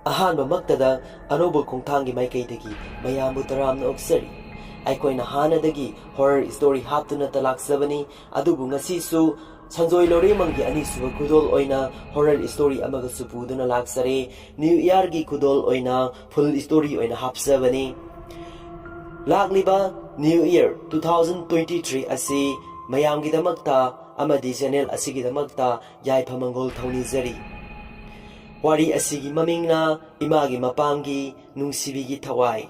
ꯑꯍꯥꯟꯕꯃꯛꯇꯗ ꯑꯅꯧꯕ ꯈꯣꯡꯊꯥꯡꯒꯤ ꯃꯥꯏꯀꯩꯗꯒꯤ ꯃꯌꯥꯝꯕꯨ ꯇꯔꯥꯝꯅ ꯑꯣꯛꯆꯔꯤ꯫ ꯑꯩꯈꯣꯏꯅ ꯍꯥꯟꯅꯗꯒꯤ ꯍꯣꯔꯔ ꯁ꯭ꯇꯣꯔꯤ ꯍꯥꯞꯇꯨꯅꯇ ꯂꯥꯛꯆꯕꯅꯤ, ꯑꯗꯨꯕꯨ ꯉꯁꯤꯁꯨ ꯁꯟꯖꯣꯏ ꯂꯧꯔꯦꯃꯪꯒꯤ ꯑꯅꯤꯁꯨꯕ ꯈꯨꯗꯣꯜ ꯑꯣꯏꯅ ꯍꯣꯔꯔ ꯁ꯭ꯇꯣꯔꯤ ꯑꯃꯒꯁꯨ ꯄꯨꯗꯨꯅ ꯂꯥꯛꯆꯔꯦ꯫ ꯅ꯭ꯌꯨ ꯏꯌꯥꯔꯒꯤ ꯈꯨꯗꯣꯜ ꯑꯣꯏꯅ ꯐꯨꯜ ꯁ꯭ꯇꯣꯔꯤ ꯑꯣꯏꯅ ꯍꯥꯞꯆꯕꯅꯤ꯫ ꯂꯥꯛꯂꯤꯕ ꯅ꯭ꯌꯨ ꯏꯌꯔ 2023 ꯑꯁꯤ ꯃꯌꯥꯝꯒꯤꯗꯃꯛꯇ ꯑꯃꯗꯤ ꯆꯦꯅꯦꯜ ꯑꯁꯤꯒꯤꯗꯃꯛꯇ ꯌꯥꯏꯐ-ꯃꯪꯒꯣꯜ ꯊꯧꯅꯤꯖꯔꯤ꯫ ꯋꯥꯔꯤ ꯑꯁꯤꯒꯤ ꯃꯃꯤꯡꯅ ꯏꯃꯥꯒꯤ ꯃꯄꯥꯝꯒꯤ ꯅꯨꯡꯁꯤꯕꯤꯒꯤ ꯊꯋꯥꯏ꯫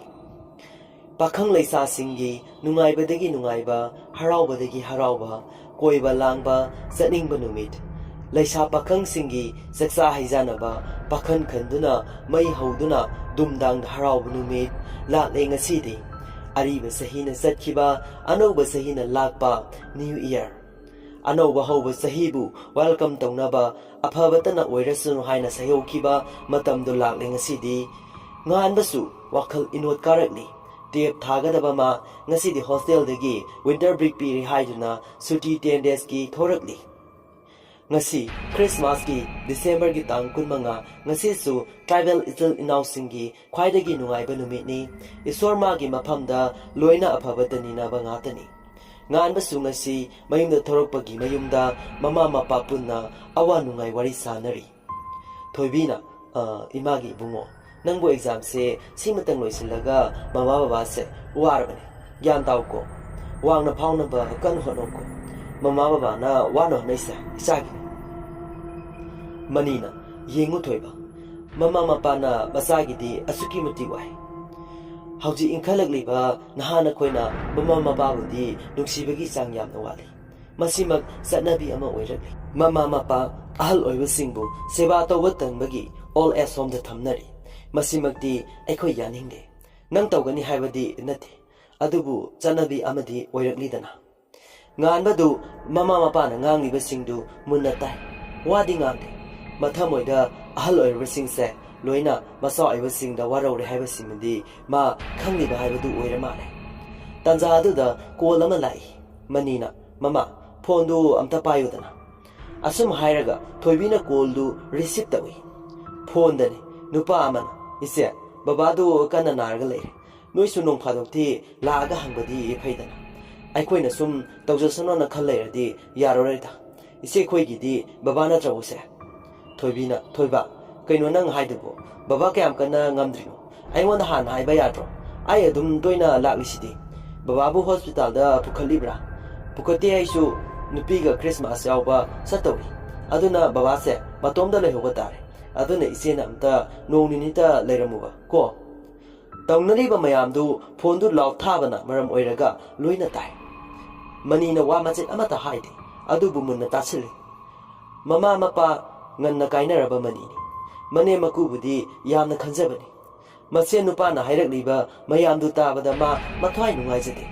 ꯄꯥꯈꯪ ꯂꯩꯁꯥꯁꯤꯡꯒꯤ ꯅꯨꯡꯉꯥꯏꯕꯗꯒꯤ ꯅꯨꯡꯉꯥꯏꯕ, ꯍꯔꯥꯎꯕꯗꯒꯤ ꯍꯔꯥꯎꯕ, ꯀꯣꯏꯕ ꯂꯥꯡꯕ ꯆꯠꯅꯤꯡꯕ ꯅꯨꯃꯤꯠ, ꯂꯩꯁꯥ ꯄꯥꯈꯪꯁꯤꯡꯒꯤ ꯆꯥꯛꯆꯥ ꯍꯩꯖꯥꯟꯅꯕ, ꯄꯥꯈꯟ ꯈꯟꯗꯨꯅ ꯃꯩ ꯍꯧꯗꯨꯅ ꯗꯨꯝꯗꯥꯡꯗ ꯍꯔꯥꯎꯕ ꯅꯨꯃꯤꯠ ꯂꯥꯛꯂꯦ ꯉꯁꯤꯗꯤ꯫ ꯑꯔꯤꯕ ꯆꯍꯤꯅ ꯆꯠꯈꯤꯕ, ꯑꯅꯧꯕ ꯆꯍꯤꯅ ꯂꯥꯛꯄ ꯅ꯭ꯌꯨ ꯏꯌꯔ꯫ ꯑꯅꯧꯕ ꯍꯧꯕ ꯆꯍꯤꯕꯨ ꯋꯦꯜꯀꯝ ꯇꯧꯅꯕ ꯑꯐꯕꯇꯅ ꯑꯣꯏꯔꯁꯅꯨ ꯍꯥꯏꯅ ꯁꯩꯍꯧꯈꯤꯕ ꯃꯇꯝꯗꯨ ꯂꯥꯛꯂꯦ ꯉꯁꯤꯗꯤ꯫ ꯉꯥꯟꯕꯁꯨ ꯋꯥꯈꯜ ꯏꯅꯣꯠ ꯀꯥꯔꯛꯂꯤ꯫ ꯇꯦꯞ ꯊꯥꯒꯗꯕ ꯃꯥ ꯉꯁꯤꯗꯤ ꯍꯣꯁꯇꯦꯜꯗꯒꯤ ꯋꯤꯟꯇꯔ ꯕ꯭ꯔꯦꯛ ꯄꯤꯔꯤ ꯍꯥꯏꯗꯨꯅ ꯁꯨꯇꯤ 10 ꯗꯦꯖꯀꯤ ꯊꯣꯔꯛꯂꯤ꯫ ꯉꯁꯤ ꯈ꯭ꯔꯤꯁꯃꯥꯁꯀꯤ ꯗꯤꯁꯦꯝꯕꯔꯒꯤ ꯇꯥꯡ 15, ꯉꯁꯤꯁꯨ ꯇ꯭ꯔꯥꯏꯕꯦꯜ ꯏꯆꯤꯜ ꯏꯅꯥꯎꯁꯤꯡꯒꯤ ꯈ꯭ꯋꯥꯏꯗꯒꯤ ꯅꯨꯡꯉꯥꯏꯕ ꯅꯨꯃꯤꯠꯅꯤ꯫ ꯏꯁꯣꯔ ꯃꯥꯒꯤ ꯃꯐꯝꯗ ꯂꯣꯏꯅ ꯑꯐꯕꯇ ꯅꯤꯅꯕ ꯉꯥꯛꯇꯅꯤ꯫ ꯉꯥꯟꯕꯁꯨ ꯉꯁꯤ ꯃꯌꯨꯝꯗ ꯊꯣꯔꯛꯄꯒꯤ ꯃꯌꯨꯝꯗ ꯃꯃꯥ ꯃꯄꯥ ꯄꯨꯟꯅ ꯑꯋꯥ ꯅꯨꯡꯉꯥꯏ ꯋꯥꯔꯤ ꯁꯥꯅꯔꯤ꯫ ꯊꯣꯏꯕꯤꯅ ꯏꯃꯥꯒꯤ ꯏꯕꯨꯡꯉꯣ, ꯅꯪꯕꯨ ꯑꯦꯛꯖꯥꯝꯁꯦ ꯁꯤꯃꯇꯪ ꯂꯣꯏꯁꯤꯜꯂꯒ ꯃꯃꯥ ꯕꯕꯥꯁꯦ ꯋꯥꯔꯕꯅꯦ, ꯒ꯭ꯌꯥꯟ ꯇꯥꯎꯀꯣ, ꯋꯥꯡꯅ ꯐꯥꯎꯅꯕ ꯀꯟꯅ ꯍꯣꯠꯅꯧꯀꯣ, ꯃꯃꯥ ꯕꯕꯥꯅ ꯋꯥꯅ ꯍꯣꯠꯅꯩꯁꯦ ꯏꯆꯥꯒꯤꯅꯤ꯫ ꯃꯅꯤꯅ ꯌꯦꯡꯉꯨ ꯊꯣꯏꯕ, ꯃꯃꯥ ꯃꯄꯥꯅ ꯃꯆꯥꯒꯤꯗꯤ ꯑꯁꯨꯛꯀꯤ ꯃꯇꯤꯛ ꯋꯥꯏ꯫ ꯍꯧꯖꯤꯛ ꯏꯟꯈꯠꯂꯛꯂꯤꯕ ꯅꯍꯥ ꯅꯈꯣꯏꯅ ꯃꯃꯥ ꯃꯄꯥꯕꯨꯗꯤ ꯅꯨꯡꯁꯤꯕꯒꯤ ꯆꯥꯡ ꯌꯥꯝꯅ ꯋꯥꯠꯂꯤ꯫ ꯃꯁꯤꯃꯛ ꯆꯠꯅꯕꯤ ꯑꯃ ꯑꯣꯏꯔꯛꯂꯤ꯫ ꯃꯃꯥ ꯃꯄꯥ ꯑꯍꯜ ꯑꯣꯏꯕꯁꯤꯡꯕꯨ ꯁꯦꯕꯥ ꯇꯧꯕ ꯇꯟꯕꯒꯤ ꯑꯣꯜ ꯑꯦꯖ ꯍꯣꯝꯗ ꯊꯝꯅꯔꯤ꯫ ꯃꯁꯤꯃꯛꯇꯤ ꯑꯩꯈꯣꯏ ꯌꯥꯅꯤꯡꯗꯦ꯫ ꯅꯪ ꯇꯧꯒꯅꯤ ꯍꯥꯏꯕꯗꯤ ꯅꯠꯇꯦ, ꯑꯗꯨꯕꯨ ꯆꯠꯅꯕꯤ ꯑꯃꯗꯤ ꯑꯣꯏꯔꯛꯂꯤꯗꯅ꯫ ꯉꯥꯟꯕꯗꯨ ꯃꯃꯥ ꯃꯄꯥꯅ ꯉꯥꯡꯂꯤꯕꯁꯤꯡꯗꯨ ꯃꯨꯟꯅ ꯇꯥꯏ, ꯋꯥꯗꯤ ꯉꯥꯡꯗꯦ꯫ ꯃꯊꯃꯣꯏꯗ ꯑꯍꯜ ꯑꯣꯏꯔꯕꯁꯤꯡꯁꯦ ꯂꯣꯏꯅ ꯃꯆꯥ ꯑꯣꯏꯕꯁꯤꯡꯗ ꯋꯥꯔꯧꯔꯦ ꯍꯥꯏꯕꯁꯤꯃꯗꯤ ꯃꯥ ꯈꯪꯂꯤꯕ ꯍꯥꯏꯕꯗꯨ ꯑꯣꯏꯔ ꯃꯥꯜꯂꯦ꯫ ꯇꯥꯟꯖꯥ ꯑꯗꯨꯗ ꯀꯣꯜ ꯑꯃ ꯂꯥꯛꯏ꯫ ꯃꯅꯤꯅ, ꯃꯃꯥ ꯐꯣꯟꯗꯨ ꯑꯝꯇ ꯄꯥꯏꯌꯨꯗꯅ꯫ ꯑꯁꯨꯝ ꯍꯥꯏꯔꯒ ꯊꯣꯏꯕꯤꯅ ꯀꯣꯜꯗꯨ ꯔꯤꯁꯤꯞ ꯇꯧꯏ꯫ ꯐꯣꯟꯗꯅꯤ ꯅꯨꯄꯥ ꯑꯃꯅ, ꯏꯆꯦ ꯕꯕꯥꯗꯨ ꯀꯟꯅ ꯅꯥꯔꯒ ꯂꯩꯔꯦ, ꯅꯣꯏꯁꯨ ꯅꯣꯡ ꯐꯥꯗꯣꯛꯇꯤ ꯂꯥꯛꯑꯒ ꯍꯪꯕꯗꯤ ꯐꯩꯗꯅ꯫ ꯑꯩꯈꯣꯏꯅ ꯁꯨꯝ ꯇꯧꯖꯁꯅꯣꯅ ꯈꯜ ꯂꯩꯔꯗꯤ ꯌꯥꯔꯔꯣꯏꯗ, ꯏꯆꯦꯈꯣꯏꯒꯤꯗꯤ ꯕꯕꯥ ꯅꯠꯇ꯭ꯔꯕꯨꯁꯦ꯫ ꯊꯣꯏꯕꯤꯅ, ꯊꯣꯏꯕ ꯀꯩꯅꯣ ꯅꯪ ꯍꯥꯏꯗꯨꯕꯨ, ꯕꯕꯥ ꯀꯌꯥꯝ ꯀꯟꯅ ꯉꯝꯗ꯭ꯔꯤꯅꯣ? ꯑꯩꯉꯣꯟꯗ ꯍꯥꯟꯅ ꯍꯥꯏꯕ ꯌꯥꯗ꯭ꯔꯣ? ꯑꯩ ꯑꯗꯨꯝ ꯇꯣꯏꯅ ꯂꯥꯛꯂꯤꯁꯤꯗꯤ꯫ ꯕꯕꯥꯕꯨ ꯍꯣꯁꯄꯤꯇꯥꯜꯗ ꯄꯨꯈꯠꯂꯤꯕ꯭ꯔꯥ? ꯄꯨꯈꯠꯇꯦ, ꯑꯩꯁꯨ ꯅꯨꯄꯤꯒ ꯈ꯭ꯔꯤꯁꯃꯥꯁ ꯌꯥꯎꯕ ꯆꯠꯇꯧꯔꯤ, ꯑꯗꯨꯅ ꯕꯕꯥꯁꯦ ꯃꯇꯣꯝꯗ ꯂꯩꯍꯧꯕ ꯇꯥꯔꯦ꯫ ꯑꯗꯨꯅ ꯏꯆꯦꯅ ꯑꯝꯇ ꯅꯣꯡ ꯅꯤꯅꯤꯇ ꯂꯩꯔꯝꯃꯨꯕ ꯀꯣ꯫ ꯇꯧꯅꯔꯤꯕ ꯃꯌꯥꯝꯗꯨ ꯐꯣꯟꯗꯨ ꯂꯥꯎꯠ ꯊꯥꯕꯅ ꯃꯔꯝ ꯑꯣꯏꯔꯒ ꯂꯣꯏꯅ ꯇꯥꯏ꯫ ꯃꯅꯤꯅ ꯋꯥ ꯃꯆꯦꯠ ꯑꯃꯠꯇ ꯍꯥꯏꯗꯦ, ꯑꯗꯨꯕꯨ ꯃꯨꯟꯅ ꯇꯥꯁꯤꯜꯂꯤ꯫ ꯃꯃꯥ ꯃꯄꯥ ꯉꯟꯅ ꯀꯥꯏꯅꯔꯕ ꯃꯅꯤꯅꯤ꯫ ꯃꯅꯦ ꯃꯀꯨꯕꯨꯗꯤ ꯌꯥꯝꯅ ꯈꯟꯖꯕꯅꯤ꯫ ꯃꯆꯦ ꯅꯨꯄꯥꯅ ꯍꯥꯏꯔꯛꯂꯤꯕ ꯃꯌꯥꯝꯗꯨ ꯇꯥꯕꯗ ꯃꯥ ꯃꯊ꯭ꯋꯥꯏ ꯅꯨꯡꯉꯥꯏꯖꯗꯦ꯫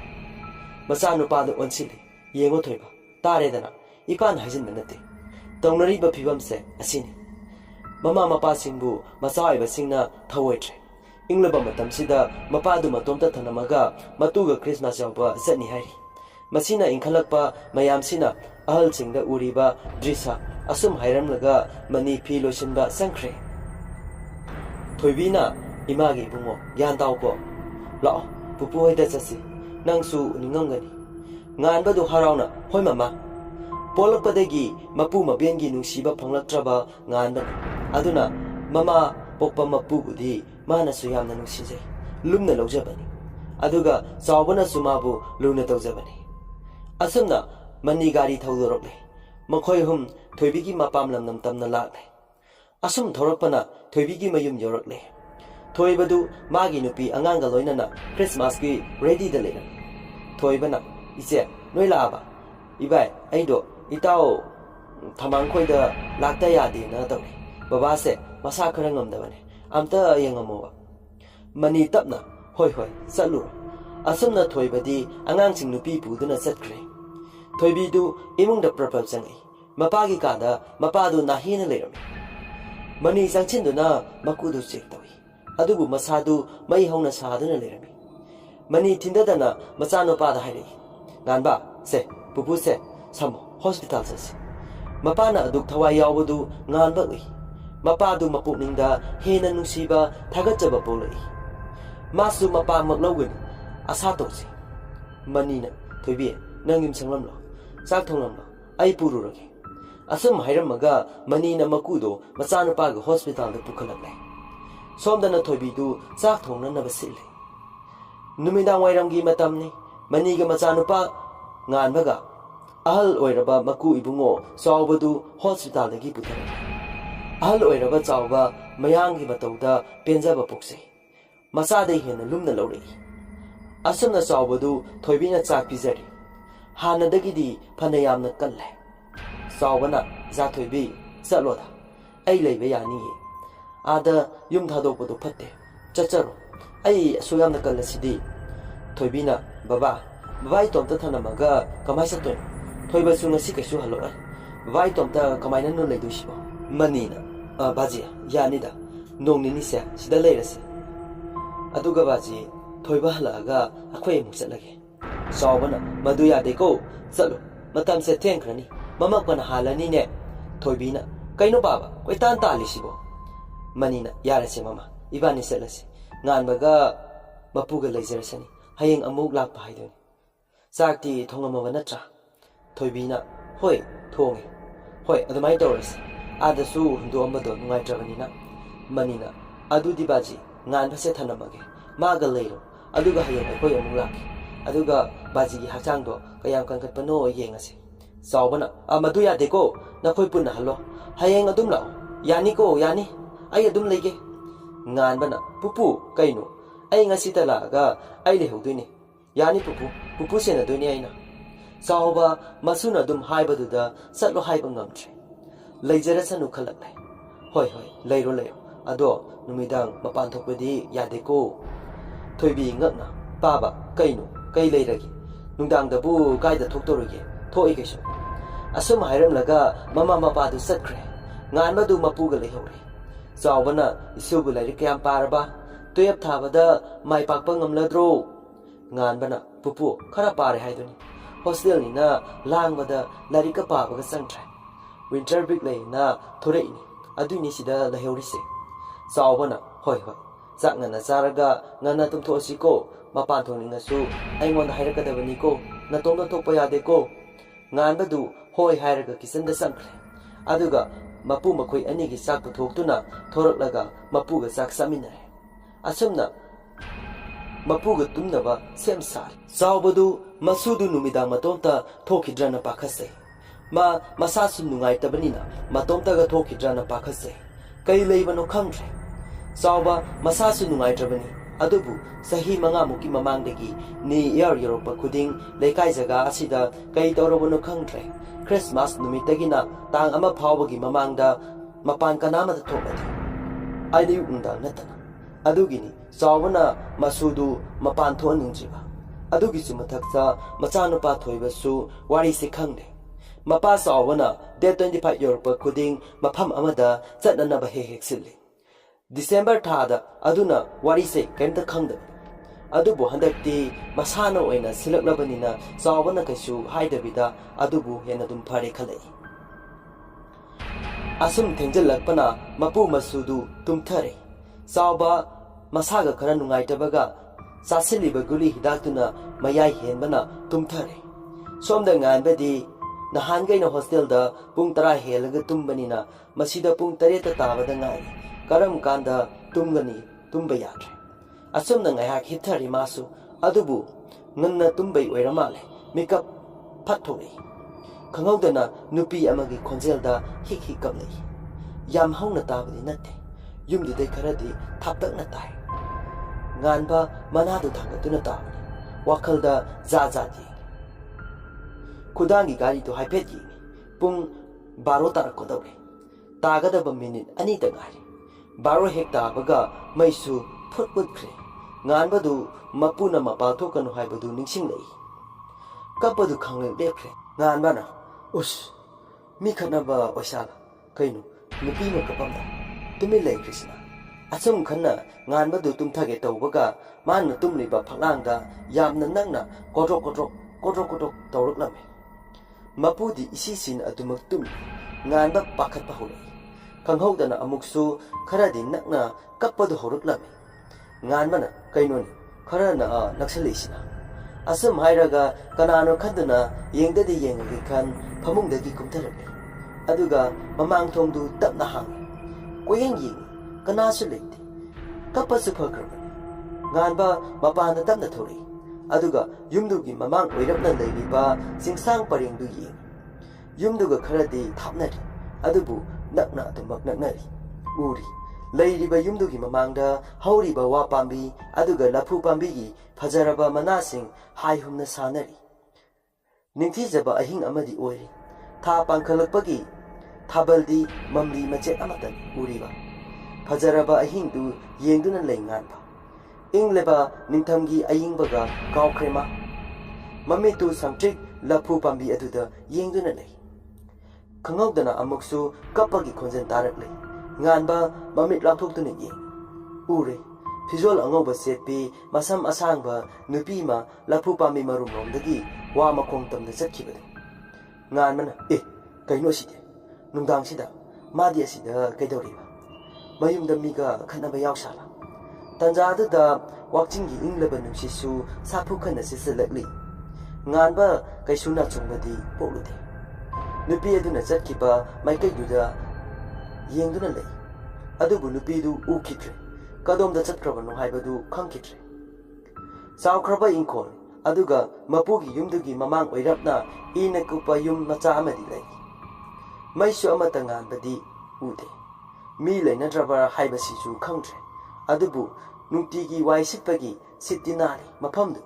ꯃꯆꯥꯅꯨꯄꯥꯗ ꯑꯣꯟꯁꯤꯜꯂꯤ꯫ ꯌꯦꯡꯉꯣ ꯊꯣꯏꯕ, ꯇꯥꯔꯦꯗꯅ, ꯏꯄꯥꯅ ꯍꯥꯏꯖꯤꯟꯕ ꯅꯠꯇꯦ, ꯇꯧꯅꯔꯤꯕ ꯐꯤꯕꯝꯁꯦ ꯑꯁꯤꯅꯤ꯫ ꯃꯃꯥ ꯃꯄꯥꯁꯤꯡꯕꯨ ꯃꯆꯥ ꯑꯣꯏꯕꯁꯤꯡꯅ ꯊꯧꯑꯣꯏꯗ꯭ꯔꯦ꯫ ꯏꯪꯂꯕ ꯃꯇꯝꯁꯤꯗ ꯃꯄꯥꯗꯨ ꯃꯇꯣꯝꯇ ꯊꯅꯝꯃꯒ ꯃꯇꯨꯒ ꯈ꯭ꯔꯤꯁꯃꯥꯁ ꯌꯥꯎꯕ ꯆꯠꯅꯤ ꯍꯥꯏꯔꯤ꯫ ꯃꯁꯤꯅ ꯏꯟꯈꯠꯂꯛꯄ ꯃꯌꯥꯝꯁꯤꯅ ꯑꯍꯜꯁꯤꯡꯗ ꯎꯔꯤꯕ ꯗ꯭ꯔꯤꯁꯥ ꯑꯁꯨꯝ ꯍꯥꯏꯔꯝꯂꯒ ꯃꯅꯤ ꯐꯤ ꯂꯣꯏꯁꯤꯟꯕ ꯆꯪꯈ꯭ꯔꯦ꯫ ꯊꯣꯏꯕꯤꯅ, ꯏꯃꯥꯒꯤ ꯏꯕꯨꯡꯉꯣ, ꯒ꯭ꯌꯥꯟ ꯇꯥꯎꯀꯣ, ꯂꯥꯛꯑꯣ ꯄꯨꯄꯨ ꯍꯣꯏꯗ ꯆꯠꯁꯤ, ꯅꯪꯁꯨ ꯎꯅꯤꯡꯉꯝꯒꯅꯤ꯫ ꯉꯥꯟꯕꯗꯨ ꯍꯔꯥꯎꯅ, ꯍꯣꯏ ꯃꯃꯥ꯫ ꯄꯣꯛꯂꯛꯄꯗꯒꯤ ꯃꯄꯨ ꯃꯕꯦꯟꯒꯤ ꯅꯨꯡꯁꯤꯕ ꯐꯪꯂꯛꯇ꯭ꯔꯕ ꯉꯥꯟꯕꯅꯤ, ꯑꯗꯨꯅ ꯃꯃꯥ ꯄꯣꯛꯄ ꯃꯄꯨꯕꯨꯗꯤ ꯃꯥꯅꯁꯨ ꯌꯥꯝꯅ ꯅꯨꯡꯁꯤꯖꯩ, ꯂꯨꯝꯅ ꯂꯧꯖꯕꯅꯤ, ꯑꯗꯨꯒ ꯆꯥꯎꯕꯅꯁꯨ ꯃꯥꯕꯨ ꯂꯨꯅ ꯇꯧꯖꯕꯅꯤ꯫ ꯑꯁꯨꯝꯅ ꯃꯅꯤ ꯒꯥꯔꯤ ꯊꯧꯗꯣꯔꯛꯂꯦ꯫ ꯃꯈꯣꯏ ꯑꯍꯨꯝ ꯊꯣꯏꯕꯤꯒꯤ ꯃꯄꯥꯝ ꯂꯝꯗꯝ ꯇꯝꯅ ꯂꯥꯛꯂꯦ꯫ ꯑꯁꯨꯝ ꯊꯧꯔꯛꯄꯅ ꯊꯣꯏꯕꯤꯒꯤ ꯃꯌꯨꯝ ꯌꯧꯔꯛꯂꯦ꯫ ꯊꯣꯏꯕꯗꯨ ꯃꯥꯒꯤ ꯅꯨꯄꯤ ꯑꯉꯥꯡꯒ ꯂꯣꯏꯅꯅ ꯈ꯭ꯔꯤꯁꯃꯥꯁꯀꯤ ꯔꯦꯗꯤꯗ ꯂꯩꯔꯝꯃꯤ꯫ ꯊꯣꯏꯕꯅ, ꯏꯆꯦ ꯅꯣꯏ ꯂꯥꯛꯑꯕ? ꯏꯕꯥꯏ, ꯑꯩꯗꯣ ꯏꯇꯥꯎ ꯊꯃꯥꯡꯈꯣꯏꯗ ꯂꯥꯛꯇ ꯌꯥꯗꯦꯅ ꯇꯧꯔꯤ, ꯕꯕꯥꯁꯦ ꯃꯁꯥ ꯈꯔ ꯉꯝꯗꯕꯅꯦ, ꯑꯝꯇ ꯌꯦꯡꯉꯝꯃꯣꯕ꯫ ꯃꯅꯤ ꯇꯞꯅ, ꯍꯣꯏ ꯍꯣꯏ ꯆꯠꯂꯨꯔꯣ꯫ ꯑꯁꯨꯝꯅ ꯊꯣꯏꯕꯗꯤ ꯑꯉꯥꯡꯁꯤꯡ ꯅꯨꯄꯤ ꯄꯨꯗꯨꯅ ꯆꯠꯈ꯭ꯔꯦ꯫ ꯊꯣꯏꯕꯤꯗꯨ ꯏꯃꯨꯡꯗ ꯄ꯭ꯔꯄꯜ ꯆꯪꯉꯛꯏ꯫ ꯃꯄꯥꯒꯤ ꯀꯥꯗ ꯃꯄꯥꯗꯨ ꯅꯥꯍꯦꯅ ꯂꯩꯔꯝꯃꯤ꯫ ꯃꯅꯤ ꯆꯪꯁꯤꯟꯗꯨꯅ ꯃꯀꯨꯗꯨ ꯆꯦꯛ ꯇꯧꯏ, ꯑꯗꯨꯕꯨ ꯃꯁꯥꯗꯨ ꯃꯩ ꯍꯧꯅ ꯁꯥꯗꯨꯅ ꯂꯩꯔꯝꯃꯤ꯫ ꯃꯅꯤ ꯊꯤꯟꯗꯗꯅ ꯃꯆꯥꯅꯨꯄꯥꯗ ꯍꯥꯏꯔꯛꯏ, ꯉꯥꯟꯕ, ꯁꯦ ꯄꯨꯄꯨꯁꯦ ꯁꯝꯃꯣ, ꯍꯣꯁꯄꯤꯇꯥꯜ ꯆꯠꯁꯤ꯫ ꯃꯄꯥꯅ ꯑꯗꯨꯛ ꯊꯋꯥꯏ ꯌꯥꯎꯕꯗꯨ ꯉꯥꯟꯕ ꯎꯏ꯫ Mapadu mapukningda hena nungsiba thagatjaba polai. Masu mapa maklawgani asa tawsi. Manina thoibi nangim sanglamlo sak thonglamlo ai pururage. Asum hairamaga manina makudo machanupaga hospital da pukhalakle. Somdana thoibidu sak thongnanaba sille. Numidang wairamgi matamni maniga machanupa nganbaga ahal oiraba maku ibungo sawbadu hospital dagi puthara. Ahal oiraba chawba mayangi matauda penjaba pokse. Masadai hena lumna lawri. Asumna chawbadu thoibina chak pizari. Hanadagidi phanayamna kalle. Chawbana za thoibi chaloda. Ai leiba yani. Ada yum thadokpadu phatte. Chacharo. Ai suyamna kallasidi. Thoibina baba Vai tomta thanamaga kamai satoi. Thoiba sunga si kaisu halora. Vai tomta kamaina no leidusibo. Manina baji yanida. Nongnini se sida leirase. Aduga baji thoiba halaga akhoi mu chatlage. Sawbana madu yade ko chalo matam se thenkrani. Mamak bana halani ne. Thoibina kaino baba koi tan talisibo. Manina yarase mama ibani selase. Nganbaga mapuga leizarasani. Hayeng amuk lakpa haidoni. Sakti thongamaba natra. Thoibina hoi thonge. Hoi adumai tawrasi. Adasu hundu ambado nungaitrabanina. Manina adudi baji ngan phase thanamage. Maga leiro. Aduga hayeng akoi amuk laki. Aduga baji gi hachangdo kayam kankatpano yengase. Sawbana amadu yadeko nakhoi punna halo. Hayeng adum lao. Yani ko yani. Ai adum leige. Ngan bana pupu kaino. Ai ngasi talaga ai lehodini. Yani pupu sena doni aina. Sawba masuna dum haibaduda satlo haiba ngamtre. Leijara sanu khalakle. Hoi leiro. Ado numidang mapan thokpedi yadeko. Thoibi ngakna baba kaino kai leiragi. Nungdang dabu kaida thoktoruge. Thoi kaisu. Asum hairamlaga mama mapadu satkre. Nganbadu mapuga lehore. Sawbana isubu lairi kayam paraba. Tuyap thabada mai pakpa ngamladro. Nganbana pupu khara pare haiduni. Hostel ni na langbada larika pabaga sangtre. Winter break lay na thoreini. Aduni sida laheurise. Sawbana hoi. Sak ngana saraga ngana tumthosi ko mapan thoningasu aingonda hairakadabani ko natomda thokpa yade ko. Nganbadu hoi hairaga kisanda sangtre. Aduga mapu makhoi anigi sak puthoktuna thoraklaga mapuga sak saminare. Asumna mapuga tumnaba sem sar. Sawbadu masudu numidang matomta thokidrana pakhase. Masasu nungaitabani matomta ga thokidrana pakhase. Kai leibano khangtre. Sawba masasu nungaitrabani. Adubu sahi manga muki mamangdagi ni air Europa khuding leikai jaga asida kai torobano khangtre. Christmas numitagina tang ama phawbagi mamangda mapan kanamada thokati. Aidi undang natana. Adugini sawbana masudu mapan thoninjiba. Adugisu mathaksa machanupa thoibasu wari se khangde. Mapa sawbana day 25 Europa khuding mafam amada chatnanaba hek silli. December thada aduna wari se kemta khangda. Adubu handakti masana oina silaklabanina sawbana kaisu haidabida adubu hena dum phare khalai. Asum thenjalakpana mapu masudu tumthare. Sawba masaga khara nungaitabaga sasiliba guli hidaktuna mayai henbana tumthare. Somda nganbadi nahangaina hostel da pung 10 helaga tumbanina masida pung 3 tabada ngai. Karam kanda tumgani tumba yatre. Asumna ngayak hithari masu adubu nganna tumbai oiramale makeup phathori. Khangawdana nupi amagi khonjelda hik kamlei. Yam hauna tabadi natte. Yumdudai kharadi thaptakna tai. Nganba manadu thangatuna tabani. Wakhalda zaji. Kudangi gari to haipet yi. Pung 12 tarakkodawre. Tagadaba minute ani ta ngari. 12 hek tabaga maisu phutputkre. Nganbadu mapuna mapal thokanu haibadu ningsinglei. Kapadu khangle lepre. Nganbana us mi khanaba osala kainu nupi ma kapamda tumi lei Krishna. Asum khanna nganbadu tumthage tawbaga manna tumliba phalangda yamna nangna kodrok tawraklame. Mapudi isisin adumak tumi nganba pakhatpa hulai. ꯈꯪꯍꯧꯗꯅ ꯑꯃꯨꯛꯁꯨ ꯈꯔꯗꯤ ꯅꯛꯅ ꯀꯞꯄꯗꯨ ꯍꯧꯔꯛꯂꯝꯃꯤ ꯉꯥꯟꯕꯅ ꯀꯩꯅꯣꯅꯤ ꯈꯔꯅ ꯅꯛꯁꯜꯂꯛꯏꯁꯤꯅ ꯑꯁꯨꯝ ꯍꯥꯏꯔꯒ ꯀꯅꯥꯅꯣ ꯈꯟꯗꯨꯅ ꯌꯦꯡꯗꯗꯤ ꯌꯦꯡꯉꯒꯦ ꯈꯟ ꯐꯃꯨꯡꯗꯒꯤ ꯀꯨꯝꯊꯔꯛꯂꯤ ꯑꯗꯨꯒ ꯃꯃꯥꯡ ꯊꯣꯡꯗꯨ ꯇꯞꯅ ꯍꯥꯡꯉꯤ ꯀꯣꯌꯦꯡ ꯌꯦꯡꯉꯤ ꯀꯅꯥꯁꯨ ꯂꯩꯇꯦ ꯀꯞꯄꯁꯨ ꯐꯈ꯭ꯔꯕꯅꯤ ꯉꯥꯟꯕ ꯃꯄꯥꯟꯗ ꯇꯞꯅ ꯊꯣꯔꯛꯏ ꯑꯗꯨꯒ ꯌꯨꯝꯗꯨꯒꯤ ꯃꯃꯥꯡ ꯑꯣꯏꯔꯞꯅ ꯂꯩꯔꯤꯕ ꯆꯤꯡꯁꯥꯡ ꯄꯔꯦꯡꯗꯨ ꯌꯦꯡꯉꯤ ꯌꯨꯝꯗꯨꯒ ꯈꯔꯗꯤ ꯊꯥꯞꯅꯔꯤ ꯑꯗꯨꯕꯨ ꯅꯛꯅ ꯑꯗꯨꯃꯛ ꯅꯛꯅꯔꯤ ꯎꯔꯤ ꯂꯩꯔꯤꯕ ꯌꯨꯝꯗꯨꯒꯤ ꯃꯃꯥꯡꯗ ꯍꯧꯔꯤꯕ ꯋꯥ ꯄꯥꯝꯕꯤ ꯑꯗꯨꯒ ꯂꯐꯨ ꯄꯥꯝꯕꯤꯒꯤ ꯐꯖꯔꯕ ꯃꯅꯥꯁꯤꯡ ꯍꯥꯏꯍꯨꯝꯅ ꯁꯥꯟꯅꯔꯤ ꯅꯤꯡꯊꯤꯖꯕ ꯑꯍꯤꯡ ꯑꯃꯗꯤ ꯑꯣꯏꯔꯤ ꯊꯥ ꯄꯥꯡꯈꯠꯂꯛꯄꯒꯤ ꯊꯥꯕꯜꯗꯤ ꯃꯝꯂꯤ ꯃꯆꯦꯠ ꯑꯃꯠꯇꯅꯤ ꯎꯔꯤꯕ ꯐꯖꯔꯕ ꯑꯍꯤꯡꯗꯨ ꯌꯦꯡꯗꯨꯅ ꯂꯩ ꯉꯥꯟꯕ ꯏꯪꯂꯕ ꯅꯤꯡꯊꯝꯒꯤ ꯑꯏꯪꯕꯒ ꯀꯥꯎꯈ꯭ꯔꯦ ꯃꯥ ꯃꯃꯤꯠꯇꯨ ꯁꯪꯇ꯭ꯔꯤꯛ ꯂꯐꯨ ꯄꯥꯝꯕꯤ ꯑꯗꯨꯗ ꯌꯦꯡꯗꯨꯅ ꯂꯩ ꯈꯪꯍꯧꯗꯅ ꯑꯃꯨꯛꯁꯨ ꯀꯞꯄꯒꯤ ꯈꯣꯟꯖꯦꯜ ꯇꯥꯔꯛꯂꯤ ꯉꯥꯟꯕ ꯃꯃꯤꯠ ꯂꯥꯎꯊꯣꯛꯇꯨꯅ ꯌꯦꯡꯉꯤ ꯎꯔꯦ ꯐꯤꯖꯣꯜ ꯑꯉꯧꯕ ꯁꯦꯠꯄꯤ ꯃꯁꯝ ꯑꯁꯥꯡꯕ ꯅꯨꯄꯤ ꯑꯃ ꯂꯐꯨ ꯄꯥꯝꯕꯤ ꯃꯔꯨꯝꯂꯣꯝꯗꯒꯤ ꯋꯥ ꯃꯈꯣꯡ ꯇꯝꯅ ꯆꯠꯈꯤꯕꯅꯤ ꯉꯥꯟꯕꯅ ꯀꯩꯅꯣ ꯑꯁꯤꯗꯤ ꯅꯨꯡꯗꯥꯡꯁꯤꯗ ꯃꯥꯗꯤ ꯑꯁꯤꯗ ꯀꯩꯗꯧꯔꯤꯕ ꯃꯌꯨꯝꯗ ꯃꯤꯒ ꯈꯠꯅꯕ ꯌꯥꯎꯁꯥꯠꯂ ꯇꯟꯖꯥꯗꯨꯗ ꯋꯥꯛꯆꯤꯡꯒꯤ ꯏꯪꯂꯕ ꯅꯨꯡꯁꯤꯠꯁꯨ ꯁꯥꯐꯨ ꯈꯟꯅ ꯁꯤꯠꯆꯜꯂꯛꯂꯤ ꯉꯥꯟꯕ ꯀꯩꯁꯨ ꯅꯥꯆꯨꯡꯕꯗꯤ ꯄꯣꯛꯂꯨꯗꯦ ꯅꯨꯄꯤ ꯑꯗꯨꯅ ꯆꯠꯈꯤꯕ ꯃꯥꯏꯀꯩꯗꯨꯗ ꯌꯦꯡꯗꯨꯅ ꯂꯩ ꯑꯗꯨꯕꯨ ꯅꯨꯄꯤꯗꯨ ꯎꯈꯤꯗ꯭ꯔꯦ ꯀꯗꯣꯝꯗ ꯆꯠꯈ꯭ꯔꯕꯅꯣ ꯍꯥꯏꯕꯗꯨ ꯈꯪꯈꯤꯗ꯭ꯔꯦ ꯆꯥꯎꯈ꯭ꯔꯕ ꯏꯪꯈꯣꯜ ꯑꯗꯨꯒ ꯃꯄꯨꯒꯤ ꯌꯨꯝꯗꯨꯒꯤ ꯃꯃꯥꯡ ꯑꯣꯏꯔꯞꯅ ꯏꯅ ꯀꯨꯞꯄ ꯌꯨꯝ ꯃꯆꯥ ꯑꯃꯗꯤ ꯂꯩ ꯃꯩꯁꯨ ꯑꯃꯠꯇ ꯉꯥꯟꯕꯗꯤ ꯎꯗꯦ ꯃꯤ ꯂꯩꯅꯗ꯭ꯔꯕ ꯍꯥꯏꯕꯁꯤꯁꯨ ꯈꯪꯗ꯭ꯔꯦ ꯑꯗꯨꯕꯨ ꯅꯨꯡꯇꯤꯒꯤ ꯋꯥꯏ ꯁꯤꯠꯄꯒꯤ ꯁꯤꯠꯇꯤ ꯅꯥꯔꯤ ꯃꯐꯝꯗꯨ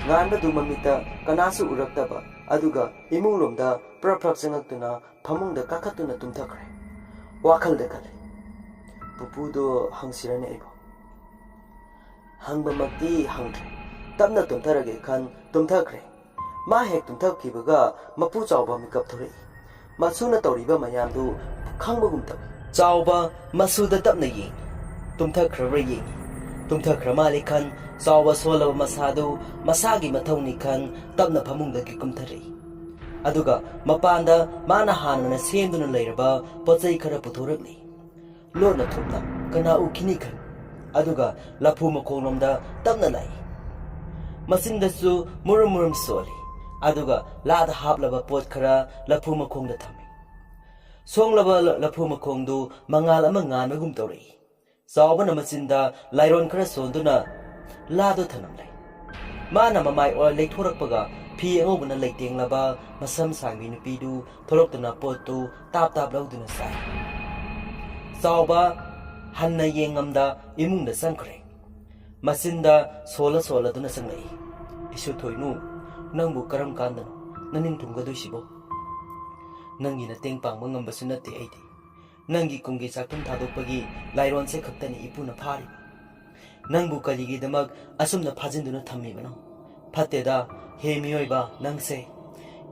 ꯉꯥꯟꯕꯗꯨ ꯃꯃꯤꯠꯇ ꯀꯅꯥꯁꯨ ꯎꯔꯛꯇꯕ ꯑꯗꯨꯒ ꯏꯃꯨꯡꯂꯣꯝꯗ ꯄ꯭ꯔꯞ ꯆꯪꯉꯛꯇꯨꯅ ꯐꯃꯨꯡꯗ ꯀꯥꯈꯠꯇꯨꯅ ꯇꯨꯝꯊꯈ꯭ꯔꯦ ꯋꯥꯈꯜꯗ ꯈꯜꯂꯤ ꯄꯨꯄꯨꯗꯣ ꯍꯪꯁꯤꯔꯅꯦ ꯑꯩꯕꯨ ꯍꯪꯕꯃꯛꯇꯤ ꯍꯪꯗ꯭ꯔꯦ ꯇꯞꯅ ꯇꯨꯝꯊꯔꯒꯦ ꯈꯟ ꯇꯨꯝꯊꯈ꯭ꯔꯦ ꯃꯥ ꯍꯦꯛ ꯇꯨꯝꯊꯈꯤꯕꯒ ꯃꯄꯨ ꯆꯥꯎꯕ ꯃꯤꯀꯞ ꯊꯣꯔꯛꯏ ꯃꯁꯨꯅ ꯇꯧꯔꯤꯕ ꯃꯌꯥꯝꯗꯨ ꯈꯪꯕꯒꯨꯝ ꯇꯧꯏ ꯆꯥꯎꯕ ꯃꯁꯨꯗ ꯇꯞꯅ ꯌꯦꯡꯉꯤ ꯇꯨꯝꯊꯈ꯭ꯔꯕ꯭ꯔꯥ ꯌꯦꯡꯉꯤ ꯇꯨꯝꯊꯈ꯭ꯔ ꯃꯥꯜꯂꯤ ꯈꯟ ꯆꯥꯎꯕ ꯁꯣꯜꯂꯕ ꯃꯁꯥꯗꯨ ꯃꯁꯥꯒꯤ ꯃꯊꯧꯅꯤ ꯈꯟ ꯇꯞꯅ ꯐꯃꯨꯡꯗꯒꯤ ꯀꯨꯝꯊꯔꯛꯏ ꯑꯗꯨꯒ ꯃꯄꯥꯟꯗ ꯃꯥꯅ ꯍꯥꯟꯅꯅ ꯁꯦꯝꯗꯨꯅ ꯂꯩꯔꯕ ꯄꯣꯠꯆꯩ ꯈꯔ ꯄꯨꯊꯣꯔꯛꯂꯤ ꯂꯣꯟꯅ ꯊꯨꯞꯅ ꯀꯅꯥ ꯎꯈꯤꯅꯤ ꯈꯟ ꯑꯗꯨꯒ ꯂꯐꯨ ꯃꯈꯣꯡꯂꯣꯝꯗ ꯇꯞꯅ ꯂꯥꯛꯏ ꯃꯆꯤꯟꯗꯁꯨ ꯃꯨꯔꯨꯝ ꯃꯨꯔꯨꯝ ꯁꯣꯜꯂꯤ ꯑꯗꯨꯒ ꯂꯥꯗ ꯍꯥꯞꯂꯕ ꯄꯣꯠ ꯈꯔ ꯂꯐꯨ ꯃꯈꯣꯡꯗ ꯊꯝꯃꯤ ꯁꯣꯡꯂꯕ ꯂꯐꯨ ꯃꯈꯣꯡꯗꯨ ꯃꯉꯥꯜ ꯑꯃ ꯉꯥꯟꯕꯒꯨꯝ ꯇꯧꯔꯛꯏ ꯆꯥꯎꯕꯅ ꯃꯆꯤꯟꯗ ꯂꯥꯏꯔꯣꯟ ꯈꯔ ꯁꯣꯟꯗꯨꯅ ꯂꯥꯗꯣ ꯊꯅꯝꯂꯦ ꯃꯥꯅ ꯃꯃꯥꯏ ꯑꯣꯔ ꯂꯩꯊꯣꯔꯛꯄꯒ ꯐꯤ ꯑꯉꯧꯕꯅ ꯂꯩꯇꯦꯡꯂꯕ ꯃꯁꯝ ꯁꯥꯡꯕꯤ ꯅꯨꯄꯤꯗꯨ ꯊꯣꯔꯛꯇꯨꯅ ꯄꯣꯠꯇꯨ ꯇꯥꯞ ꯇꯥꯞ ꯂꯧꯗꯨꯅ ꯆꯥꯏ ꯆꯥꯎꯕ ꯍꯟꯅ ꯌꯦꯡꯉꯝꯗ ꯏꯃꯨꯡꯗ ꯆꯪꯈ꯭ꯔꯦ ꯃꯆꯤꯟꯗ ꯁꯣꯜꯂ ꯁꯣꯜꯂꯗꯨꯅ ꯆꯪꯂꯛꯏ ꯏꯁꯨ ꯊꯣꯏꯅꯨ ꯅꯪꯕꯨ ꯀꯔꯝ ꯀꯥꯟꯗꯅꯣ ꯅꯅꯤꯡ ꯊꯨꯡꯒꯗꯣꯏꯁꯤꯕꯣ ꯅꯪꯒꯤ ꯃꯇꯦꯡ ꯄꯥꯡꯕ ꯉꯝꯕꯁꯨ ꯅꯠꯇꯦ ꯑꯩꯗꯤ ꯅꯪꯒꯤ ꯀꯨꯝꯒꯤ ꯆꯥꯛꯊꯨꯝ ꯊꯥꯗꯣꯛꯄꯒꯤ ꯂꯥꯏꯔꯣꯟꯁꯦ ꯈꯛꯇꯅꯤ ꯏꯄꯨꯅ ꯐꯥꯔꯤꯕ ꯅꯪꯕꯨ ꯀꯔꯤꯒꯤꯗꯃꯛ ꯑꯁꯨꯝꯅ ꯐꯥꯖꯤꯟꯗꯨꯅ ꯊꯝꯃꯤꯕꯅꯣ ꯐꯠꯇꯦꯗ ꯍꯦ ꯃꯤꯑꯣꯏꯕ ꯅꯪꯁꯦ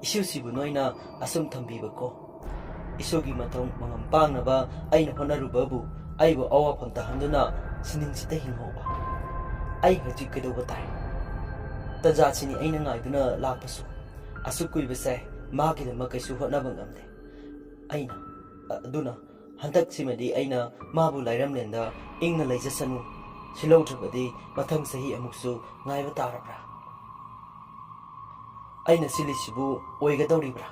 ꯏꯁꯨꯁꯤꯕꯨ ꯅꯣꯏꯅ ꯑꯁꯨꯝ ꯊꯝꯕꯤꯕꯀꯣ ꯏꯁꯨꯒꯤ ꯃꯊꯧ ꯃꯉꯝ ꯄꯥꯡꯅꯕ ꯑꯩꯅ ꯍꯣꯠꯅꯔꯨꯕꯕꯨ ꯑꯩꯕꯨ ꯑꯋꯥꯐꯝ ꯇꯥꯍꯟꯗꯨꯅ ꯁꯤꯅꯤꯡꯁꯤꯗ ꯍꯤꯡꯍꯧꯕ ꯑꯩ ꯍꯧꯖꯤꯛ ꯀꯩꯗꯧꯕ ꯇꯥꯏ ꯇꯟꯖꯥꯁꯤꯅꯤ ꯑꯩꯅ ꯉꯥꯏꯗꯨꯅ ꯂꯥꯛꯄꯁꯨ ꯑꯁꯨꯛ ꯀꯨꯏꯕꯁꯦ ꯃꯥꯒꯤꯗꯃꯛ ꯀꯩꯁꯨ ꯍꯣꯠꯅꯕ ꯉꯝꯗꯦ ꯑꯗꯨꯅ ꯍꯟꯗꯛꯁꯤꯃꯗꯤ ꯑꯩꯅ ꯃꯥꯕꯨ ꯂꯥꯏꯔꯝꯂꯦꯟꯗ ꯏꯪꯅ ꯂꯩꯖꯁꯅꯨ ꯁꯤꯜꯍꯧꯗ꯭ꯔꯕꯗꯤ ꯃꯊꯪ ꯆꯍꯤ ꯑꯃꯨꯛꯁꯨ ꯉꯥꯏꯕ ꯇꯥꯔꯕ꯭ꯔꯥ ꯑꯩꯅ ꯁꯤꯜꯂꯤꯁꯤꯕꯨ ꯑꯣꯏꯒꯗꯧꯔꯤꯕ꯭ꯔꯥ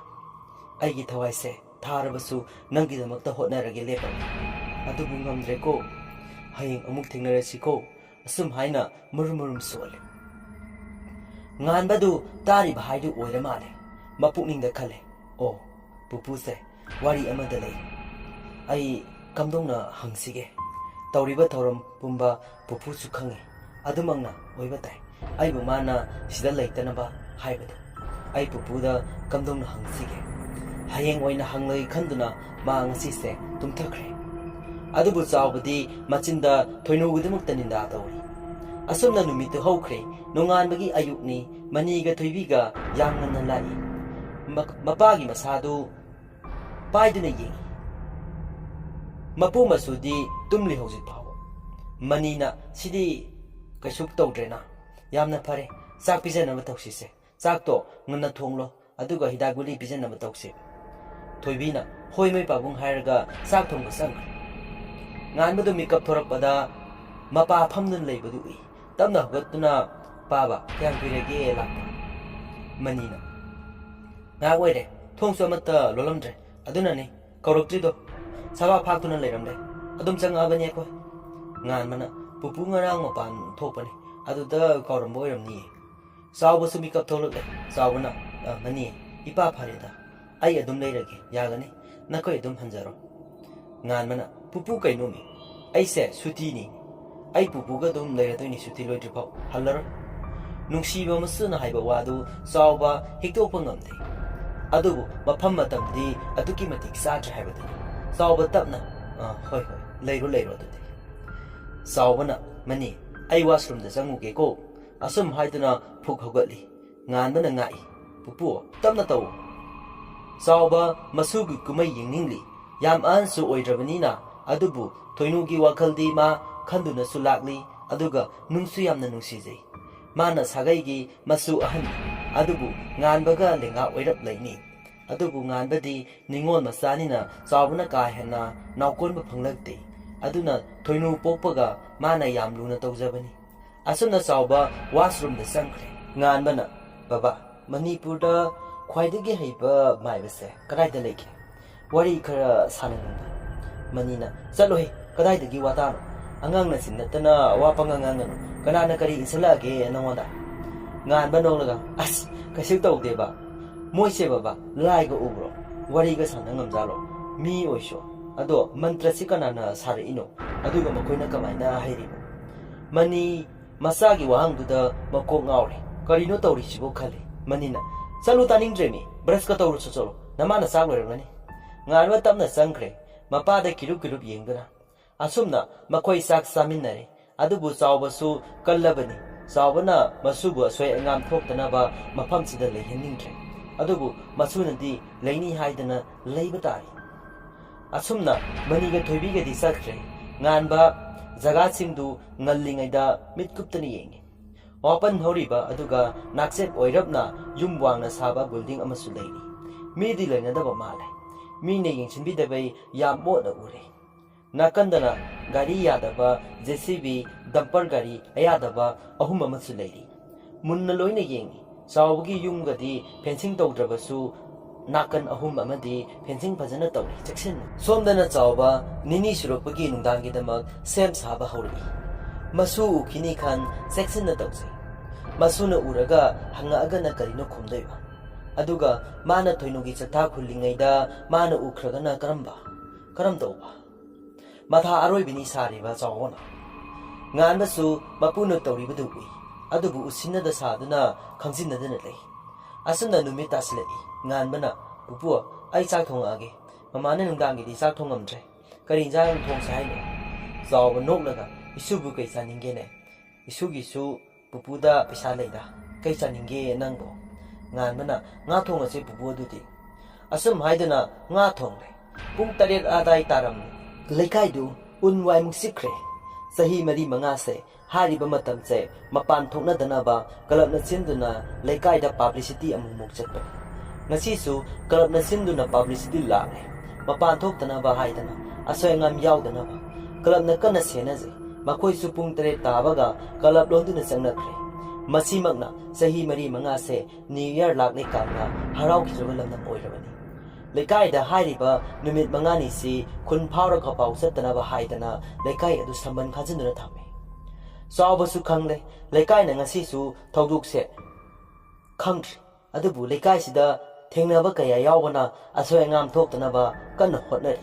ꯑꯩꯒꯤ ꯊꯋꯥꯏꯁꯦ ꯊꯥꯔꯕꯁꯨ ꯅꯪꯒꯤꯗꯃꯛꯇ ꯍꯣꯠꯅꯔꯒꯦ ꯂꯦꯞꯄꯒꯦ ꯑꯗꯨꯕꯨ ꯉꯝꯗ꯭ꯔꯦꯀꯣ ꯍꯌꯦꯡ ꯑꯃꯨꯛ ꯊꯦꯡꯅꯔꯁꯤꯀꯣ ꯑꯁꯨꯝ ꯍꯥꯏꯅ ꯃꯨꯔꯨꯝ ꯃꯨꯔꯨꯝ ꯁꯣꯜꯂꯤ ꯉꯥꯟꯕꯗꯨ ꯇꯥꯔꯤꯕ ꯍꯥꯏꯗꯨ ꯑꯣꯏꯔ ꯃꯥꯜꯂꯦ ꯃꯄꯨꯛꯅꯤꯡꯗ ꯈꯜꯂꯦ ꯑꯣ ꯄꯨꯄꯨꯁꯦ ꯋꯥꯔꯤ ꯑꯃꯗ ꯂꯩ ꯑꯩ ꯀꯝꯗꯧꯅ ꯍꯪꯁꯤꯒꯦ ꯇꯧꯔꯤꯕ ꯊꯧꯔꯝ ꯄꯨꯝꯕ ꯄꯨꯄꯨꯁꯨ ꯈꯪꯉꯤ ꯑꯗꯨꯃꯛꯅ ꯑꯣꯏꯕ ꯇꯥꯏ ꯑꯩꯕꯨ ꯃꯥꯅ ꯁꯤꯗ ꯂꯩꯇꯅꯕ ꯍꯥꯏꯕꯗꯨ ꯑꯩ ꯄꯨꯄꯨꯗ ꯀꯝꯗꯧꯅ ꯍꯪꯁꯤꯒꯦ ꯍꯌꯦꯡ ꯑꯣꯏꯅ ꯍꯪꯂꯒꯦ ꯈꯟꯗꯨꯅ ꯃꯥ ꯉꯁꯤꯁꯦ ꯇꯨꯝꯊꯈ꯭ꯔꯦ ꯑꯗꯨꯕꯨ ꯆꯥꯎꯕꯗꯤ ꯃꯆꯤꯟꯗ ꯊꯣꯏꯅꯧꯒꯤꯗꯃꯛꯇ ꯅꯤꯟꯗꯥ ꯇꯧꯔꯤ ꯑꯁꯨꯝꯅ ꯅꯨꯃꯤꯠꯇꯨ ꯍꯧꯈ꯭ꯔꯦ ꯅꯣꯡꯉꯥꯟꯕꯒꯤ ꯑꯌꯨꯛꯅꯤ ꯃꯅꯤꯒ ꯊꯣꯏꯕꯤꯒ ꯌꯥꯝ ꯉꯟꯅ ꯂꯥꯛꯏ ꯃꯄꯥꯒꯤ ꯃꯁꯥꯗꯨ ꯄꯥꯏꯗꯨꯅ ꯌꯦꯡꯉꯤ ꯃꯄꯨ ꯃꯁꯨꯗꯤ ꯇꯨꯝꯂꯤ ꯍꯧꯖꯤꯛ ꯐꯥꯎꯕ ꯃꯅꯤꯅ ꯁꯤꯗꯤ ꯀꯩꯁꯨ ꯇꯧꯗ꯭ꯔꯦꯅ ꯌꯥꯝꯅ ꯐꯔꯦ ꯆꯥꯛ ꯄꯤꯖꯅꯕ ꯇꯧꯁꯤꯁꯦ ꯆꯥꯛꯇꯣ ꯉꯟꯅ ꯊꯣꯡꯂꯣ ꯑꯗꯨꯒ ꯍꯤꯗꯥꯛ ꯒꯨꯂꯤ ꯄꯤꯖꯅꯕ ꯇꯧꯁꯤ ꯊꯣꯏꯕꯤꯅ hoi mai pabung hairaga sak thong sang ngan badu mikap thorakpada mapa phamdun leibadu I tamna hgatuna paba kyang pirege lakpa manina nga wede thong samata lolamdre aduna ne kauroktrido saba phaktuna leiramde adum changabani ko ngan mana pupu ngarang mapan thopani aduda kaurambo iramni sawa sumi kap tholok le sawna mani ipa phareda ai adum leirage yagani nakoi adum hanjaro ngan mana pupu kaino mi ai se suti ni ai pupu ga dum leiradoi suti loitri phau hallar nungsiba masuna haiba wadu sawba hiktopa ngamde adubu mafam matamdi aduki matik sadra haibadani sawba tapna hoi hoi leiro adudi sawbana mani ai washroom da changuge ko asum haiduna phuk hogatli nganbana ngai pupu tapna taw sawba masugi kumai yingningli yam ansu oidrabanina adubu toinugi wakhaldi ma khanduna sulakli aduga nungsu yamna nungsijai mana sagaigi masu ahan adubu nganbaga lenga oirap laini adubu nganbadi ningol masanina sawbana ka hena naukonba phanglakte aduna thoinu pokpaga mana yam luna tawjabani asumna sawba washroom da sangkhre nganbana baba manipur da khwaidagi haiba maibase kadaida leke wari khara sananunda manina chalohe kadaidagi watano angang na sinatana wapangangangan kanana kari insalage nangonda nganba nonglaga as kasil tawdeba moise baba laiga ubro wariga sanangam jalo mi oisho ado mantra sikanana sare ino aduga makoina kamaina hairibo mani masagi wahangduda makok ngawre karino tawri sibo khale manina chalu taning dremi brush ka tawru cholo namana saglorangani nganwa tamna sangkhre mapada kirup yengdana asumna makhoi sak saminare adubu chawbasu kallabani chawbana masubu asoi angam thoktanaba mafamsida leheningtre adubu masunadi leini haidana leiba tari asumna maniga thoibiga di sakre nganba jaga singdu ngallingaida mitkuptani yengi open horiba aduga naksep oirapna yumwangna saba building amasu leini midi lenadaba male mine yengchinbidabai yam moda ure nakandana gari yadaba JCB dumper gari ayadaba ahum amasu leiri munna loina yengi sawgi yumgadi fencing tawdrabasu nakan ahum amadi fencing phajana tawri section somdana chawba nini surupagi nungdangi damak sem saba hori masu ukini khan section na tawse masuna uraga hanga agana karino khumdaiba aduga mana thoinugi chatha khullingaida mana ukhragana karam tawba matha aroibini sariba chawona nganbasu mapuna tawribadu ui adubu usinada saduna khangsinadana lei asuna numit taslei nganbana pupu ai chak thongage mamana nungdangi di chak thongamdre kari jang thongsa haino zawba noklaga isubu kai saningene isugisu pupuda pisa leida kai saninge nangbo nganbana nga thongase pupu adudi asum haidana nga thongre pung taret adai taram leikaidu unwai muksikre sahi mari manga se hariba matam se mapan thoknadanaba kalapna sinduna leikaida publicity amumuk chatpa ngasisu kalapna sinduna publicity lare mapan thoktanaba haidana asoi ngam yawdanaba kalapna kana senaje makhoi su pung tare tabaga kalap londuna changnakre masimakna sahi mari manga se new year lakne kamna harau kijaba lamnam oirabani lekai da hairiba numit mangani si khun phawra khapau sattanaba haidana lekai adu samban khajinduna thame sawba su khangle lekai na ngasi su thawduk se khangri adubu lekai sida thengnaba kaya yawbana asoi ngam thoktanaba kanna hotnari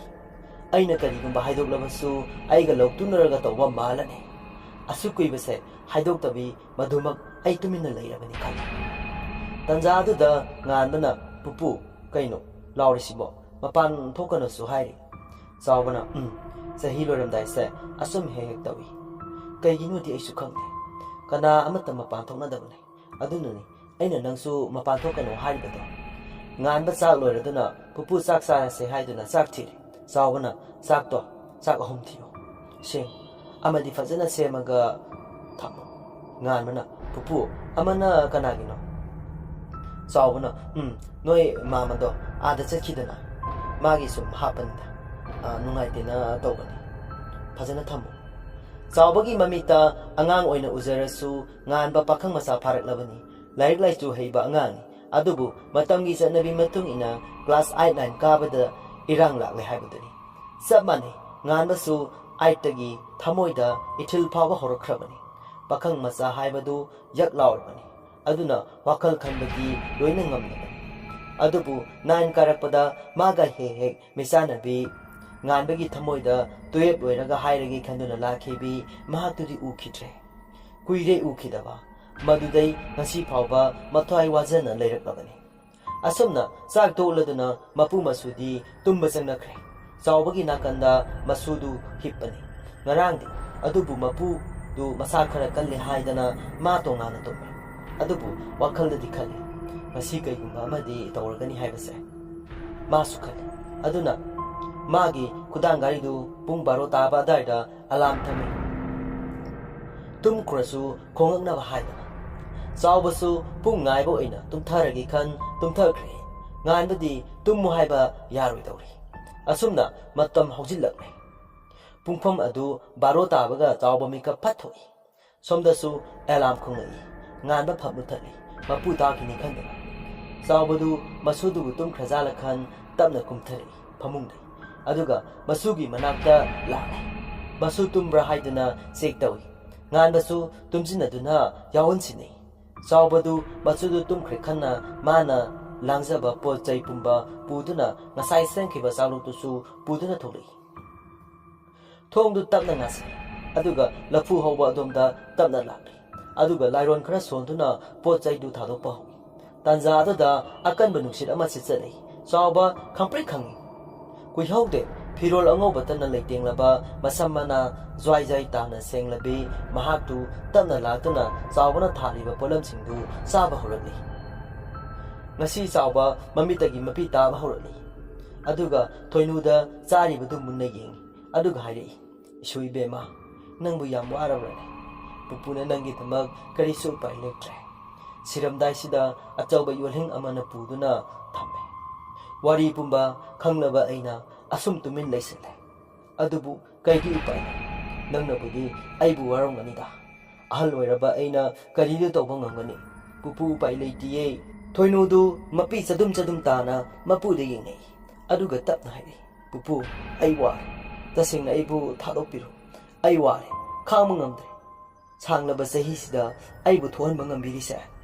aina karigumba haidoklabasu aiga loktunaraga tawba malane asukui haidok tabi madumak ai tumina leirabani khali tanjaduda nganbana pupu kaino laurisibo mapan thokana su hairi chawbana sahi loramdai se asum hek tawi kaiginu di aisu khangde kana amata mapan thokna dabane adununi aina nangsu mapan thokano hairibado nganba chak loiraduna pupu chak sa se haiduna chak thiri chawbana chak ahum thiyo sing amadi fazana semaga thamo nganbana pupu amana kanagino chawbana noi mamado ada chakhidana ꯃꯥꯒꯤ ꯁꯨꯝ ꯍꯥꯞꯄꯅꯤꯗ ꯅꯨꯡꯉꯥꯏꯇꯦꯅ ꯇꯧꯕꯅꯤ ꯐꯖꯅ ꯊꯝꯃꯨ ꯆꯥꯎꯕꯒꯤ ꯃꯃꯤꯠꯇ ꯑꯉꯥꯡ ꯑꯣꯏꯅ ꯎꯖꯔꯁꯨ ꯉꯥꯟꯕ ꯄꯥꯈꯪ ꯃꯆꯥ ꯐꯥꯔꯛꯂꯕꯅꯤ ꯂꯥꯏꯔꯤꯛ ꯂꯥꯏꯁꯨ ꯍꯩꯕ ꯑꯉꯥꯡꯅꯤ ꯑꯗꯨꯕꯨ ꯃꯇꯝꯒꯤ ꯆꯠꯅꯕꯤ ꯃꯇꯨꯡ ꯏꯟꯅ ꯀ꯭ꯂꯥꯁ 8-9 ꯀꯥꯕꯗ ꯏꯔꯥꯡ ꯂꯥꯛꯂꯦ ꯍꯥꯏꯕꯗꯨꯅꯤ ꯆꯞ ꯃꯥꯟꯅꯩ ꯉꯥꯟꯕꯁꯨ 8ꯇꯒꯤ ꯊꯃꯣꯏꯗ ꯏꯊꯤꯜ ꯐꯥꯎꯕ ꯍꯧꯔꯛꯈ꯭ꯔꯕꯅꯤ ꯄꯥꯈꯪ ꯃꯆꯥ ꯍꯥꯏꯕꯗꯨ ꯌꯛ ꯂꯥꯎꯔꯕꯅꯤ ꯑꯗꯨꯅ ꯋꯥꯈꯜ ꯈꯟꯕꯗꯤ ꯂꯣꯏꯅ ꯉꯝꯂꯕꯅꯤ ꯑꯗꯨꯕꯨ 9 ꯀꯥꯔꯛꯄꯗ ꯃꯥꯒ ꯍꯦꯛ ꯍꯦꯛ ꯃꯤꯆꯥꯟꯅꯕꯤ ꯉꯥꯟꯕꯒꯤ ꯊꯃꯣꯏꯗ 12 ꯂꯣꯏꯔꯒ ꯍꯥꯏꯔꯒꯦ ꯈꯟꯗꯨꯅ ꯂꯥꯛꯈꯤꯕꯤ ꯃꯍꯥꯛꯇꯨꯗꯤ ꯎꯈꯤꯗ꯭ꯔꯦ ꯀꯨꯏꯔꯦ ꯎꯈꯤꯗꯕ ꯃꯗꯨꯗꯩ ꯉꯁꯤ ꯐꯥꯎꯕ ꯃꯊ꯭ꯋꯥꯏ ꯋꯥꯖꯅ ꯂꯩꯔꯛꯂꯕꯅꯤ ꯑꯁꯨꯝꯅ ꯆꯥꯛ ꯇꯣꯛꯂꯗꯨꯅ ꯃꯄꯨ ꯃꯁꯨꯗꯤ ꯇꯨꯝꯕ ꯆꯪꯅꯈ꯭ꯔꯦ ꯆꯥꯎꯕꯒꯤ ꯅꯥꯀꯟꯗ ꯃꯁꯨꯗꯨ ꯍꯤꯞꯄꯅꯤ ꯉꯔꯥꯡꯗꯤ ꯑꯗꯨꯕꯨ ꯃꯄꯨꯗꯨ ꯃꯁꯥ ꯈꯔ ꯀꯜꯂꯦ ꯍꯥꯏꯗꯅ ꯃꯥ ꯇꯣꯉꯥꯟꯅ ꯇꯨꯝꯃꯦ ꯑꯗꯨꯕꯨ ꯋꯥꯈꯜꯗꯗꯤ ꯈꯜꯂꯤ ꯉꯁꯤ ꯀꯩꯒꯨꯝꯕ ꯑꯃꯗꯤ ꯇꯧꯔꯒꯅꯤ ꯍꯥꯏꯕꯁꯦ ꯃꯥꯁꯨ ꯈꯜꯂꯤ ꯑꯗꯨꯅ ꯃꯥꯒꯤ ꯈꯨꯗꯥꯡ ꯒꯥꯔꯤꯗꯨ ꯄꯨꯡ 12 ꯇꯥꯕ ꯑꯗꯥꯏꯗ ꯑꯂꯥꯔꯝ ꯊꯝꯃꯤ ꯇꯨꯝꯈ꯭ꯔꯁꯨ ꯈꯣꯡꯉꯛꯅꯕ ꯍꯥꯏꯗꯅ ꯆꯥꯎꯕꯁꯨ ꯄꯨꯡ ꯉꯥꯏꯕ ꯑꯣꯏꯅ ꯇꯨꯝꯊꯔꯒꯦ ꯈꯟ ꯇꯨꯝꯊꯈ꯭ꯔꯦ ꯉꯥꯟꯕꯗꯤ ꯇꯨꯝꯃꯨ ꯍꯥꯏꯕ ꯌꯥꯔꯣꯏꯗꯧꯔꯤ ꯑꯁꯨꯝꯅ ꯃꯇꯝ ꯍꯧꯖꯤꯜꯂꯛꯂꯦ ꯄꯨꯡꯐꯝ ꯑꯗꯨ 12 ꯇꯥꯕꯒ ꯆꯥꯎꯕ ꯃꯤꯀꯞ ꯐꯠ ꯊꯣꯛꯏ ꯁꯣꯝꯗꯁꯨ ꯑꯦꯂꯥꯔꯝ ꯈꯣꯡꯂꯛꯏ ꯉꯥꯟꯕ ꯐꯝ ꯃꯨꯠꯊꯠꯂꯤ ꯃꯄꯨ ꯇꯥꯈꯤꯅꯤ ꯈꯟꯗꯅ ꯆꯥꯎꯕꯗꯨ ꯃꯁꯨꯗꯨꯕꯨ ꯇꯨꯝꯈ꯭ꯔꯖꯥꯠꯂ ꯈꯟ ꯇꯞꯅ ꯀꯨꯝꯊꯔꯛꯏ ꯐꯃꯨꯡꯗ ꯑꯗꯨꯒ ꯃꯁꯨꯒꯤ ꯃꯅꯥꯛꯇ ꯂꯥꯛꯂꯦ ꯃꯁꯨ ꯇꯨꯝꯕ꯭ꯔꯥ ꯍꯥꯏꯗꯨꯅ ꯆꯦꯛ ꯇꯧꯏ ꯉꯥꯟꯕꯁꯨ ꯇꯨꯝꯁꯤꯟꯅꯗꯨꯅ ꯌꯥꯎꯍꯟꯁꯤꯟꯅꯩ ꯆꯥꯎꯕꯗꯨ ꯃꯁꯨꯗꯨ ꯇꯨꯝꯈ꯭ꯔꯦ ꯈꯟꯅ ꯃꯥꯅ ꯂꯥꯡꯖꯕ ꯄꯣꯠ ꯆꯩ ꯄꯨꯝꯕ ꯄꯨꯗꯨꯅ ꯉꯁꯥꯏ ꯁꯦꯝꯈꯤꯕ ꯆꯥꯛꯂꯨꯛꯇꯨꯁꯨ ꯄꯨꯗꯨꯅ ꯊꯣꯛꯂꯛꯏ ꯊꯣꯡꯗꯨ ꯇꯞꯅ ꯉꯥꯁꯤꯜꯂꯤ ꯑꯗꯨꯒ ꯂꯐꯨ ꯍꯧꯕ ꯑꯗꯣꯝꯗ ꯇꯞꯅ ꯂꯥꯛꯂꯤ ꯑꯗꯨꯒ ꯂꯥꯏꯔꯣꯟ ꯈꯔ ꯁꯣꯟꯗꯨꯅ ꯄꯣꯠ ꯆꯩꯗꯨ ꯊꯥꯗꯣꯛꯄ ꯍꯧꯏ ꯇꯥꯟꯖꯥ ꯑꯗꯨꯗ ꯑꯀꯟꯕ ꯅꯨꯡꯁꯤꯠ ꯑꯃ ꯁꯤꯠꯆꯠꯂꯛꯏ ꯆꯥꯎꯕ ꯈꯪꯄ꯭ꯔꯦꯛ ꯈꯪꯏ ꯀꯨꯏꯍꯧꯗꯦ ꯐꯤꯔꯣꯜ ꯑꯉꯧꯕꯇꯅ ꯂꯩꯇꯦꯡꯂꯕ ꯃꯁꯝ ꯃꯅꯥ ꯖ꯭ꯋꯥꯏ ꯖ꯭ꯋꯥꯏ ꯇꯥꯅ ꯁꯦꯡꯂꯕꯤ ꯃꯍꯥꯛꯇꯨ ꯇꯞꯅ ꯂꯥꯛꯇꯨꯅ ꯆꯥꯎꯕꯅ ꯊꯥꯜꯂꯤꯕ ꯄꯣꯠꯂꯝꯁꯤꯡꯗꯨ ꯆꯥꯕ ꯍꯧꯔꯛꯂꯤ ꯉꯁꯤ ꯆꯥꯎꯕ ꯃꯃꯤꯠꯇꯒꯤ ꯃꯄꯤ ꯇꯥꯕ ꯍꯧꯔꯛꯂꯤ ꯑꯗꯨꯒ ꯊꯣꯏꯅꯨꯗ ꯆꯥꯔꯤꯕꯗꯨ ꯃꯨꯟꯅ ꯌꯦꯡꯏ ꯑꯗꯨꯒ ꯍꯥꯏꯔꯛꯏ ꯏꯁꯨ ꯏꯕꯦꯝꯃ ꯅꯪꯕꯨ ꯌꯥꯝ ꯋꯥꯔꯕ꯭ꯔꯅꯦ ꯄꯨꯄꯨꯅ ꯅꯪꯒꯤꯗꯃꯛ ꯀꯔꯤꯁꯨ ꯎꯄꯥꯏ ꯂꯩꯇ꯭ꯔꯦ ꯁꯤꯔꯝꯗꯥꯏꯁꯤꯗ ꯑꯆꯧꯕ ꯌꯣꯜꯍꯤꯡ ꯑꯃꯅ ꯄꯨꯗꯨꯅ ꯊꯝꯃꯦ ꯋꯥꯔꯤ ꯄꯨꯝꯕ ꯈꯪꯂꯕ ꯑꯩꯅ ꯑꯁꯨꯝ ꯇꯨꯃꯤꯟ ꯂꯩꯁꯤꯜꯂꯦ ꯑꯗꯨꯕꯨ ꯀꯩꯒꯤ ꯎꯄꯥꯏ ꯂꯩ ꯅꯪꯅꯕꯨꯗꯤ ꯑꯩꯕꯨ ꯋꯥꯔꯝꯒꯅꯤꯗ ꯑꯍꯜ ꯑꯣꯏꯔꯕ ꯑꯩꯅ ꯀꯔꯤꯗꯨ ꯇꯧꯕ ꯉꯝꯒꯅꯤ ꯄꯨꯄꯨ ꯎꯄꯥꯏ ꯂꯩꯇꯤꯌꯦ ꯊꯣꯏꯅꯨꯗꯨ ꯃꯄꯤ ꯆꯗꯨꯝ ꯆꯗꯨꯝ ꯇꯥꯅ ꯃꯄꯨꯗ ꯌꯦꯡꯅꯩ ꯑꯗꯨꯒ ꯇꯞꯅ ꯍꯥꯏꯔꯛꯏ ꯄꯨꯄꯨ ꯑꯩ ꯋꯥꯔꯦ ꯇꯁꯦꯡꯅ ꯑꯩꯕꯨ ꯊꯥꯗꯣꯛꯄꯤꯔꯣ ꯑꯩ ꯋꯥꯔꯦ ꯈꯥꯡꯕ ꯉꯝꯗ꯭ꯔꯦ ꯁꯥꯡꯂꯕ ꯆꯍꯤꯁꯤꯗ ꯑꯩꯕꯨ ꯊꯣꯛꯍꯟꯕ ꯉꯝꯕꯤꯔꯤꯁꯦ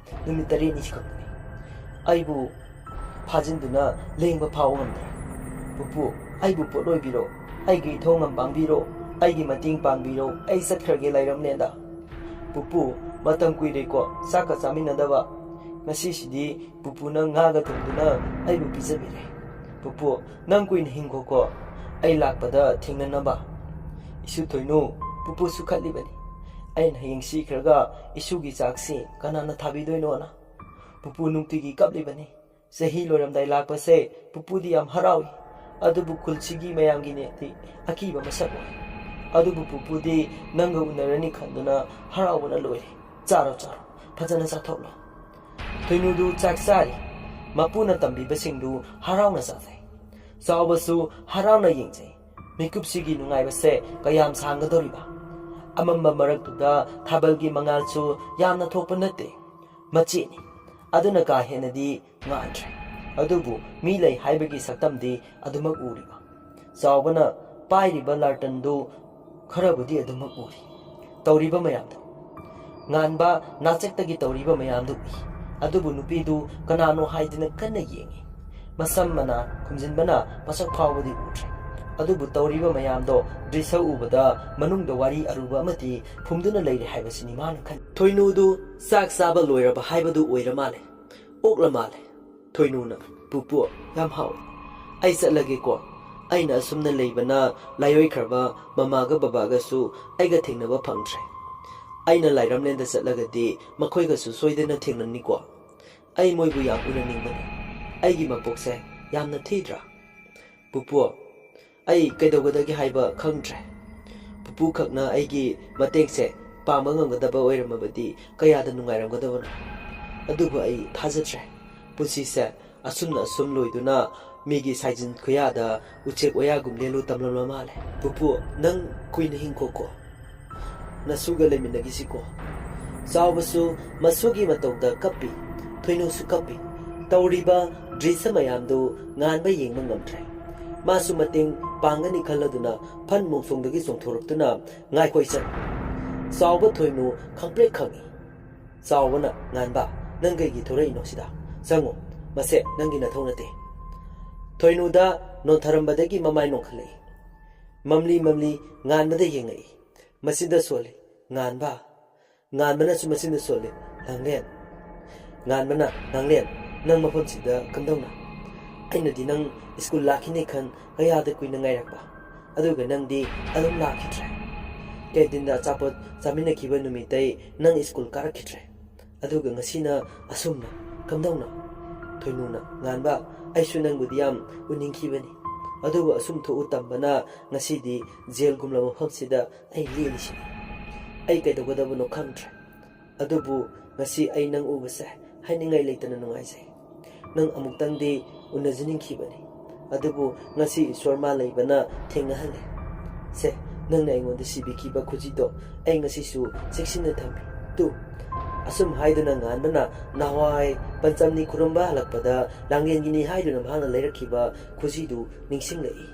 ꯅꯨꯃꯤꯠ 9ꯅꯤ ꯈꯛꯇꯅꯤ ꯑꯩꯕꯨ ꯐꯥꯖꯤꯟꯗꯨꯅ ꯂꯦꯡꯕ ꯐꯥꯎ ꯉꯝꯗ꯭ꯔꯦ ꯄꯨꯄꯨ ꯑꯩꯕꯨ ꯄꯣꯠꯂꯣꯏꯕꯤꯔꯣ ꯑꯩꯒꯤ ꯏꯊꯧꯉꯝ ꯄꯥꯡꯕꯤꯔꯣ ꯑꯩꯒꯤ ꯃꯇꯦꯡ ꯄꯥꯡꯕꯤꯔꯣ ꯑꯩ ꯆꯠꯈ꯭ꯔꯒꯦ ꯂꯩꯔꯝꯂꯦꯗ ꯄꯨꯄꯨ ꯃꯇꯝ ꯀꯨꯏꯔꯦꯀꯣ ꯆꯥꯛꯀ ꯆꯥꯃꯤꯟꯅꯗꯕ ꯉꯁꯤꯁꯤꯗꯤ ꯄꯨꯄꯨꯅ ꯉꯥꯒ ꯊꯣꯡꯗꯨꯅ ꯑꯩꯕꯨ ꯄꯤꯖꯕꯤꯔꯦ ꯄꯨꯄꯨ ꯅꯪ ꯀꯨꯏꯅ ꯍꯤꯡꯈꯣꯀꯣ ꯑꯩ ꯂꯥꯛꯄꯗ ꯊꯦꯡꯅꯅꯕ ꯏꯁꯨ ꯊꯣꯏꯅꯨ ꯄꯨꯄꯨꯁꯨ ꯈꯠꯂꯤꯕꯅꯤ ꯑꯩꯅ ꯍꯌꯦꯡ ꯁꯤꯈ꯭ꯔꯒ ꯏꯁꯨꯒꯤ ꯆꯥꯛꯁꯤ ꯀꯅꯥꯅ ꯊꯥꯕꯤꯗꯣꯏꯅꯣꯅ ꯄꯨꯄꯨ ꯅꯨꯡꯇꯤꯒꯤ ꯀꯞꯂꯤꯕꯅꯤ ꯆꯍꯤ ꯂꯣꯏꯔꯝꯗꯥꯏ ꯂꯥꯛꯄꯁꯦ ꯄꯨꯄꯨꯗꯤ ꯌꯥꯝ ꯍꯔꯥꯎꯏ ꯑꯗꯨꯕु ꯈꯨꯜꯁꯤꯒꯤ ꯃꯌꯥꯝꯒꯤꯅꯦꯗꯤ ꯑꯀꯤꯕ ꯃꯁꯛ ꯑꯣꯏ ꯑꯗꯨꯕु ꯄꯨꯄꯨꯗꯤ ꯅꯪꯒ ꯎꯅꯔꯅꯤ ꯈꯟꯗꯨꯅ ꯍꯔꯥꯎꯕꯅ ꯂꯣꯏꯔꯦ ꯆꯥꯔꯣ ꯆꯥꯔꯣ ꯐꯖꯅ ꯆꯥꯊꯣꯛꯂꯣ ꯊꯣꯏꯅꯨꯗꯨ ꯆꯥꯛ ꯆꯥꯔꯤ ꯃꯄꯨꯅ ꯇꯝꯕꯤꯕꯁꯤꯡꯗꯨ ꯍꯔꯥꯎꯅ ꯆꯥꯖꯩ ꯆꯥꯎꯕꯁꯨ ꯍꯔꯥꯎꯅ ꯌꯦꯡꯖꯩ ꯃꯤꯀꯨꯞꯁꯤꯒꯤ ꯅꯨꯡꯉꯥꯏꯕꯁꯦ ꯀꯌꯥꯝ ꯁꯥꯡꯒꯗꯧꯔꯤꯕ ꯑꯃꯝꯕ ꯃꯔꯛꯇꯨꯗ ꯊꯥꯕꯜꯒꯤ ꯃꯉꯥꯜꯁꯨ ꯌꯥꯝꯅ ꯊꯣꯛꯄ ꯅꯠꯇꯦ ꯃꯆꯦꯠꯅꯤ ꯑꯗꯨꯅ ꯀꯥ ꯍꯦꯟꯅꯗꯤ ꯉꯥꯟꯗ꯭ꯔꯦ ꯑꯗꯨꯕꯨ ꯃꯤ ꯂꯩ ꯍꯥꯏꯕꯒꯤ ꯁꯛꯇꯝꯗꯤ ꯑꯗꯨꯃꯛ ꯎꯔꯤꯕ ꯆꯥꯎꯕꯅ ꯄꯥꯏꯔꯤꯕ ꯂꯥꯔꯇꯟꯗꯨ ꯈꯔꯕꯨꯗꯤ ꯑꯗꯨꯃꯛ ꯎꯔꯤ ꯇꯧꯔꯤꯕ ꯃꯌꯥꯝꯗꯨ ꯉꯥꯟꯕ ꯅꯥꯆꯦꯛꯇꯒꯤ ꯇꯧꯔꯤꯕ ꯃꯌꯥꯝꯗꯨ ꯎꯏ ꯑꯗꯨꯕꯨ ꯅꯨꯄꯤꯗꯨ ꯀꯅꯥꯅꯣ ꯍꯥꯏꯗꯨꯅ ꯀꯟꯅ ꯌꯦꯡꯏ ꯃꯁꯝ ꯃꯅꯥ ꯈꯨꯝꯖꯤꯟꯕꯅ ꯃꯁꯛ ꯐꯥꯎꯕꯗꯤ ꯎꯗ꯭ꯔꯦ ꯑꯗꯨꯕꯨ ꯇꯧꯔꯤꯕ ꯃꯌꯥꯝꯗꯣ ꯗ꯭ꯔꯤꯁ ꯎꯕꯗ ꯃꯅꯨꯡꯗ ꯋꯥꯔꯤ ꯑꯔꯨꯕ ꯑꯃꯗꯤ ꯐꯨꯝꯗꯨꯅ ꯂꯩꯔꯦ ꯍꯥꯏꯕꯁꯤꯅꯤ ꯃꯥꯅ ꯈꯟ ꯊꯣꯏꯅꯨꯗꯨ ꯆꯥꯛ ꯆꯥꯕ ꯂꯣꯏꯔꯕ ꯍꯥꯏꯕꯗꯨ ꯑꯣꯏꯔ ꯃꯥꯜꯂꯦ ꯑꯣꯛꯂ ꯃꯥꯜꯂꯦ ꯊꯣꯏꯅꯨꯅ ꯄꯨꯄꯨ ꯌꯥꯝ ꯍꯥꯎꯏ ꯑꯩ ꯆꯠꯂꯒꯦꯀꯣ ꯑꯩꯅ ꯑꯁꯨꯝꯅ ꯂꯩꯕꯅ ꯂꯥꯏꯑꯣꯏꯈ꯭ꯔꯕ ꯃꯃꯥꯒ ꯕꯕꯥꯒꯁꯨ ꯑꯩꯒ ꯊꯦꯡꯅꯕ ꯐꯪꯗ꯭ꯔꯦ ꯑꯩꯅ ꯂꯥꯏꯔꯝꯂꯦꯟꯗ ꯆꯠꯂꯒꯗꯤ ꯃꯈꯣꯏꯒꯁꯨ ꯁꯣꯏꯗꯅ ꯊꯦꯡꯅꯅꯤꯀꯣ ꯑꯩ ꯃꯣꯏꯕꯨ ꯌꯥꯝ ꯎꯅꯅꯤꯡꯕꯅꯤ ꯑꯩꯒꯤ ꯃꯄꯣꯛꯁꯦ ꯌꯥꯝꯅ ꯊꯤꯗ꯭ꯔꯥ ꯄꯨꯄꯨ ꯑꯩ ꯀꯩꯗꯧꯒꯗꯒꯦ ꯍꯥꯏꯕ ꯈꯪꯗ꯭ꯔꯦ ꯄꯨꯄꯨ ꯈꯛꯅ ꯑꯩꯒꯤ ꯃꯇꯦꯡꯁꯦ ꯄꯥꯡꯕ ꯉꯝꯒꯗꯕ ꯑꯣꯏꯔꯝꯃꯕꯗꯤ ꯀꯌꯥꯗ ꯅꯨꯡꯉꯥꯏꯔꯝꯒꯗꯕꯅꯣ ꯑꯗꯨꯕꯨ ꯑꯩ ꯊꯥꯖꯗ꯭ꯔꯦ ꯄꯨꯟꯁꯤꯁꯦ ꯑꯁꯨꯝꯅ ꯑꯁꯨꯝ ꯂꯣꯏꯗꯨꯅ ꯃꯤꯒꯤ ꯁꯥꯏꯖꯤꯟ ꯈꯨꯌꯥꯗ ꯎꯆꯦꯛ ꯋꯥꯌꯥꯒꯨꯝ ꯂꯦꯜꯂꯨ ꯇꯝꯂꯝꯕ ꯃꯥꯜꯂꯦ ꯄꯨꯄꯨ ꯅꯪ ꯀꯨꯏꯅ ꯍꯤꯡꯈꯣꯀꯣ ꯅꯁꯨꯒ ꯂꯩꯃꯤꯟꯅꯈꯤꯁꯤꯀꯣ ꯆꯥꯎꯕꯁꯨ ꯃꯁꯨꯒꯤ ꯃꯇꯧꯗ ꯀꯞꯄꯤ ꯊꯣꯏꯅꯨꯁꯨ ꯀꯞꯄꯤ ꯇꯧꯔꯤꯕ ꯗ꯭ꯔꯤꯁ ꯃꯌꯥꯝꯗꯨ ꯉꯥꯟꯕ ꯌꯦꯡꯕ ꯉꯝꯗ꯭ꯔꯦ ꯃꯥꯁꯨ ꯃꯇꯦꯡ ꯄꯥꯡꯒꯅꯤ ꯈꯜꯂꯗꯨꯅ ꯐꯟ ꯃꯣꯡꯁꯣꯡꯗꯒꯤ ꯆꯣꯡꯊꯣꯔꯛꯇꯨꯅ ꯉꯥꯏꯈꯣꯏ ꯆꯠ ꯆꯥꯎꯕ ꯊꯣꯏꯅꯨ ꯈꯪꯄ꯭ꯔꯦꯛ ꯈꯪꯏ ꯆꯥꯎꯕꯅ ꯉꯥꯟꯕ ꯅꯪ ꯀꯩꯒꯤ ꯊꯣꯔꯛꯏꯅꯣ ꯁꯤꯗ ꯆꯪꯉꯣ ꯃꯁꯦ ꯅꯪꯒꯤ ꯅꯊꯧ ꯅꯠꯇꯦ ꯊꯣꯏꯅꯨꯗ ꯅꯣꯟꯊꯔꯝꯕꯗꯒꯤ ꯃꯃꯥꯏ ꯅꯣꯟꯈꯠꯂꯛꯏ ꯃꯝꯂꯤ ꯃꯝꯂꯤ ꯉꯥꯟꯕꯗ ꯌꯦꯡꯉꯛꯏ ꯃꯆꯤꯟꯗ ꯁꯣꯜꯂꯤ ꯉꯥꯟꯕ ꯉꯥꯟꯕꯅꯁꯨ ꯃꯆꯤꯟꯗ ꯁꯣꯜꯂꯤ ꯂꯥꯡꯂꯦꯟ ꯉꯥꯟꯕꯅ ꯂꯥꯡꯂꯦꯟ ꯅꯪ ꯃꯐꯝꯁꯤꯗ ꯀꯝꯗꯧꯅ ꯑꯩꯅꯗꯤ ꯅꯪ ꯁ꯭ꯀꯨꯜ ꯂꯥꯛꯈꯤꯅꯤ ꯈꯟ ꯀꯌꯥꯗ ꯀꯨꯏꯅ ꯉꯥꯏꯔꯛꯄ ꯑꯗꯨꯒ ꯅꯪꯗꯤ ꯑꯗꯨꯝ ꯂꯥꯛꯈꯤꯗ꯭ꯔꯦ ꯀꯦꯟꯇꯤꯟꯗ ꯑꯆꯥꯄꯣꯠ ꯆꯥꯃꯤꯟꯅꯈꯤꯕ ꯅꯨꯃꯤꯠꯇꯩ ꯅꯪ ꯁ꯭ꯀꯨꯜ ꯀꯥꯔꯛꯈꯤꯗ꯭ꯔꯦ ꯑꯗꯨꯒ ꯉꯁꯤꯅ ꯑꯁꯨꯝꯅ ꯀꯝꯗꯧꯅ ꯊꯣꯏꯅꯨꯅ ꯉꯥꯟꯕ ꯑꯩꯁꯨ ꯅꯪꯕꯨꯗꯤ ꯌꯥꯝ ꯎꯅꯤꯡꯈꯤꯕꯅꯤ ꯑꯗꯨꯕꯨ ꯑꯁꯨꯝ ꯊꯣꯛꯎ ꯇꯝꯕꯅ ꯉꯁꯤꯗꯤ ꯖꯦꯜꯒꯨꯝꯂꯕ ꯃꯐꯝꯁꯤꯗ ꯑꯩ ꯂꯦꯜꯂꯤꯁꯤꯅꯤ ꯑꯩ ꯀꯩꯗꯧꯒꯗꯕꯅꯣ ꯈꯪꯗ꯭ꯔꯦ ꯑꯗꯨꯕꯨ ꯉꯁꯤ ꯑꯩ ꯅꯪ ꯎꯕꯁꯦ ꯍꯥꯏꯅꯤꯡꯉꯥꯏ ꯂꯩꯇꯅ ꯅꯨꯡꯉꯥꯏꯖꯩ ꯅꯪ ꯑꯃꯨꯛꯇꯪꯗꯤ ꯎꯅꯖꯅꯤꯡꯈꯤꯕꯅꯤ ꯑꯗꯨꯕꯨ ꯉꯁꯤ ꯏꯁꯣꯔ ꯃꯥ ꯂꯩꯕꯅ ꯊꯦꯡꯅꯍꯜꯂꯦ ꯁꯦ ꯅꯪꯅ ꯑꯩꯉꯣꯟꯗ ꯁꯤꯕꯤꯈꯤꯕ ꯈꯨꯖꯤꯗꯣ ꯑꯩ ꯉꯁꯤꯁꯨ ꯆꯦꯛꯁꯤꯟꯅ ꯊꯝꯃꯤ ꯇꯨ ꯑꯁꯨꯝ ꯍꯥꯏꯗꯨꯅ ꯉꯥꯟꯕꯅ ꯅꯍꯥꯟꯋꯥꯏ ꯄꯟꯆꯝꯅꯤ ꯈꯨꯔꯨꯝꯕ ꯍꯜꯂꯛꯄꯗ ꯂꯥꯡꯂꯦꯟꯒꯤꯅꯤ ꯍꯥꯏꯗꯨꯅ ꯃꯍꯥꯛꯅ ꯂꯩꯔꯛꯈꯤꯕ ꯈꯨꯖꯤꯗꯨ ꯅꯤꯡꯁꯤꯡꯂꯛꯏ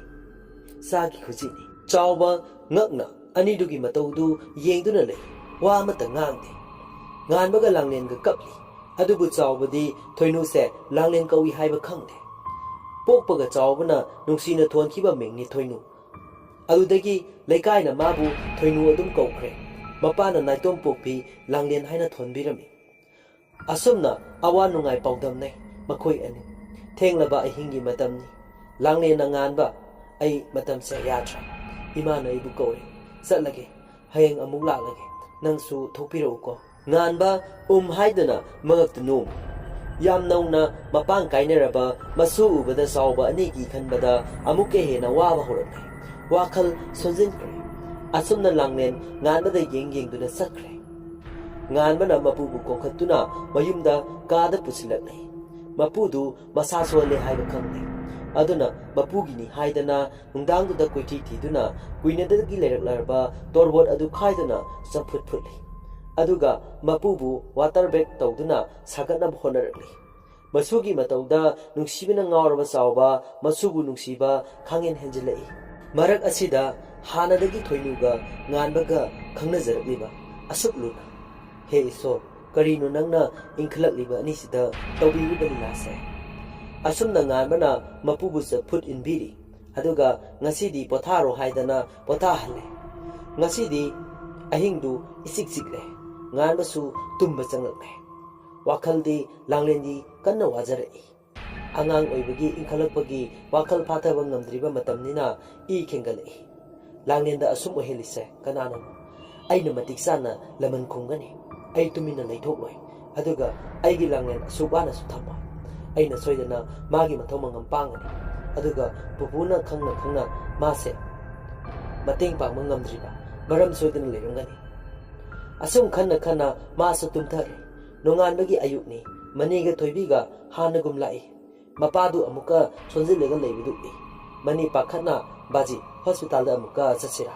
ꯆꯥꯒꯤ ꯈꯨꯖꯤꯅꯤ ꯆꯥꯎꯕ ꯉꯛꯅ ꯑꯅꯤꯗꯨꯒꯤ ꯃꯇꯧꯗꯨ ꯌꯦꯡꯗꯨꯅ ꯂꯩ ꯋꯥ ꯑꯃꯠꯇ ꯉꯥꯡꯗꯦ ꯉꯥꯟꯕꯒ ꯂꯥꯡꯂꯦꯟꯒ ꯀꯞꯂꯤ ꯑꯗꯨꯕꯨ ꯆꯥꯎꯕꯗꯤ ꯊꯣꯏꯅꯨꯁꯦ ꯂꯥꯡꯂꯦꯟ ꯀꯧꯏ ꯍꯥꯏꯕ ꯈꯪꯗꯦ ꯄꯣꯛꯄꯒ ꯆꯥꯎꯕꯅ ꯅꯨꯡꯁꯤꯅ ꯊꯣꯟꯈꯤꯕ ꯃꯤꯡꯅꯤ ꯊꯣꯏꯅꯨ ꯑꯗꯨꯗꯒꯤ ꯂꯩꯀꯥꯏꯅ ꯃꯥꯕꯨ ꯊꯣꯏꯅꯨ ꯑꯗꯨꯝ ꯀꯧꯈ꯭ꯔꯦ ꯃꯄꯥꯅ ꯅꯥꯏꯇꯣꯝ ꯄꯣꯛꯄꯤ ꯂꯥꯡꯂꯦꯟ ꯍꯥꯏꯅ ꯊꯣꯟꯕꯤꯔꯝꯃꯤ ꯑꯁꯨꯝꯅ ꯑꯋꯥ ꯅꯨꯡꯉꯥꯏ ꯄꯥꯎꯗꯝꯅꯩ ꯃꯈꯣꯏ ꯑꯅꯤ ꯊꯦꯡꯂꯕ ꯑꯍꯤꯡꯒꯤ ꯃꯇꯝꯅꯤ ꯂꯥꯡꯂꯦꯟꯅ ꯉꯥꯟꯕ ꯑꯩ ꯃꯇꯝꯁꯦ ꯌꯥꯗ꯭ꯔꯦ ꯏꯃꯥꯅ ꯑꯩꯕꯨ ꯀꯧꯔꯦ ꯆꯠꯂꯒꯦ ꯍꯌꯦꯡ ꯑꯃꯨꯛ ꯂꯥꯛꯂꯒꯦ ꯅꯪꯁꯨ ꯊꯣꯛꯄꯤꯔꯛꯎꯀꯣ ꯉꯥꯟꯕ ꯍꯥꯏꯗꯨꯅ ꯃꯉꯛꯇꯨ ꯅꯣꯝꯃꯤ ꯌꯥꯝ ꯅꯧꯅ ꯃꯄꯥꯡ ꯀꯥꯏꯅꯔꯕ ꯃꯁꯨ ꯎꯕꯗ ꯆꯥꯎꯕ ꯑꯅꯤꯒꯤ ꯈꯟꯕꯗ ꯑꯃꯨꯛꯀ ꯍꯦꯟꯅ ꯋꯥꯕ ꯍꯧꯔꯛꯂꯦ ꯋꯥꯈꯜ ꯁꯣꯟꯖꯤꯟꯈ꯭ꯔꯦ ꯑꯁꯨꯝꯅ ꯂꯥꯡꯂꯦꯟ ꯉꯥꯟꯕꯗ ꯌꯦꯡꯗꯨꯅ ꯆꯠꯈ꯭ꯔꯦ ꯉꯥꯟꯕꯅ ꯃꯄꯨꯕꯨ ꯀꯣꯡꯈꯠꯇꯨꯅ ꯃꯌꯨꯝꯗ ꯀꯥꯗ ꯄꯨꯁꯤꯜꯂꯛꯂꯦ ꯃꯄꯨꯗꯨ ꯃꯁꯥ ꯁꯣꯜꯂꯦ ꯍꯥꯏꯕ ꯈꯪꯂꯦ ꯑꯗꯨꯅ ꯃꯄꯨꯒꯤꯅꯤ ꯍꯥꯏꯗꯅ ꯅꯨꯡꯗꯥꯡꯗꯨꯗ ꯀꯣꯏꯊꯤ ꯊꯤꯗꯨꯅ ꯀꯨꯏꯅꯗꯒꯤ ꯂꯩꯔꯛꯂꯕ ꯇꯣꯔꯕꯣꯠ ꯑꯗꯨ ꯈꯥꯏꯗꯨꯅ ꯆꯝꯐꯨꯠ ꯐꯨꯠꯂꯤ ꯑꯗꯨꯒ ꯃꯄꯨꯕꯨ ꯋꯥꯇꯔ ꯕꯦꯛ ꯇꯧꯗꯨꯅ ꯁꯥꯒꯠꯅꯕ ꯍꯣꯠꯅꯔꯛꯂꯤ ꯃꯁꯨꯒꯤ ꯃꯇꯧꯗ ꯅꯨꯡꯁꯤꯕꯅ ꯉꯥꯎꯔꯕ ꯆꯥꯎꯕ ꯃꯁꯨꯕꯨ ꯅꯨꯡꯁꯤꯕ ꯈꯥꯡꯍꯦꯟ ꯍꯦꯟꯖꯤꯜꯂꯛꯏ ꯃꯔꯛ ꯑꯁꯤꯗ ꯍꯥꯟꯅꯗꯒꯤ ꯊꯣꯏꯅꯨꯒ ꯉꯥꯟꯕꯒ ꯈꯪꯅꯖꯔꯛꯂꯤꯕ ꯑꯁꯨꯛ ꯂꯨꯅ ꯍꯦ ꯏꯁꯣꯔ ꯀꯔꯤꯅꯣ ꯅꯪꯅ ꯏꯟꯈꯠꯂꯛꯂꯤꯕ ꯑꯅꯤꯁꯤꯗ ꯇꯧꯕꯤꯔꯤꯕ ꯂꯤꯂꯥꯁꯦ ꯑꯁꯨꯝꯅ ꯉꯥꯟꯕꯅ ꯃꯄꯨꯕꯨ ꯆꯐꯨꯠ ꯏꯟꯕꯤꯔꯤ ꯑꯗꯨꯒ ꯉꯁꯤꯗꯤ ꯄꯣꯊꯥꯔꯣ ꯍꯥꯏꯗꯅ ꯄꯣꯊꯥꯍꯜꯂꯦ ꯉꯁꯤꯗꯤ ꯑꯍꯤꯡꯗꯨ ꯏꯆꯤꯛ ꯆꯤꯛꯂꯦ ꯉꯥꯟꯕꯁꯨ ꯇꯨꯝꯕ ꯆꯪꯂꯛꯂꯦ ꯋꯥꯈꯜꯗꯤ ꯂꯥꯡꯂꯦꯟꯗꯤ ꯀꯟꯅ ꯋꯥꯖꯔꯛꯏ ꯑꯉꯥꯡ ꯑꯣꯏꯕꯒꯤ ꯏꯟꯈꯠꯂꯛꯄꯒꯤ ꯋꯥꯈꯜ ꯐꯥꯊꯕ ꯉꯝꯗ꯭ꯔꯤꯕ ꯃꯇꯝꯅꯤꯅ ꯏ ꯈꯦꯡꯒꯠꯂꯛꯏ ꯂꯥꯡꯂꯦꯟꯗ ꯑꯁꯨꯝ ꯑꯣꯏꯍꯜꯂꯤꯁꯦ ꯀꯅꯥꯅꯣ ꯑꯩꯅ ꯃꯇꯤꯛ ꯆꯥꯅ ꯂꯃꯟ ꯈꯨꯝꯒꯅꯤ ꯑꯩ ꯇꯨꯃꯤꯟꯅ ꯂꯩꯊꯣꯛꯂꯣꯏ ꯑꯗꯨꯒ ꯑꯩꯒꯤ ꯂꯥꯡꯂꯦꯟ ꯑꯁꯨꯛ ꯋꯥꯅꯁꯨ ꯊꯝꯃꯣꯏ ꯑꯩꯅ ꯁꯣꯏꯗꯅ ꯃꯥꯒꯤ ꯃꯊꯧ ꯃꯉꯝ ꯄꯥꯡꯒꯅꯤ ꯑꯗꯨꯒ ꯄꯨꯄꯨꯅ ꯈꯪꯅ ꯃꯥꯁꯦ ꯃꯇꯦꯡ ꯄꯥꯡꯕ ꯉꯝꯗ꯭ꯔꯤꯕ ꯃꯔꯝ ꯁꯣꯏꯗꯅ ꯂꯩꯔꯝꯒꯅꯤ ꯑꯁꯨꯝ ꯈꯟꯅ ꯃꯥꯁꯨ ꯇꯨꯝꯊꯔꯦ ꯅꯣꯡꯉꯥꯟꯕꯒꯤ ꯑꯌꯨꯛꯅꯤ ꯃꯅꯤꯒ ꯊꯣꯏꯕꯤꯒ ꯍꯥꯟꯅꯒꯨꯝ ꯂꯥꯛꯏ ꯃꯄꯥꯗꯨ ꯑꯃꯨꯛꯀ ꯁꯣꯟꯖꯤꯜꯂꯒ ꯂꯩꯕꯗꯨ ꯎꯏ ꯃꯅꯤ ꯄꯥꯈꯠꯅ ꯕꯥꯖꯤ ꯍꯣꯁꯄꯤꯇꯥꯜꯗ ꯑꯃꯨꯛꯀ ꯆꯠꯁꯤꯔꯥ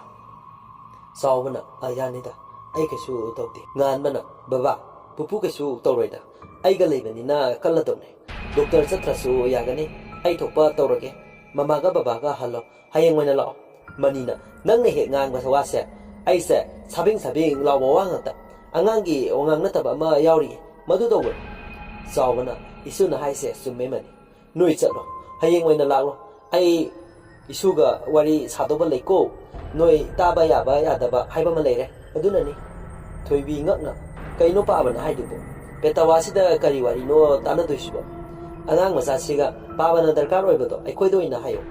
ꯆꯥꯎꯕꯅ ꯌꯥꯅꯤꯗ ꯑꯩ ꯀꯩꯁꯨ ꯇꯧꯗꯦ ꯉꯥꯟꯕꯅ ꯕꯕꯥ ꯄꯨꯄꯨ ꯀꯩꯁꯨ ꯇꯧꯔꯣꯏꯗ ꯑꯩꯒ ꯂꯩꯕꯅꯤꯅ ꯀꯜꯂꯗꯧꯅꯦ ꯗꯣꯛꯇꯔ ꯆꯠꯇ꯭ꯔꯁꯨ ꯌꯥꯒꯅꯤ ꯑꯩ ꯊꯣꯛꯄ ꯇꯧꯔꯒꯦ ꯃꯃꯥꯒ ꯕꯕꯥꯒ ꯍꯜꯂꯣ ꯍꯌꯦꯡ ꯑꯣꯏꯅ ꯂꯥꯛꯑꯣ ꯃꯅꯤꯅ ꯅꯪꯅ ꯍꯦꯛ ꯉꯥꯡꯕ ꯋꯥꯁꯦ ꯑꯩꯁꯦ ꯁꯥꯕꯤꯡ ꯂꯥꯎꯕ ꯋꯥ ꯉꯥꯛꯇ ꯑꯉꯥꯡꯒꯤ ꯋꯥꯉꯥꯡ ꯅꯠꯇꯕ ꯑꯃ ꯌꯥꯎꯔꯤꯌꯦ ꯃꯗꯨ ꯇꯧꯕꯅꯤ ꯆꯥꯎꯕꯅ ꯏꯁꯨꯅ ꯍꯥꯏꯁꯦ ꯆꯨꯝꯃꯦ ꯃꯅꯤ ꯅꯣꯏ ꯆꯠꯂꯣ ꯍꯌꯦꯡ ꯑꯣꯏꯅ ꯂꯥꯛꯂꯣ ꯑꯩ ꯏꯁꯨꯒ ꯋꯥꯔꯤ ꯁꯥꯗꯧꯕ ꯂꯩꯀꯣ ꯅꯣꯏ ꯇꯥꯕ ꯌꯥꯕ ꯌꯥꯗꯕ ꯍꯥꯏꯕ ꯑꯃ ꯂꯩꯔꯦ ꯑꯗꯨꯅꯅꯤ ꯊꯣꯏꯕꯤ ꯉꯛꯅ ꯀꯩꯅꯣ ꯄꯥꯕꯅ ꯍꯥꯏꯗꯨꯕꯨ ꯄꯦꯇꯋꯥꯁꯤꯗ ꯀꯔꯤ ꯋꯥꯔꯤꯅꯣ ꯇꯥꯟꯅꯗꯣꯏꯁꯤꯕꯣ ꯑꯉꯥꯡ ꯃꯆꯥꯁꯤꯒ ꯄꯥꯕꯅ ꯗꯔꯀꯥꯔ ꯑꯣꯏꯕꯗꯣ ꯑꯩꯈꯣꯏꯗ ꯑꯣꯏꯅ ꯍꯥꯏꯌꯣ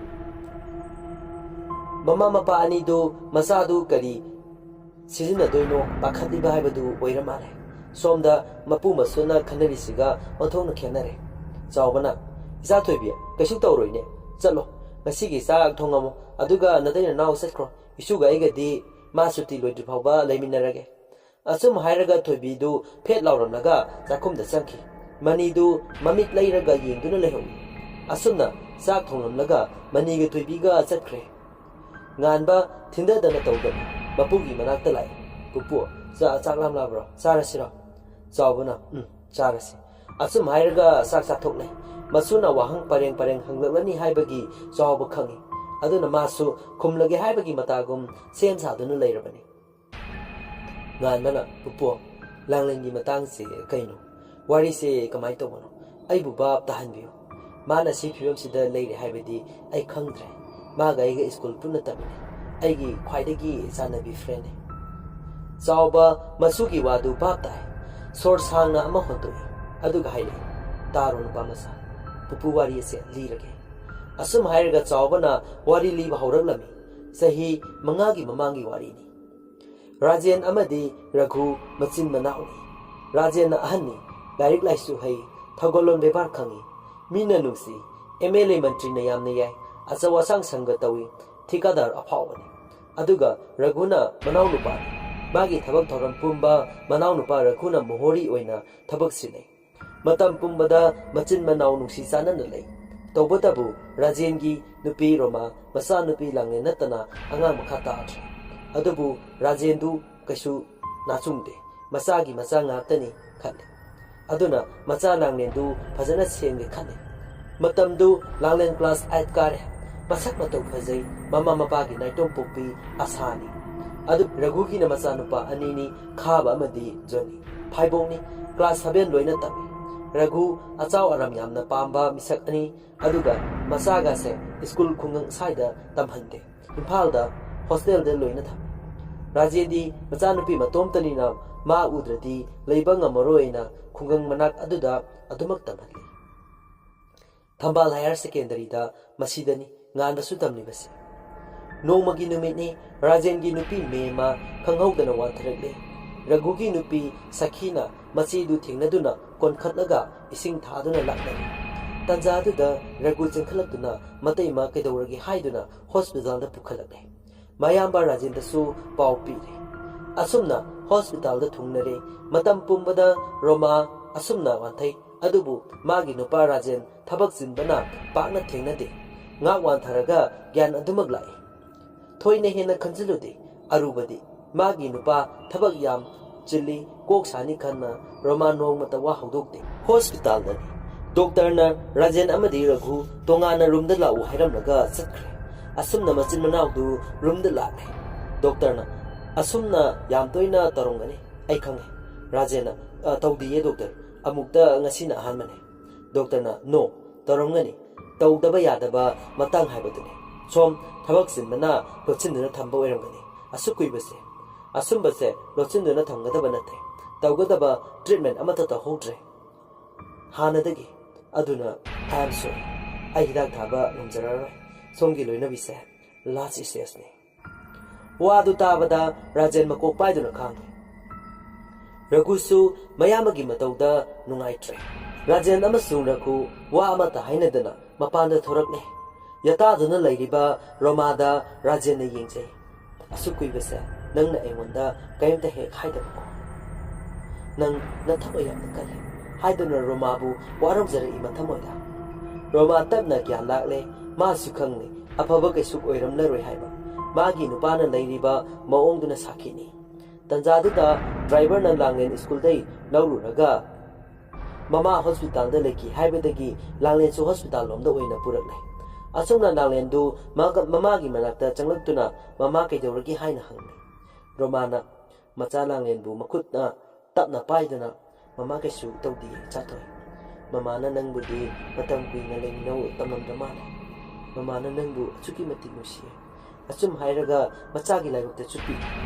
ꯃꯃꯥ ꯃꯄꯥ ꯑꯅꯤꯗꯨ ꯃꯆꯥꯗꯨ ꯀꯔꯤ ꯁꯤꯖꯤꯟꯅꯗꯣꯏꯅꯣ ꯄꯥꯈꯠꯂꯤꯕ ꯍꯥꯏꯕꯗꯨ ꯑꯣꯏꯔ ꯃꯥꯜꯂꯦ ꯁꯣꯝꯗ ꯃꯄꯨ ꯃꯁꯨꯅ ꯈꯟꯅꯔꯤꯁꯤꯒ ꯑꯣꯟꯊꯣꯛꯅ ꯈꯦꯠꯅꯔꯦ ꯆꯥꯎꯕꯅ ꯏꯆꯥ ꯊꯣꯏꯕꯤ ꯀꯩꯁꯨ ꯇꯧꯔꯣꯏꯅꯦ ꯆꯠꯂꯣ ꯉꯁꯤꯒꯤ ꯆꯥꯛ ꯊꯣꯡꯉꯝꯃꯣ ꯑꯗꯨꯒ ꯅꯇꯩ ꯅꯅꯥꯎ ꯆꯠꯈ꯭ꯔꯣ ꯏꯁꯨꯒ ꯑꯩꯒꯗꯤ ꯃꯥ ꯁꯨꯇꯤ ꯂꯣꯏꯗ꯭ꯔꯤ ꯐꯥꯎꯕ ꯂꯩꯃꯤꯟꯅꯔꯒꯦ ꯑꯁꯨꯝ ꯍꯥꯏꯔꯒ ꯊꯣꯏꯕꯤꯗꯨ ꯐꯦꯠ ꯂꯥꯎꯔꯝꯂꯒ ꯆꯥꯛꯈꯨꯝꯗ ꯆꯪꯈꯤ ꯃꯅꯤꯗꯨ ꯃꯃꯤꯠ ꯂꯩꯔꯒ ꯌꯦꯡꯗꯨꯅ ꯂꯩꯍꯧꯏ ꯑꯁꯨꯝꯅ ꯆꯥꯛ ꯊꯣꯡꯂꯝꯂꯒ ꯃꯅꯤꯒ ꯊꯣꯏꯕꯤꯒ ꯆꯠꯈ꯭ꯔꯦ ꯉꯥꯟꯕ ꯊꯤꯟꯗꯗꯅ ꯇꯧꯗꯅ ꯃꯄꯨꯒꯤ ꯃꯅꯥꯛꯇ ꯂꯥꯛꯏ ꯄꯨꯄꯨ ꯆꯥꯛ ꯂꯥꯝꯂꯕ꯭ꯔꯣ ꯆꯥꯔꯁꯤꯔꯣ ꯆꯥꯎꯕꯅ ꯆꯥꯔꯁꯤ ꯑꯁꯨꯝ ꯍꯥꯏꯔꯒ ꯆꯥꯛ ꯆꯥꯊꯣꯛꯂꯦ ꯃꯁꯨꯅ ꯋꯥꯍꯪ ꯄꯔꯦꯡ ꯍꯪꯂꯛꯂꯅꯤ ꯍꯥꯏꯕꯒꯤ ꯆꯥꯎꯕ ꯈꯪꯏ ꯑꯗꯨꯅ ꯃꯥꯁꯨ ꯈꯨꯝꯂꯒꯦ ꯍꯥꯏꯕꯒꯤ ꯃꯇꯥꯒꯨꯝ ꯁꯦꯝ ꯁꯥꯗꯨꯅ ꯂꯩꯔꯕꯅꯤ ꯉꯥꯟꯕꯅ ꯄꯨꯄꯨ ꯂꯥꯡꯂꯦꯟꯒꯤ ꯃꯇꯥꯡꯁꯦ ꯀꯩꯅꯣ ꯋꯥꯔꯤꯁꯦ ꯀꯃꯥꯏꯅ ꯇꯧꯕꯅꯣ ꯑꯩꯕꯨ ꯚꯥꯞ ꯇꯥꯍꯟꯕꯤꯌꯨ ꯃꯥꯅ ꯁꯤ ꯐꯤꯕꯝꯁꯤꯗ ꯂꯩꯔꯦ ꯍꯥꯏꯕꯗꯤ ꯑꯩ ꯈꯪꯗ꯭ꯔꯦ ꯃꯥꯒ ꯑꯩꯒ ꯁ꯭ꯀꯨꯜ ꯄꯨꯟꯅ ꯇꯝꯃꯤꯟꯅꯩ ꯑꯩꯒꯤ ꯈ꯭ꯋꯥꯏꯗꯒꯤ ꯆꯥꯟꯅꯕꯤ ꯐ꯭ꯔꯦꯟꯅꯤ ꯆꯥꯎꯕ ꯃꯁꯨꯒꯤ ꯋꯥꯗꯨ ꯚꯥꯞ ꯇꯥꯏ ꯁꯣꯔ ꯁꯥꯡꯅ ꯑꯃ ꯍꯣꯟꯇꯣꯛꯏ ꯑꯗꯨꯒ ꯍꯥꯏꯔꯛꯏ ꯇꯥꯔꯣ ꯅꯨꯄꯥ ꯃꯆꯥ ꯄꯨꯄꯨ ꯋꯥꯔꯤ ꯑꯁꯦ ꯂꯤꯔꯒꯦ ꯑꯁꯨꯝ ꯍꯥꯏꯔꯒ ꯆꯥꯎꯕꯅ ꯋꯥꯔꯤ ꯂꯤꯕ ꯍꯧꯔꯛꯂꯝꯃꯤ ꯆꯍꯤ 5ꯒꯤ ꯃꯃꯥꯡꯒꯤ ꯋꯥꯔꯤꯅꯤ ꯔꯥꯖꯦꯟ ꯑꯃꯗꯤ ꯔꯘꯨ ꯃꯆꯤꯟ ꯃꯅꯥꯎꯅꯤ ꯔꯥꯖꯦꯟꯅ ꯑꯍꯟꯅꯤ ꯂꯥꯏꯔꯤꯛ ꯂꯥꯏꯁꯨ ꯍꯩ ꯊꯧꯒꯜꯂꯣꯟ ꯕꯦꯕꯥꯔ ꯈꯪꯏ ꯃꯤꯅ ꯅꯨꯡꯁꯤ MLA ꯃꯟꯇ꯭ꯔꯤꯅ ꯌꯥꯝꯅ ꯌꯥꯏ ꯑꯆꯧ ꯑꯁꯥꯡ ꯁꯪꯒ ꯇꯧꯏ ꯊꯤꯀꯥꯗꯥꯔ ꯑꯐꯥꯎꯕꯅꯤ ꯑꯗꯨꯒ ꯔꯘꯨꯅ ꯃꯅꯥꯎ ꯅꯨꯄꯥꯅꯤ ꯃꯥꯒꯤ ꯊꯕꯛ ꯊꯧꯔꯝ ꯄꯨꯝꯕ ꯃꯅꯥꯎ ꯅꯨꯄꯥ ꯔꯘꯨꯅ ꯃꯣꯍꯣꯔꯤ ꯑꯣꯏꯅ ꯊꯕꯛ ꯁꯤꯟꯅꯩ ꯃꯇꯝ ꯄꯨꯝꯕꯗ ꯃꯆꯤꯟ ꯃꯅꯥꯎ ꯅꯨꯡꯁꯤ ꯆꯥꯟꯅꯅ ꯂꯩ ꯇꯧꯕꯇꯕꯨ ꯔꯥꯖꯦꯟꯒꯤ ꯅꯨꯄꯤ ꯔꯣꯃꯥ ꯃꯆꯥꯅꯨꯄꯤ ꯂꯥꯡꯂꯦꯟ ꯅꯠꯇꯅ ꯑꯉꯥꯡ ꯃꯈꯥ ꯇꯥꯗ꯭ꯔꯦ ꯑꯗꯨꯕꯨ ꯔꯥꯖꯦꯟꯗꯨ ꯀꯩꯁꯨ ꯅꯥꯆꯨꯡꯗꯦ ꯃꯆꯥꯒꯤ ꯃꯆꯥ ꯉꯥꯛꯇꯅꯤ ꯈꯜꯂꯤ ꯑꯗꯨꯅ ꯃꯆꯥ ꯂꯥꯡꯂꯦꯟꯗꯨ ꯐꯖꯅ ꯁꯦꯝꯒꯦ ꯈꯜꯂꯤ ꯃꯇꯝꯗꯨ ꯂꯥꯡꯂꯦꯟ ꯀ꯭ꯂꯥꯁ 8 ꯀꯥꯔꯦ ꯃꯁꯛ ꯃꯇꯧ ꯐꯖꯩ ꯃꯃꯥ ꯃꯄꯥꯒꯤ ꯅꯥꯏꯇꯣꯝ ꯄꯣꯛꯄꯤ ꯑꯁꯥꯅꯤ ꯑꯗꯨ ꯔꯘꯨꯒꯤꯅ ꯃꯆꯥꯅꯨꯄꯥ ꯑꯅꯤꯅꯤ ꯈꯥꯕ ꯑꯃꯗꯤ ꯖꯣꯅꯤ ꯐꯥꯏꯕꯣꯡꯅꯤ ꯀ꯭ꯂꯥꯁ 7 ꯂꯣꯏꯅ ꯇꯝꯃꯤ ꯔꯘꯨ ꯑꯆꯥꯎ ꯑꯔꯝ ꯌꯥꯝꯅ ꯄꯥꯝꯕ ꯃꯤꯁꯛ ꯑꯅꯤ ꯑꯗꯨꯒ ꯃꯆꯥꯒꯁꯦ ꯁ꯭ꯀꯨꯜ ꯈꯨꯡꯒꯪ ꯁ꯭ꯋꯥꯏꯗ ꯇꯝꯍꯟꯗꯦ ꯏꯝꯐꯥꯜꯗ ꯍꯣꯁꯇꯦꯜꯗ ꯂꯣꯏꯅ ꯊꯝꯃꯤ ꯔꯥꯖꯦꯟꯗꯤ ꯃꯆꯥꯅꯨꯄꯤ ꯃꯇꯣꯝꯇꯅꯤꯅ ꯃꯥ ꯎꯗ꯭ꯔꯗꯤ ꯂꯩꯕ ꯉꯝꯃꯔꯣꯏꯅ ꯈꯨꯡꯒꯪ ꯃꯅꯥꯛ ꯑꯗꯨꯗ ꯑꯗꯨꯃꯛ ꯇꯝꯍꯜꯂꯤ ꯊꯝꯕꯥꯜ ꯍꯥꯌꯔ ꯁꯦꯀꯦꯟꯗꯔꯤꯗ ꯃꯁꯤꯗꯅꯤ ꯉꯥꯟꯕꯁꯨ ꯇꯝꯂꯤꯕꯁꯤ ꯅꯣꯡꯃꯒꯤ ꯅꯨꯃꯤꯠꯅꯤ ꯔꯥꯖꯦꯟꯒꯤ ꯅꯨꯄꯤ ꯃꯦꯃ ꯈꯪꯍꯧꯗꯅ ꯋꯥꯟꯊꯔꯛꯂꯦ ꯔꯘꯨꯒꯤ ꯅꯨꯄꯤ ꯁꯈꯤꯅ ꯃꯆꯦꯗꯨ ꯊꯦꯡꯅꯗꯨꯅ ꯀꯣꯟꯈꯠꯂꯒ ꯏꯁꯤꯡ ꯊꯥꯗꯨꯅ ꯂꯥꯛꯅꯔꯤ ꯇꯟꯖꯥꯗꯨꯗ ꯔꯘꯨ ꯆꯦꯟꯈꯠꯂꯛꯇꯨꯅ ꯃꯇꯩꯃ ꯀꯩꯗꯧꯔꯒꯦ ꯍꯥꯏꯗꯨꯅ ꯍꯣꯁꯄꯤꯇꯥꯜꯗ ꯄꯨꯈꯠꯂꯛꯂꯦ ꯃꯌꯥꯝꯕ ꯔꯥꯖꯦꯟꯗꯁꯨ ꯄꯥꯎ ꯄꯤꯔꯦ ꯑꯁꯨꯝꯅ ꯍꯣꯁꯄꯤꯇꯥꯜꯗ ꯊꯨꯡꯅꯔꯦ ꯃꯇꯝ ꯄꯨꯝꯕꯗ ꯔꯣꯃꯥ ꯑꯁꯨꯝꯅ ꯋꯥꯟꯊꯩ ꯑꯗꯨꯕꯨ ꯃꯥꯒꯤ ꯅꯨꯄꯥ ꯔꯥꯖꯦꯟ ꯊꯕꯛ ꯆꯤꯟꯕꯅ ꯄꯥꯛꯅ ꯊꯦꯡꯅꯗꯦ ꯉꯥꯛ ꯋꯥꯟꯊꯔꯒ ꯒ꯭ꯌꯥꯟ ꯑꯗꯨꯃꯛ ꯂꯥꯛꯏ ꯊꯣꯏꯅ ꯍꯦꯟꯅ ꯈꯟꯖꯤꯜꯂꯨꯗꯦ ꯑꯔꯨꯕꯗꯤ ꯃꯥꯒꯤ ꯅꯨꯄꯥ ꯊꯕꯛ ꯌꯥꯝ ꯆꯤꯜꯂꯤ ꯀꯣꯛ ꯁꯥꯅꯤ ꯈꯟꯅ ꯔꯣꯃꯥ ꯅꯣꯡꯃꯇ ꯋꯥ ꯍꯧꯗꯣꯛꯇꯦ ꯍꯣꯁꯄꯤꯇꯥꯜꯗꯅꯤ ꯗꯣꯛꯇꯔꯅ ꯔꯥꯖꯦꯟ ꯑꯃꯗꯤ ꯔꯘꯨ ꯇꯣꯉꯥꯟꯅ ꯔꯨꯝꯗ ꯂꯥꯛꯎ ꯍꯥꯏꯔꯝꯂꯒ ꯆꯠꯈ꯭ꯔꯦ ꯑꯁꯨꯝꯅ ꯃꯆꯤꯟ ꯃꯅꯥꯎꯗꯨ ꯔꯨꯝꯗ ꯂꯥꯛꯂꯦ ꯗꯣꯛꯇꯔꯅ ꯑꯁꯨꯝꯅ ꯌꯥꯝ ꯇꯣꯏꯅ ꯇꯧꯔꯝꯒꯅꯤ ꯑꯩ ꯈꯪꯉꯦ ꯔꯥꯖꯦꯟꯅ ꯇꯧꯗꯤꯌꯦ ꯗꯣꯛꯇꯔ ꯑꯃꯨꯛꯇ ꯉꯁꯤꯅ ꯑꯍꯥꯟꯕꯅꯦ ꯗꯣꯛꯇꯔꯅ ꯅꯣ ꯇꯧꯔꯝꯒꯅꯤ ꯇꯧꯗꯕ ꯌꯥꯗꯕ ꯃꯇꯥꯡ ꯍꯥꯏꯕꯗꯨꯅꯤ ꯁꯣꯝ ꯊꯕꯛ ꯆꯤꯟꯕꯅ ꯂꯣꯠꯁꯤꯟꯗꯨꯅ ꯊꯝꯕ ꯑꯣꯏꯔꯝꯒꯅꯤ ꯑꯁꯨꯛ ꯀꯨꯏꯕꯁꯦ ꯑꯁꯨꯝꯕꯁꯦ ꯂꯣꯠꯁꯤꯟꯗꯨꯅ ꯊꯝꯒꯗꯕ ꯅꯠꯇꯦ ꯇꯧꯒꯗꯕ ꯇ꯭ꯔꯤꯠꯃꯦꯟ ꯑꯃꯠꯇ ꯇꯧꯍꯧꯗ꯭ꯔꯦ ꯍꯥꯟꯅꯗꯒꯤ ꯑꯗꯨꯅ ꯑꯥꯏ ꯑꯦꯝ ꯁꯣꯔꯤ ꯑꯩ ꯍꯤꯗꯥꯛ ꯊꯥꯕ ꯉꯝꯖꯔꯔꯣꯏ ꯁꯣꯝꯒꯤ ꯂꯣꯏꯅꯕꯤꯁꯦ ꯂꯥꯁ ꯁ꯭ꯇꯦꯖꯅꯤ ꯋꯥꯗꯨ ꯇꯥꯕꯗ ꯔꯥꯖꯦꯟ ꯃꯀꯣꯛ ꯄꯥꯏꯗꯨꯅ ꯈꯥꯡꯉꯤ ꯔꯘꯨꯁꯨ ꯃꯌꯥꯝꯕꯒꯤ ꯃꯇꯧꯗ ꯅꯨꯡꯉꯥꯏꯇ꯭ꯔꯦ ꯔꯥꯖꯦꯟ ꯑꯃꯁꯨꯡ ꯔꯘꯨ ꯋꯥ ꯑꯃꯠꯇ ꯍꯥꯏꯅꯗꯅ ꯃꯄꯥꯟꯗ ꯊꯣꯔꯛꯂꯦ ꯌꯥꯇꯥꯗꯨꯅ ꯂꯩꯔꯤꯕ ꯔꯣꯃꯥꯗ ꯔꯥꯖꯦꯟꯅ ꯌꯦꯡꯖꯩ ꯑꯁꯨꯛ ꯀꯨꯏꯕꯁꯦ ꯅꯪꯅ ꯑꯩꯉꯣꯟꯗ ꯀꯔꯤꯝꯇ ꯍꯦꯛ ꯍꯥꯏꯗꯕꯀꯣ ꯅꯪ ꯅꯊꯃꯣꯏ ꯌꯥꯝꯅ ꯀꯜꯂꯤ ꯍꯥꯏꯗꯨꯅ ꯔꯣꯃꯥꯕꯨ ꯋꯥꯔꯧꯖꯔꯛꯏ ꯃꯊꯃꯣꯏꯗ ꯔꯣꯃꯥ ꯇꯞꯅ ꯒ꯭ꯌꯥꯟ ꯂꯥꯛꯂꯦ ꯃꯥꯁꯨ ꯈꯪꯂꯦ ꯑꯐꯕ ꯀꯩꯁꯨ ꯑꯣꯏꯔꯝꯂꯔꯣꯏ ꯍꯥꯏꯕ ꯃꯥꯒꯤ ꯅꯨꯄꯥꯅ ꯂꯩꯔꯤꯕ ꯃꯑꯣꯡꯗꯨꯅ ꯁꯥꯈꯤꯅꯤ ꯇꯟꯖꯥꯗꯨꯗ ꯗ꯭ꯔꯥꯏꯚꯔꯅ ꯂꯥꯡꯂꯦꯟ ꯁ꯭ꯀꯨꯜꯗꯩ ꯂꯧꯔꯨꯔꯒ ꯃꯃꯥ ꯍꯣꯁꯄꯤꯇꯥꯜꯗ ꯂꯩꯈꯤ ꯍꯥꯏꯕꯗꯒꯤ ꯂꯥꯡꯂꯦꯟꯁꯨ ꯍꯣꯁꯄꯤꯇꯥꯜ ꯂꯣꯝꯗ ꯑꯣꯏꯅ ꯄꯨꯔꯛꯂꯦ ꯑꯁꯨꯝꯅ ꯂꯥꯡꯂꯦꯟꯗꯨ ꯃꯃꯥꯒꯤ ꯃꯅꯥꯛꯇ ꯆꯪꯂꯛꯇꯨꯅ ꯃꯃꯥ ꯀꯩꯗꯧꯔꯒꯦ ꯍꯥꯏꯅ ꯍꯪꯂꯦ ꯔꯣꯃꯥꯅ ꯃꯆꯥ ꯂꯥꯡꯂꯦꯟꯕꯨ ꯃꯈꯨꯠꯅ ꯇꯞꯅ ꯄꯥꯏꯗꯨꯅ ꯃꯃꯥ ꯀꯩꯁꯨ ꯇꯧꯗꯤꯌꯦ ꯆꯥꯊꯣꯏ ꯃꯃꯥꯅ ꯅꯪꯕꯨꯗꯤ ꯃꯇꯝ ꯀꯨꯏꯅ ꯂꯩꯃꯤꯟꯅꯧ ꯇꯝꯂꯝꯗ ꯃꯥꯜꯂꯦ ꯃꯃꯥꯅ ꯅꯪꯕꯨ ꯑꯁꯨꯛꯀꯤ ꯃꯇꯤꯛ ꯅꯨꯡꯁꯤꯌꯦ ꯑꯆꯨꯝ ꯍꯥꯏꯔꯒ ꯃꯆꯥꯒꯤ ꯂꯥꯏꯕꯛꯇ ꯆꯨꯞꯄꯤ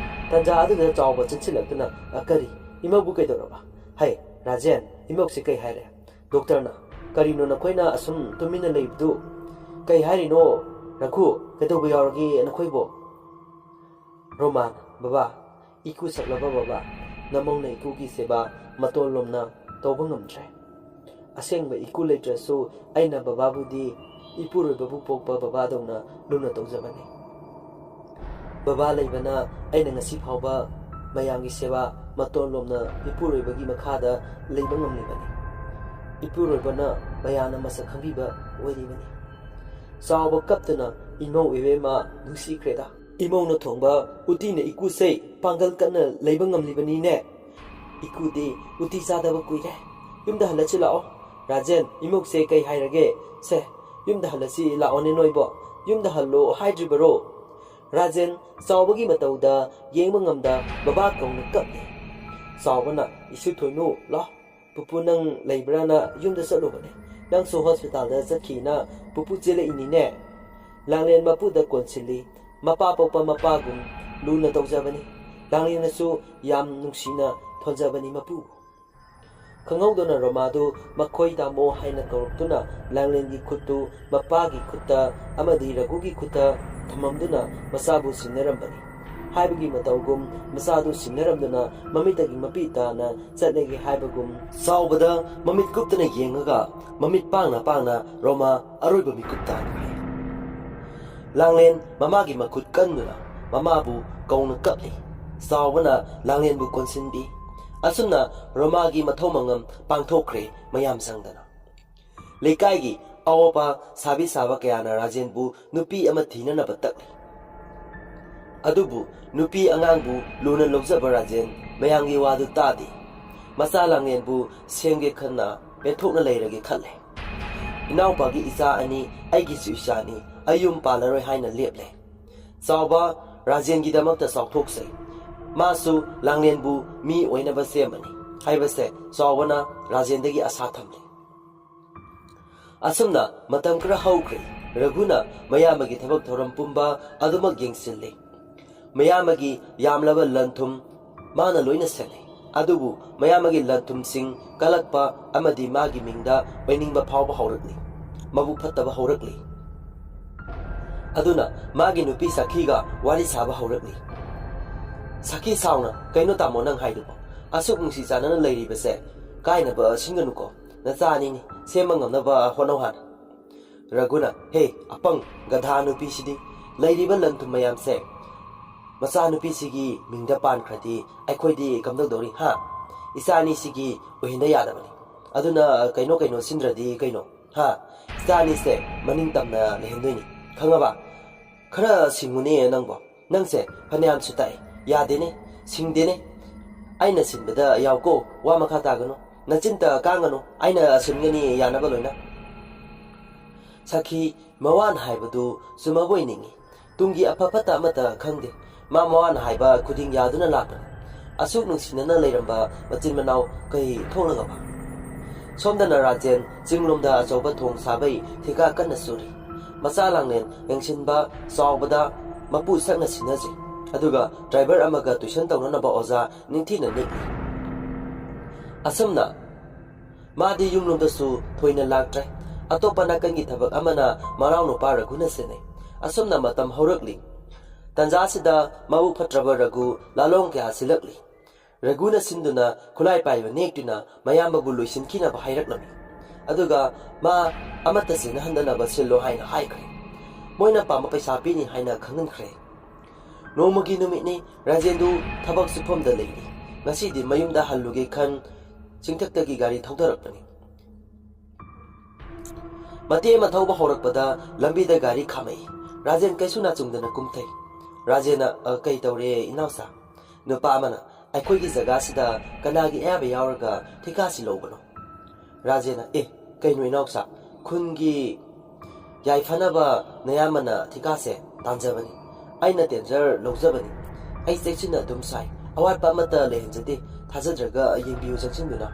ꯇꯟꯖꯥ ꯑꯗꯨꯗ ꯆꯥꯎꯕ ꯆꯪꯁꯤꯜꯂꯛꯇꯨꯅ ꯀꯔꯤ ꯏꯃꯧꯕꯨ ꯀꯩꯗꯧꯔꯕ ꯍꯩ ꯔꯥꯖꯦꯟ ꯏꯃꯧꯁꯤ ꯀꯩ ꯍꯥꯏꯔꯦ ꯗꯣꯛꯇꯔꯅ ꯀꯔꯤꯅꯣ ꯅꯈꯣꯏꯅ ꯑꯁꯨꯝ ꯇꯨꯃꯤꯟꯅ ꯂꯩꯕꯗꯨ ꯀꯩ ꯍꯥꯏꯔꯤꯅꯣ ꯔꯘꯨ ꯀꯩꯗꯧꯕ ꯌꯥꯎꯔꯒꯦ ꯅꯈꯣꯏꯕꯣ ꯔꯣꯃꯥꯟ ꯕꯕꯥ ꯏꯀꯨ ꯁꯛꯂꯕ ꯕꯕꯥ ꯅꯃꯧꯅ ꯏꯀꯨꯒꯤ ꯁꯦꯕꯥ ꯃꯇꯣꯟꯂꯣꯝꯅ ꯇꯧꯕ ꯉꯝꯗ꯭ꯔꯦ ꯑꯁꯦꯡꯕ ꯏꯀꯨ ꯂꯩꯇ꯭ꯔꯁꯨ ꯑꯩꯅ ꯕꯕꯥꯕꯨꯗꯤ ꯏꯄꯨꯔꯣꯏꯕꯕꯨ ꯄꯣꯛꯄ ꯕꯕꯥꯗꯧꯅ ꯂꯨꯅ ꯇꯧꯖꯕꯅꯤ ꯕꯕꯥ ꯂꯩꯕꯅ ꯑꯩꯅ ꯉꯁꯤ ꯐꯥꯎꯕ ꯃꯌꯥꯝꯒꯤ ꯁꯦꯕꯥ ꯃꯇꯣꯟꯂꯣꯝꯅ ꯏꯄꯨꯔꯣꯏꯕꯒꯤ ꯃꯈꯥꯗ ꯂꯩꯕ ꯉꯝꯂꯤꯕꯅꯤ ꯏꯄꯨꯔꯣꯏꯕꯅ ꯃꯌꯥꯝꯅ ꯃꯁꯛ ꯈꯪꯕꯤꯕ ꯑꯣꯏꯔꯤꯕꯅꯤ ꯆꯥꯎꯕ ꯀꯞꯇꯅ ꯏꯃꯧ ꯏꯕꯦꯝꯃ ꯅꯨꯡꯁꯤꯈ꯭ꯔꯦꯗ ꯏꯃꯧꯅ ꯊꯣꯡꯕ ꯎꯇꯤꯅ ꯏꯀꯨꯁꯩ ꯄꯥꯡꯒꯜ ꯀꯟꯅ ꯂꯩꯕ ꯉꯝꯂꯤꯕꯅꯤꯅꯦ 이쿠디 우티 싸다바 꾸이래 윰다 할라치 라오 라젠 이목세 그이 하이라게 세 윰다 할라치 라오네 노이보 윰다 할로 하이드리버로 라젠 싸우버기 마타우다 예멍암다 바바 까우나 깝네 싸우버나 이슈 토이노 라 부푸낭 레이브라나 윰다 썰로버네 낭소 호스피탈다 자키나 부푸 젤레 이니네 랑렌 마푸다 꼰실리 마파 뽀빠 마파군 루나 도자바니 랑렌나수 얌 눅시나 tonjabani mapu khangawdona romadu makhoi damo haina koruptuna langlengi khuttu mapagi khutta amadi ragugi khutta thamamduna masabu sinnerambani haibagi matawgum masadu sinneramduna mamitagi mapitana chatnegi haibagum saubada mamit guptana yengaga mamit pangna roma aroiba mikutta langlen mamagi makut kannuna mamabu kauna kapli saubana langlenbu konsinbi asumna romagi mathomangam pangthokre mayam sangdana lekai awapa sabi saba kayana rajenbu nupi ama thinana batak adubu nupi angangbu luna lojaba rajen mayangi wadu tadi masalangenbu senge khanna bethokna leirage khalle inawpagi isa ani aigi suishani ayum palaroi haina leple sawba rajengi damakta sawthoksai masu langlenbu mi oinaba semani haibase sawwana rajendagi asa thamle asumna matam kra haukre raguna mayamagi thabak thoram pumba adumak yengsille mayamagi yamlaba lanthum mana loina sele adubu mayamagi lanthum sing kalakpa amadi magi mingda oiningba phawba haurakli mabu phattaba haurakli aduna magi nupi sakhiga wari saba haurakli Saki sauna kaino tamo nang haidubo asuk nungsi janana leiribase kaina ba singanuko na chani ni semangam na ba honohan raguna he apang gadha nupi sidi leiriba lantum mayam se masa nupi sigi mingda pan khrati aikhoi kamdok dori ha isani sigi ohinda yadabani aduna kaino sindradi kaino ha isani se maning tamna lehendoini khangaba khara singuni nangbo nangse phanyan sutai 야데네 싱데네 아이나 신베다 야고 와마카타가노 나진다 강가노 아이나 신게니 야나발로이나 사키 마완 하이바두 수마보이닝이 둥기 아파파타 마타 칸데 마마완 하이바 쿠딩 야두나 라파 아숙 능시나나 레이람바 마진마나우 그이 통나가바 솜다나 라젠 징롬다 아조바 통 사바이 티가 깐나 수리 마사랑넨 영신바 사오바다 마푸 상나 시나지 aduga driver amaga tuition tawna ba oza ningthina nikli asumna madi yumlumda su thoina laktre atopa nakangi thabak amana marauno para guna sene asumna matam horakli tanja sida mabu phatraba ragu lalong kya silakli raguna sinduna khulai paiba nektina mayamba bu loisin khina ba hairaknami aduga ma amata sina handana ba sillo haina haikre moina pama paisa pini haina khangan khre Nomagi numitni Rajendu tabak supomda leiri ngasidi mayumda halluge khan chingthaktagi gari thaudarakpani mate ma thauba horakpada lambida gari khamai Rajen kaisuna chungdana kumthai Rajena kai tawre inausa nupa amana aikhoigi jaga sida kanagi aba yawarga thikasi lobano Rajena kaino inausa khungi yaifanaba nayamana thikase tanjabani aina danger lojabani ai section na dumsai awat pa mata lehenjati thajadraga yembiu jangsinuna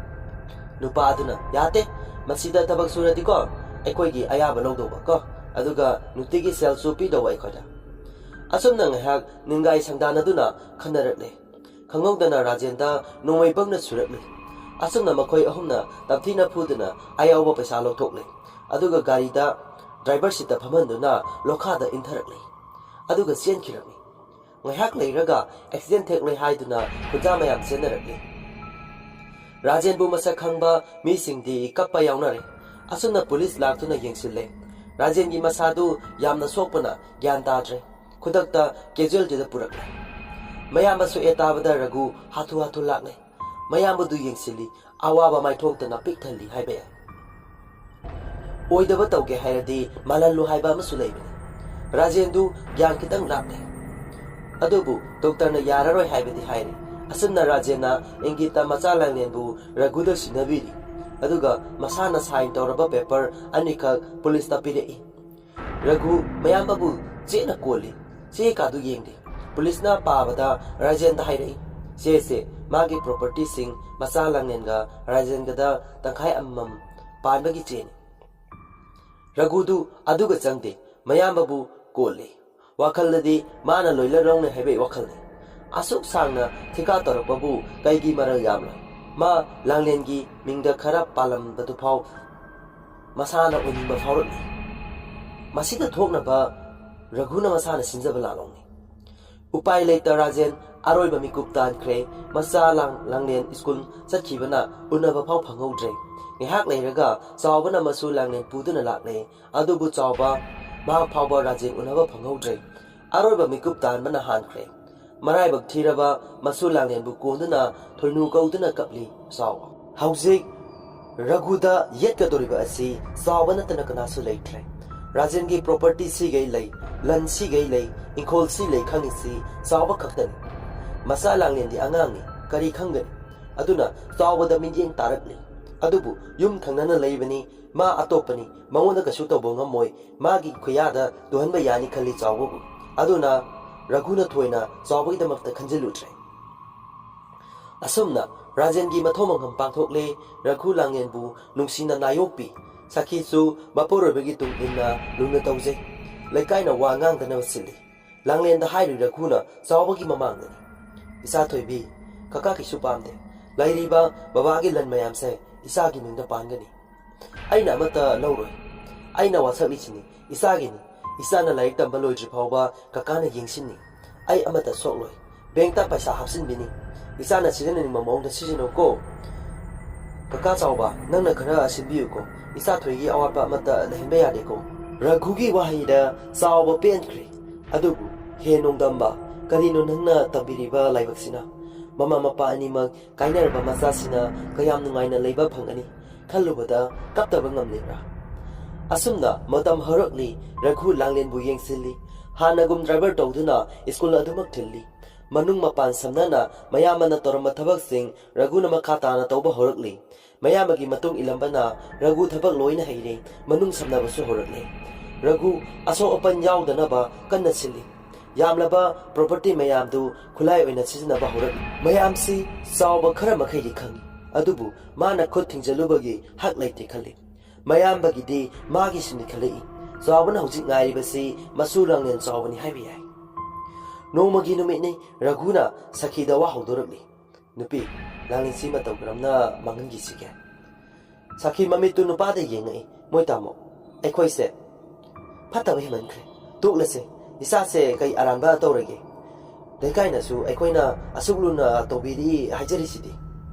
nupa aduna yate masida tabak surati ko aikoi ayaba logdoba ko aduga nutigi sel supi do aikoda asumna ngahak ningai sangdana duna khanarakle khangogdana rajenda nomai bangna surakle asumna makhoi ahumna tapthina phuduna ayawa paisa lokthokle aduga garida driver sita phamanduna lokhada intharakle aduga sen kirami ngahak leiraga accident thekle haiduna khuja mayam senarakle Rajenbu masak khangba mi singdi kappa yaunare asuna police laktuna yengsille Rajengi masadu yamna sokpana gyan tadre khudakta casualty da purakle mayambasu etabada ragu hatu lakle mayambu du yengsili awaba mai thongtana pikthali haibe ꯑꯣꯏꯗꯕ ꯇꯧꯒꯦ ꯍꯥꯏꯔꯗꯤ ꯃꯥꯜꯍꯜꯂꯨ ꯍꯥꯏꯕ ꯑꯃꯁꯨ ꯂꯩꯕꯅꯤ ꯔꯥꯖꯦꯟꯗꯨ ꯒ꯭ꯌꯥꯟ ꯈꯤꯇꯪ ꯂꯥꯞꯂꯦ ꯑꯗꯨꯕꯨ ꯗꯣꯛꯇꯔꯅ ꯌꯥꯔꯔꯣꯏ ꯍꯥꯏꯕꯗꯤ ꯍꯥꯏꯔꯤ ꯑꯁꯨꯝꯅ ꯔꯥꯖꯦꯟꯅ ꯏꯪꯒꯤꯇ ꯃꯆꯥ ꯂꯥꯡꯂꯦꯟꯕꯨ ꯔꯘꯨꯗ ꯁꯤꯟꯅꯕꯤꯔꯤ ꯑꯗꯨꯒ ꯃꯁꯥꯅ ꯁꯥꯏꯟ ꯇꯧꯔꯕ ꯄꯦꯄꯔ ꯑꯅꯤꯈꯛ ꯄꯨꯂꯤꯁꯇ ꯄꯤꯔꯛꯏ ꯔꯘꯨ ꯃꯌꯥꯝꯕꯕꯨ ꯆꯦꯠꯅ ꯀꯣꯜꯂꯤ ꯆꯦ ꯀꯥꯗꯨ ꯌꯦꯡꯗꯦ ꯄꯨꯂꯤꯁꯅ ꯄꯥꯕꯗ ꯔꯥꯖꯦꯟꯗ ꯍꯥꯏꯔꯛꯏ ꯆꯦꯁꯦ ꯃꯥꯒꯤ ꯄ꯭ꯔꯣꯄꯔꯇꯤꯁꯤꯡ ꯃꯆꯥ ꯂꯥꯡꯂꯦꯟꯒ ꯔꯥꯖꯦꯟꯒꯗ ꯇꯪꯈꯥꯏ ꯑꯃꯃꯝ ꯄꯥꯟꯕꯒꯤ ꯆꯦꯅꯤ ꯔꯘꯨꯗꯨ ꯑꯗꯨꯒ ꯆꯪꯗꯦ ꯃꯌꯥꯝꯕꯕꯨ ꯀꯣꯜꯂꯤ ꯋꯥꯈꯜꯗꯗꯤ ꯃꯥꯅ ꯂꯣꯏꯂꯔꯧꯅꯦ ꯍꯥꯏꯕꯒꯤ ꯋꯥꯈꯜꯅꯤ ꯑꯁꯨꯛ ꯁꯥꯡꯅ ꯊꯤꯀꯥ ꯇꯧꯔꯛꯄꯕꯨ ꯀꯩꯒꯤ ꯃꯔꯜ ꯌꯥꯝꯂꯣꯏ ꯃꯥ ꯂꯥꯡꯂꯦꯟꯒꯤ ꯃꯤꯡꯗ ꯈꯔ ꯄꯥꯜꯂꯝꯕꯗꯨꯐꯥꯎ ꯃꯁꯥꯅ ꯑꯣꯏꯅꯤꯡꯕ ꯐꯥꯎꯔꯛꯂꯤ ꯃꯁꯤꯗ ꯊꯣꯛꯅꯕ ꯔꯘꯨꯅ ꯃꯁꯥꯅ ꯁꯤꯟꯖꯕ ꯂꯥꯟꯂꯣꯡꯅꯤ ꯎꯄꯥꯏ ꯂꯩꯇ ꯔꯥꯖꯦꯟ ꯑꯔꯣꯏꯕ ꯃꯤꯀꯨꯞ ꯇꯥꯟꯈ꯭ꯔꯦ ꯃꯆꯥ ꯂꯥꯡꯂꯦꯟ ꯁ꯭ꯀꯨꯜ ꯆꯠꯈꯤꯕꯅ ꯎꯅꯕ ꯐꯥꯎ ꯐꯪꯍꯧꯗ꯭ꯔꯦ ꯉꯥꯏꯍꯥꯛ ꯂꯩꯔꯒ ꯆꯥꯎꯕꯅ ꯃꯁꯨ ꯂꯥꯡꯂꯦꯟ ꯄꯨꯗꯨꯅ ꯂꯥꯛꯂꯦ ꯑꯗꯨꯕꯨ ꯆꯥꯎꯕ ꯃꯍꯥꯛ ꯐꯥꯎꯕ ꯔꯥꯖꯦꯟ ꯎꯅꯕ ꯐꯪꯍꯧꯗ꯭ꯔꯦ ꯑꯔꯣꯏꯕ ꯃꯤꯀꯨꯞ ꯇꯥꯟꯕꯅ ꯍꯥꯟꯈ꯭ꯔꯦ ꯃꯔꯥꯏꯕꯛ ꯊꯤꯔꯕ ꯃꯁꯨ ꯂꯥꯡꯂꯦꯟꯕꯨ ꯀꯣꯟꯗꯨꯅ ꯊꯣꯏꯅꯨ ꯀꯧꯗꯨꯅ ꯀꯞꯂꯤ ꯆꯥꯎꯕ ꯍꯧꯖꯤꯛ ꯔꯘꯨꯗ ꯌꯦꯠꯀꯗꯧꯔꯤꯕ ꯑꯁꯤ ꯆꯥꯎꯕ ꯅꯠꯇꯅ ꯀꯅꯥꯁꯨ ꯂꯩꯇ꯭ꯔꯦ ꯔꯥꯖꯦꯟꯒꯤ ꯄ꯭ꯔꯣꯄꯔꯇꯤ ꯁꯤꯒꯩ ꯂꯩ ꯂꯟ ꯁꯤꯒꯩ ꯂꯩ ꯏꯪꯈꯣꯜ ꯁꯤ ꯂꯩ ꯈꯪꯉꯤꯁꯤ ꯆꯥꯎꯕ ꯈꯛꯇꯅꯤ ꯃꯆꯥ ꯂꯥꯡꯂꯦꯟꯗꯤ ꯑꯉꯥꯡꯅꯤ ꯀꯔꯤ ꯈꯪꯒꯅꯤ ꯑꯗꯨꯅ ꯆꯥꯎꯕꯗ ꯃꯤꯠꯌꯦꯡ ꯇꯥꯔꯛꯂꯤ ꯑꯗꯨꯕꯨ ꯌꯨꯝ ꯊꯪꯅꯅ ꯂꯩꯕꯅꯤ ꯃꯥ ꯑꯇꯣꯞꯄꯅꯤ ꯃꯉꯣꯟꯗ ꯀꯩꯁꯨ ꯇꯧꯕ ꯉꯝꯃꯣꯏ ꯃꯥꯒꯤ ꯈꯨꯌꯥꯗ ꯇꯨꯍꯟꯕ ꯌꯥꯅꯤ ꯈꯜꯂꯤ ꯆꯥꯎꯕꯕꯨ ꯑꯗꯨꯅ ꯔꯘꯨꯅ ꯊꯣꯏꯅ ꯆꯥꯎꯕꯒꯤꯗꯃꯛꯇ ꯈꯟꯖꯤꯜꯂꯨꯗ꯭ꯔꯦ ꯑꯁꯨꯝꯅ ꯔꯥꯖꯦꯟꯒꯤ ꯃꯊꯧ ꯃꯉꯝ ꯄꯥꯡꯊꯣꯛꯂꯦ ꯔꯘꯨ ꯂꯥꯡꯂꯦꯟꯕꯨ ꯅꯨꯡꯁꯤꯅ ꯅꯥꯌꯣꯛꯄꯤ ꯁꯈꯤꯁꯨ ꯃꯄꯨꯔꯣꯏꯕꯒꯤ ꯇꯨꯡ ꯏꯟꯅ ꯂꯨꯅ ꯇꯧꯖꯩ ꯂꯩꯀꯥꯏꯅ ꯋꯥ ꯉꯥꯡꯗꯅꯕ ꯁꯤꯜꯂꯤ ꯂꯥꯡꯂꯦꯟꯗ ꯍꯥꯏꯔꯤ ꯔꯘꯨꯅ ꯆꯥꯎꯕꯒꯤ ꯃꯃꯥꯡꯗꯅꯤ ꯏꯆꯥ ꯊꯣꯏꯕꯤ ꯀꯀꯥ ꯀꯩꯁꯨ ꯄꯥꯝꯗꯦ ꯂꯩꯔꯤꯕ ꯕꯕꯥꯒꯤ ꯂꯟ ꯃꯌꯥꯝꯁꯦ ꯏꯆꯥꯒꯤ ꯃꯤꯡꯗ ꯄꯥꯟꯒꯅꯤ ꯑꯩꯅ ꯑꯃꯠꯇ ꯂꯧꯔꯣꯏ ꯑꯩꯅ ꯋꯥꯁꯛꯂꯤꯁꯤꯅꯤ ꯏꯆꯥꯒꯤꯅꯤ ꯏꯆꯥꯅ ꯂꯥꯏꯔꯤꯛ ꯇꯝꯕ ꯂꯣꯏꯗ꯭ꯔꯤ ꯐꯥꯎꯕ ꯀꯀꯥꯅ ꯌꯦꯡꯁꯤꯟꯅꯤ ꯑꯩ ꯑꯃꯠꯇ ꯁꯣꯛꯂꯣꯏ ꯕꯦꯡꯛꯇ ꯄꯩꯁꯥ ꯍꯥꯞꯆꯤꯟꯕꯤꯅꯤ ꯏꯆꯥꯅ ꯁꯤꯖꯤꯟꯅꯅꯤꯡꯕ ꯃꯑꯣꯡꯗ ꯁꯤꯖꯤꯟꯅꯧꯀꯣ ꯀꯀꯥ ꯆꯥꯎꯕ ꯅꯪꯅ ꯈꯔ ꯁꯤꯟꯕꯤꯌꯨꯀꯣ ꯏꯆꯥ ꯊꯣꯏꯒꯤ ꯑꯋꯥꯠꯄ ꯑꯃꯠꯇ ꯂꯩꯍꯟꯕ ꯌꯥꯗꯦꯀꯣ ꯔꯘꯨꯒꯤ ꯋꯥꯍꯩꯗ ꯆꯥꯎꯕ ꯄꯦꯟꯈ꯭ꯔꯦ ꯑꯗꯨꯕꯨ ꯍꯦ ꯅꯣꯡꯗꯝꯕ ꯀꯔꯤꯅꯣ ꯅꯪꯅ ꯇꯝꯕꯤꯔꯤꯕ ꯂꯥꯏꯕꯛꯁꯤꯅ ꯃꯃꯥ ꯃꯄꯥ ꯑꯅꯤꯃꯛ ꯀꯥꯏꯅꯔꯕ ꯃꯆꯥꯁꯤꯅ ꯀꯌꯥꯝ ꯅꯨꯡꯉꯥꯏꯅ ꯂꯩꯕ ꯐꯪꯒꯅꯤ ꯈꯜꯂꯨꯕꯗ ꯀꯞꯇꯕ ꯉꯝꯂꯤꯕ꯭ꯔꯥ ꯑꯁꯨꯝꯅ ꯃꯇꯝ ꯍꯧꯔꯛꯂꯤ ꯔꯘꯨ ꯂꯥꯡꯂꯦꯟꯕꯨ ꯌꯦꯡꯁꯤꯜꯂꯤ ꯍꯥꯟꯅꯒꯨꯝ ꯗ꯭ꯔꯥꯏꯚꯔ ꯇꯧꯗꯨꯅ ꯁ꯭ꯀꯨꯜ ꯑꯗꯨꯃꯛ ꯊꯤꯜꯂꯤ ꯃꯅꯨꯡ ꯃꯄꯥꯟ ꯁꯝꯅꯅ ꯃꯌꯥꯝꯕꯅ ꯇꯧꯔꯝꯕ ꯊꯕꯛꯁꯤꯡ ꯔꯘꯨꯅ ꯃꯈꯥ ꯇꯥꯅ ꯇꯧꯕ ꯍꯧꯔꯛꯂꯤ ꯃꯌꯥꯝꯕꯒꯤ ꯃꯇꯨꯡ ꯏꯜꯂꯝꯕꯅ ꯔꯘꯨ ꯊꯕꯛ ꯂꯣꯏꯅ ꯍꯩꯔꯦ ꯃꯅꯨꯡ ꯁꯝꯅꯕꯁꯨ ꯍꯧꯔꯛꯂꯦ ꯔꯘꯨ ꯑꯁꯣꯛ ꯑꯄꯟ ꯌꯥꯎꯗꯅꯕ ꯀꯟꯅ ꯁꯤꯜꯂꯤ ꯌꯥꯝꯂꯕ ꯄ꯭ꯔꯣꯄꯔꯇꯤ ꯃꯌꯥꯝꯗꯨ ꯈꯨꯠꯂꯥꯏ ꯑꯣꯏꯅ ꯁꯤꯖꯤꯟꯅꯕ ꯍꯧꯔꯛꯂꯤ ꯃꯌꯥꯝꯁꯤ ꯆꯥꯎꯕ ꯈꯔ ꯃꯈꯩꯗꯤ ꯈꯪꯏ ꯑꯗꯨꯕꯨ ꯃꯥꯅ ꯈꯨꯠ ꯊꯤꯡꯖꯤꯜꯂꯨꯕꯒꯤ ꯍꯛ ꯂꯩꯇꯦ ꯈꯜꯂꯤ ꯃꯌꯥꯝꯕꯒꯤꯗꯤ ꯃꯥꯒꯤꯁꯤꯅꯤ ꯈꯜꯂꯛꯏ ꯆꯥꯎꯕꯅ ꯍꯧꯖꯤꯛ ꯉꯥꯏꯔꯤꯕꯁꯤ ꯃꯁꯨ ꯂꯥꯡꯂꯦꯟ ꯆꯥꯎꯕꯅꯤ ꯍꯥꯏꯕ ꯌꯥꯏ ꯅꯣꯡꯃꯒꯤ ꯅꯨꯃꯤꯠꯅꯤ ꯔꯘꯨꯅ ꯁꯈꯤꯗ ꯋꯥ ꯍꯧꯗꯣꯔꯛꯂꯤ ꯅꯨꯄꯤ ꯂꯥꯡꯂꯦꯟꯁꯤ ꯃꯇꯧ ꯀꯔꯝꯅ ꯃꯥꯡꯍꯟꯈꯤꯁꯤꯒꯦ ꯁꯈꯤ ꯃꯃꯤꯠꯇꯨ ꯅꯨꯄꯥꯗ ꯌꯦꯡꯉꯛꯏ ꯃꯣꯏ ꯇꯥꯃꯣ ꯑꯩꯈꯣꯏꯁꯦ ꯐꯠꯇꯕ ꯍꯦꯟꯃꯟꯈ꯭ꯔꯦ ꯇꯣꯛꯂꯁꯦ ꯏꯆꯥꯁꯦ ꯀꯩ ꯑꯔꯥꯟꯕ ꯇꯧꯔꯒꯦ ꯂꯩꯀꯥꯏꯅꯁꯨ ꯑꯩꯈꯣꯏꯅ ꯑꯁꯨꯛ ꯂꯨꯅ ꯇꯧꯕꯤꯔꯤ ꯍꯥꯏꯖꯔꯤꯁꯤꯗꯤ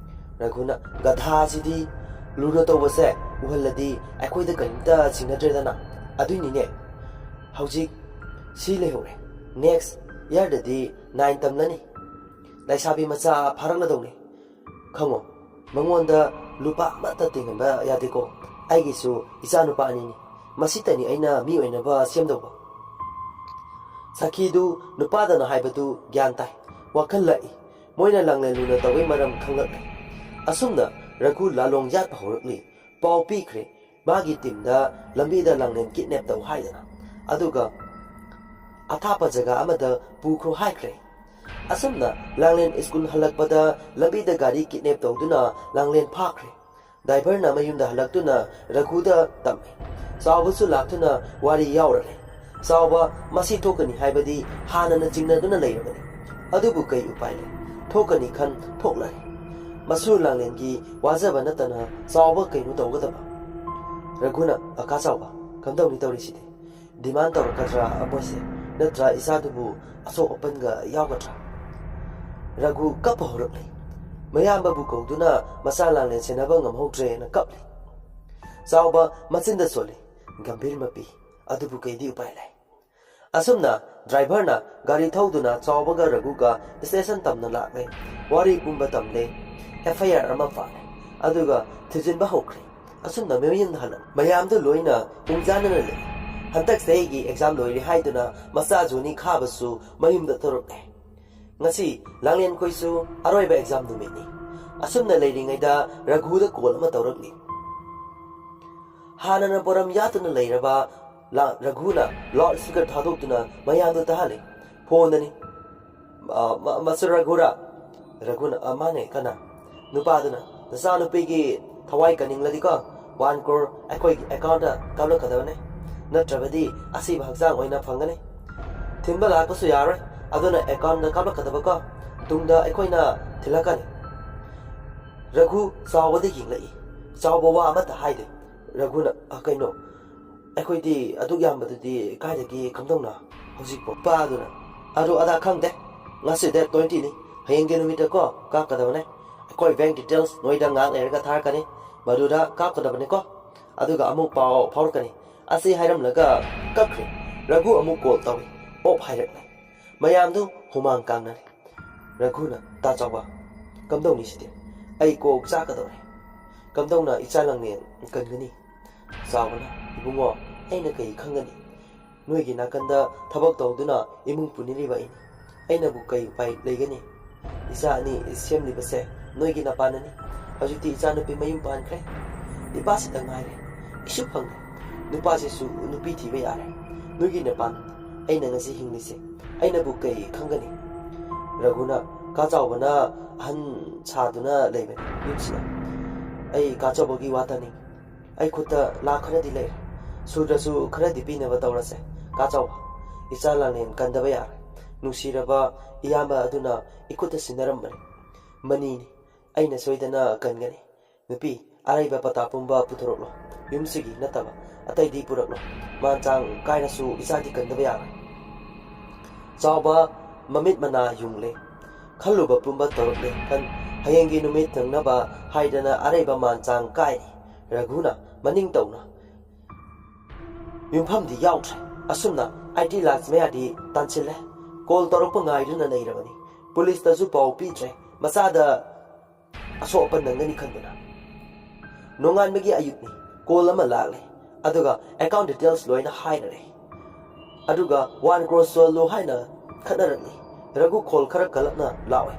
ꯔꯘꯨꯅ ꯒꯙꯥꯁꯤꯗꯤ ꯂꯨꯅ ꯇꯧꯕꯁꯦ ꯎꯍꯜꯂꯗꯤ ꯑꯩꯈꯣꯏꯗ ꯀꯔꯤꯝꯇ ꯆꯤꯡꯅꯗ꯭ꯔꯦꯗꯅ ꯑꯗꯨꯏꯅꯤꯅꯦ ꯍꯧꯖꯤꯛ ꯁꯤ ꯂꯩꯍꯧꯔꯦ ꯅꯦꯛꯁ ꯏꯌꯥꯔꯗꯗꯤ 9 ꯇꯝꯂꯅꯤ ꯂꯩꯁꯥꯕꯤ ꯃꯆꯥ ꯐꯥꯔꯛꯂꯗꯧꯅꯤ ꯈꯪꯉꯣ ꯃꯉꯣꯟꯗ ꯂꯨꯄꯥ ꯑꯃꯠꯇ ꯇꯤꯡꯍꯟꯕ ꯌꯥꯗꯦꯀꯣ ꯑꯩꯒꯤꯁꯨ ꯏꯆꯥ ꯅꯨꯄꯥ ꯑꯅꯤꯅꯤ ꯃꯁꯤꯇꯅꯤ ꯑꯩꯅ ꯃꯤ ꯑꯣꯏꯅꯕ ꯁꯦꯝꯗꯧꯕ ꯁꯈꯤꯗꯨ ꯅꯨꯄꯥꯗꯅ ꯍꯥꯏꯕꯗꯨ ꯒ꯭ꯌꯥꯟ ꯇꯥꯏ ꯋꯥꯈꯜ ꯂꯥꯛꯏ ꯃꯣꯏꯅ ꯂꯥꯡꯂꯦꯟ ꯂꯨꯅ ꯇꯧꯕꯩ ꯃꯔꯝ ꯈꯪꯂꯛꯂꯦ ꯑꯁꯨꯝꯅ ꯔꯘꯨ ꯂꯥꯂꯣꯡ ꯌꯥꯠꯄ ꯍꯧꯔꯛꯂꯤ ꯄꯥꯎ ꯄꯤꯈ꯭ꯔꯦ ꯃꯥꯒꯤ ꯇꯤꯝꯗ ꯂꯝꯕꯤꯗ ꯂꯥꯡꯂꯦꯟ ꯀꯤꯠꯅꯦꯞ ꯇꯧ ꯍꯥꯏꯗꯅ ꯑꯗꯨꯒ ꯑꯊꯥꯞꯄ ꯖꯒꯥ ꯑꯃꯗ ꯄꯨꯈ꯭ꯔꯣ ꯍꯥꯏꯈ꯭ꯔꯦ ꯑꯁꯨꯝꯅ ꯂꯥꯡꯂꯦꯟ ꯁ꯭ꯀꯨꯜ ꯍꯜꯂꯛꯄꯗ ꯂꯝꯕꯤꯗ ꯒꯥꯔꯤ ꯀꯤꯠꯅꯦꯞ ꯇꯧꯗꯨꯅ ꯂꯥꯡꯂꯦꯟ ꯐꯥꯈ꯭ꯔꯦ ꯗ꯭ꯔꯥꯏꯚꯔꯅ ꯃꯌꯨꯝꯗ ꯍꯜꯂꯛꯇꯨꯅ ꯔꯘꯨꯗ ꯇꯝꯃꯤ ꯆꯥꯎꯕꯁꯨ ꯂꯥꯛꯇꯨꯅ ꯋꯥꯔꯤ ꯌꯥꯎꯔꯛꯂꯦ ꯆꯥꯎꯕ ꯃꯁꯤ ꯊꯣꯛꯀꯅꯤ ꯍꯥꯏꯕꯗꯤ ꯍꯥꯟꯅꯅ ꯆꯤꯡꯅꯗꯨꯅ ꯂꯩꯔꯕꯅꯤ ꯑꯗꯨꯕꯨ ꯀꯩ ꯎꯄꯥꯏ ꯂꯩ ꯊꯣꯛꯀꯅꯤ ꯈꯟ ꯊꯣꯛꯂꯔꯦ ꯃꯁꯨ ꯂꯥꯡꯂꯦꯟꯒꯤ ꯋꯥꯖꯕ ꯅꯠꯇꯅ ꯆꯥꯎꯕ ꯀꯩꯅꯣ ꯇꯧꯒꯗꯕ ꯔꯘꯨꯅ ꯀꯀꯥ ꯆꯥꯎꯕ ꯀꯝꯗꯧꯅꯤ ꯇꯧꯔꯤꯁꯤꯗꯤ ꯗꯤꯃꯥꯟ ꯇꯧꯔꯛꯀꯗ꯭ꯔꯥ ꯃꯣꯏꯁꯦ ꯅꯠꯇ꯭ꯔꯥ ꯏꯆꯥꯗꯨꯕꯨ ꯑꯁꯣꯛ ꯑꯄꯟꯒ ꯌꯥꯎꯒꯗ꯭ꯔꯥ ꯔꯘꯨ ꯀꯞꯄ ꯍꯧꯔꯛꯂꯤ ꯃꯌꯥꯝꯕꯕꯨ ꯀꯧꯗꯨꯅ ꯃꯆꯥ ꯂꯥꯡꯂꯦꯟ ꯁꯦꯟꯅꯕ ꯉꯝꯍꯧꯗ꯭ꯔꯦꯅ ꯀꯞꯂꯤ ꯆꯥꯎꯕ ꯃꯆꯤꯟꯗ ꯁꯣꯜꯂꯤ ꯒꯝꯚꯤꯔ ꯃꯄꯤ ꯑꯗꯨꯕꯨ ꯀꯩꯗꯤ ꯎꯄꯥꯏ ꯂꯩ ꯑꯁꯨꯝꯅ ꯗ꯭ꯔꯥꯏꯚꯔꯅ ꯒꯥꯔꯤ ꯊꯧꯗꯨꯅ ꯆꯥꯎꯕꯒ ꯔꯘꯨꯒ ꯁ꯭ꯇꯦꯁꯟ ꯇꯝꯅ ꯂꯥꯛꯂꯦ ꯋꯥꯔꯤ ꯄꯨꯝꯕ ꯇꯝꯂꯦ FIR ꯑꯃ ꯄꯥꯜꯂꯦ ꯑꯗꯨꯒ ꯊꯤꯖꯤꯟꯕ ꯍꯧꯈ꯭ꯔꯦ asumna mayam hana mayam du loina pungjana le hantak sei gi exam loi ri haiduna masa juni khabasu mayum da torok ne ngasi langlen koisu aroi ba exam du meni asumna leiringai da raghu da kol ma torok ni hana na poram yatuna leiraba la raghuna lord speaker thadokuna mayam du tahale phone ni masur raghuna amane kana nupaduna nasa nupigi thawai kaning ladiko 1 crore akoi account da kamlo kadane natrabadi asi bhagjang oina phangane thimba la pasu yar aduna account da kamlo kadabako tungda akoina thilakani raghu sawadi kinglai sawbawa amata haide raghuna akaino akoi di aduk yambadudi kaidagi kamdongna hojikpo paaduna adu ada khangde ngasi de 20 ni hayenge numita ko ka kadabane akoi bank details noida ngang erga thar kani maduda ka kadabane ko aduga amuk pao phor kani asi hairam laga kakre raghu amuk call tawi op hairak nai mayam du humang kang nai raghuna ta chawa kamdong ni sidi ai ko cha ka dore kamdong na ichalang ne kan gani sawana ibungo aina kai khangani noigi nakanda thabak tawduna imung puniri ba ini aina bu kai pai legani isa ani semli base noigi na panani hajiti isa nupi mayum pan kre dipasi tangaire isu phang nupasi su nupi thibe yare noigi na pan aina ngasi hinglise aina bu kai khangani raghuna ka chawbana han chaduna lebe yumsina ai ka chawbogi watani ai khuta la khara di le sudrasu khara di pina ba tawrase ka chaw isa lanen kandaba yar nusiraba iyamba aduna ikuta sinaram mani aina soidana kangani nupi araiba pata pumba puthorolo yumsigi nataba atai di puralo manchang kaina su isadi kandaba yar chawba mamit mana yumle khalluba pumba torle kan hayengi numit thangnaba haidana araiba manchang kai raghuna maning tawna yumpham di yautre asumna IT lax me adi tanchile call torok ngai runa nei rabani police ta su pau pi tre masada aso pan nangani khanbana nongan megi ayut ni call ama lagle aduga account details loina hainare aduga 1 crore so lo haina khadarani ragu call khara kalapna lawe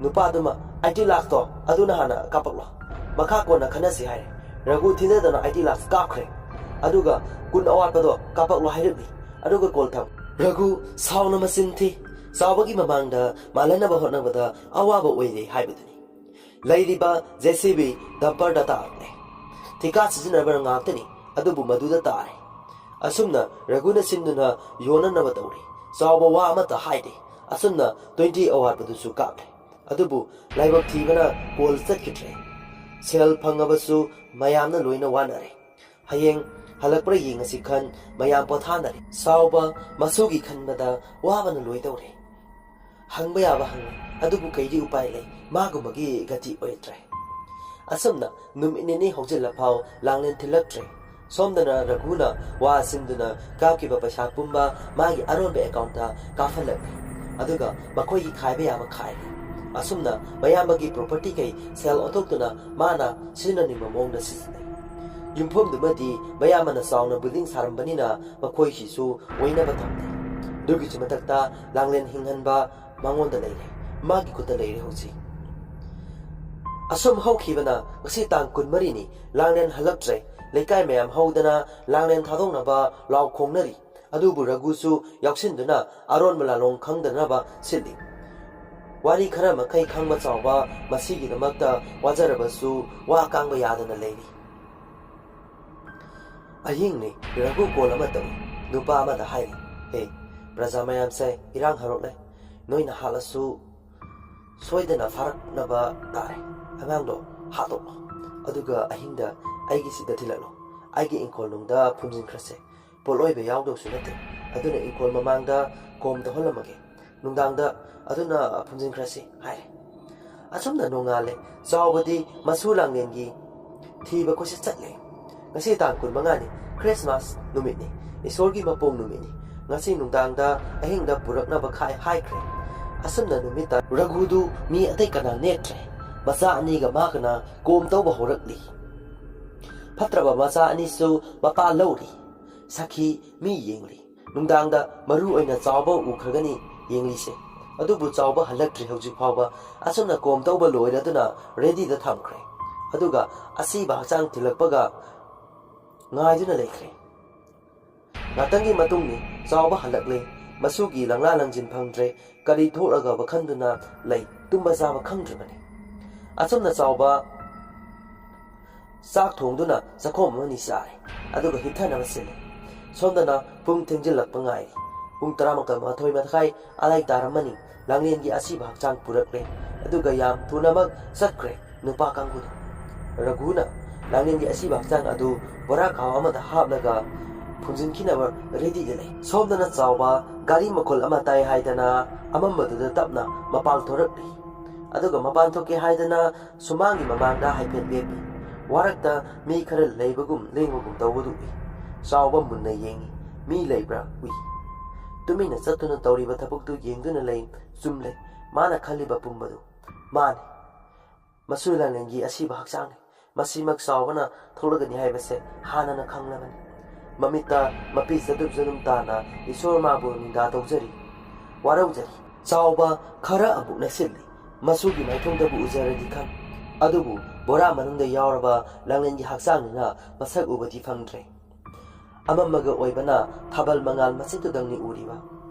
nupa duma IT lax to aduna hana kapaklo makha ko na khanasi haire ragu thine dana IT lax kapkhre aduga kun awat pado kapaklo hairni aduga call tham ragu sauna masinthi sawagi mamangda malana ba hona bada awaba oire haibaduni lairiba JCB dumper data ne tika sijina bar ngakni adubu maduda tare asumna raguna sinduna yona na batawri sawba wa amata haide asumna 20 awat padu su kapre adubu laibak thibana call sakhitre sel phangabasu mayamna loina wanare hayeng halakpra yingasi khan mayam pothanare sawba masugi khanbada wabana loidore hangba yaba hang adubu kairi upai lei magumagi gati oitre asumna numinini hojilla phau langlen thilaktre somdana raghuna wa sinduna kaaki ba pasha pumba magi aronbe account ta kafalak aduga makoi gi khaiba yaba khai asumna mayambagi property kai sell otoktuna mana sinani mamongda sisne yumphom dumadi mayamana sauna building sarambanina makoi hisu oina batamne dugi chimatakta langlen hinghanba mangonda leire magi kuta leire hoji asum hawkhibana ngasi tang kunmari ni langlen halaktre leikai mayam hawdana langlen thadongna ba law khongnari adubu ragusu yaksinduna aron malalong khangdana ba silli wari khara makai khangba chawba masigi damakta wajarabasu wa kangba yadana leiri ayingni ragu kolama tawi nupa amada hai he praja mayam sai irang harokle noina halasu soidana farak naba tare angangdo hato aduga ahinda aigi sida thilalo aigi inkol nungda phumjin khrase poloi be yawdo sunate aduna inkol mamangda kom da holamage nungdangda aduna phumjin khrase hai asumna nongale chawbadi masulangengi thiba kosi chatle ngasi tang kun mangani Christmas numini isorgi mapong numini ngasi nungdangda ahingda purakna ba khai hai kre asumna numita ragudu mi atai kana netre masa ani ga makna kom tawba horakli ꯐꯠꯇ꯭ꯔꯕ ꯃꯆꯥ ꯑꯅꯤꯁꯨ ꯃꯄꯥ ꯂꯧꯔꯤ ꯁꯈꯤ ꯃꯤ ꯌꯦꯡꯂꯤ ꯅꯨꯡꯗꯥꯡꯗ ꯃꯔꯨ ꯑꯣꯏꯅ ꯆꯥꯎꯕ ꯎꯈ꯭ꯔꯒꯅꯤ ꯌꯦꯡꯂꯤꯁꯦ ꯑꯗꯨꯕꯨ ꯆꯥꯎꯕ ꯍꯜꯂꯛꯇ꯭ꯔꯤ ꯍꯧꯖꯤꯛ ꯐꯥꯎꯕ ꯑꯁꯨꯝꯅ ꯀꯣꯝ ꯇꯧꯕ ꯂꯣꯏꯔꯗꯨꯅ ꯔꯦꯗꯤꯗ ꯊꯝꯈ꯭ꯔꯦ ꯑꯗꯨꯒ ꯑꯁꯤꯕ ꯍꯛꯆꯥꯡ ꯊꯤꯜꯂꯛꯄꯒ ꯉꯥꯏꯗꯨꯅ ꯂꯩꯈ꯭ꯔꯦ ꯉꯥꯇꯪꯒꯤ ꯃꯇꯨꯡꯅꯤ ꯆꯥꯎꯕ ꯍꯜꯂꯛꯂꯦ ꯃꯁꯨꯒꯤ ꯂꯪꯂꯥ ꯂꯪꯖꯤꯟ ꯐꯪꯗ꯭ꯔꯦ ꯀꯔꯤ ꯊꯣꯛꯂꯒ ꯋꯥꯈꯟꯗꯨꯅ ꯂꯩ ꯇꯨꯝꯕ ꯆꯥꯕ ꯈꯪꯗ꯭ꯔꯤꯕꯅꯤ ꯑꯁꯨꯝꯅ ꯆꯥꯎꯕ ꯆꯥꯛ ꯊꯣꯡꯗꯨꯅ ꯆꯈꯣꯝ ꯑꯃꯅꯤ ꯆꯥꯔꯦ ꯑꯗꯨꯒ ꯍꯤꯞꯊꯅꯕ ꯁꯤꯜꯂꯦ ꯁꯣꯝꯗꯅ ꯄꯨꯡ ꯊꯦꯡꯖꯤꯜꯂꯛꯄ ꯉꯥꯏꯔꯤ ꯄꯨꯡ 11:30 ꯑꯂꯥꯏ ꯇꯥꯔꯝꯃꯅꯤ ꯂꯥꯡꯂꯦꯟꯒꯤ ꯑꯁꯤꯕ ꯍꯛꯆꯥꯡ ꯄꯨꯔꯛꯂꯦ ꯑꯗꯨꯒ ꯌꯥꯝ ꯊꯨꯅꯃꯛ ꯆꯠꯈ꯭ꯔꯦ ꯅꯨꯄꯥ ꯀꯥꯡꯕꯨꯗ ꯔꯘꯨꯅ ꯂꯥꯡꯂꯦꯟꯒꯤ ꯑꯁꯤꯕ ꯍꯛꯆꯥꯡ ꯑꯗꯨ ꯕꯣꯔꯥ ꯈꯥꯎ ꯑꯃꯗ ꯍꯥꯞꯂꯒ ꯐꯨꯝꯖꯤꯟꯈꯤꯅꯕ ꯔꯦꯗꯤꯗ ꯂꯩ ꯁꯣꯝꯗꯅ ꯆꯥꯎꯕ ꯒꯥꯔꯤ ꯃꯈꯣꯜ ꯑꯃ ꯇꯥꯏ ꯍꯥꯏꯗꯅ ꯑꯃꯝꯕꯗꯨꯗ ꯇꯞꯅ ꯃꯄꯥꯟ ꯊꯣꯔꯛꯂꯤ ꯑꯗꯨꯒ ꯃꯄꯥꯟ ꯊꯣꯛꯀꯦ ꯍꯥꯏꯗꯅ ꯁꯨꯃꯥꯡꯒꯤ ꯃꯃꯥꯡꯗ ꯍꯥꯏꯐꯦꯠ ꯂꯦꯞꯄꯤ ꯋꯥꯔꯛꯇ ꯃꯤ ꯈꯔ ꯂꯩꯕꯒꯨꯝ ꯂꯦꯡꯕꯒꯨꯝ ꯇꯧꯕꯗꯨ ꯎꯏ ꯆꯥꯎꯕ ꯃꯨꯟꯅ ꯌꯦꯡꯉꯤ ꯃꯤ ꯂꯩꯕ꯭ꯔꯥ ꯎꯏ ꯇꯨꯃꯤꯟꯅ ꯆꯠꯇꯨꯅ ꯇꯧꯔꯤꯕ ꯊꯕꯛꯇꯨ ꯌꯦꯡꯗꯨꯅ ꯂꯩ ꯆꯨꯝꯂꯦ ꯃꯥꯅ ꯈꯜꯂꯤꯕ ꯄꯨꯝꯕꯗꯨ ꯃꯥꯅꯤ ꯃꯁꯨ ꯂꯥꯡꯂꯦꯟꯒꯤ ꯑꯁꯤꯕ ꯍꯛꯆꯥꯡꯅꯤ ꯃꯁꯤꯃꯛ ꯆꯥꯎꯕꯅ ꯊꯣꯛꯂꯒꯅꯤ ꯍꯥꯏꯕꯁꯦ ꯍꯥꯟꯅꯅ ꯈꯪꯂꯕꯅꯤ ꯃꯃꯤꯠꯇ ꯃꯄꯤ ꯆꯗꯨꯝ ꯇꯥꯅ ꯏꯁꯣꯔ ꯃꯥꯕꯨ ꯅꯤꯡꯗꯥ ꯇꯧꯖꯔꯤ ꯋꯥꯔꯧꯖꯔꯤ ꯆꯥꯎꯕ ꯈꯔ ꯑꯃꯨꯛ ꯅꯛꯁꯤꯜꯂꯤ ꯃꯁꯨꯒꯤ ꯃꯥꯏꯊꯣꯡꯗꯕꯨ ꯎꯖꯔꯗꯤ ꯈꯪ ꯑꯗꯨꯕꯨ ꯕꯣꯔꯥ ꯃꯅꯨꯡꯗ ꯌꯥꯎꯔꯕ ꯂꯥꯡꯂꯦꯟꯒꯤ ꯍꯛꯆꯥꯡꯅꯤꯅ ꯃꯁꯛ ꯎꯕꯗꯤ ꯐꯪꯗ꯭ꯔꯦ ꯑꯃꯝꯃꯒ ꯑꯣꯏꯕꯅ ꯊꯥꯕꯜ ꯃꯉꯥꯜ ꯃꯆꯤꯠꯇꯨꯗꯪꯅꯤ ꯎꯔꯤꯕ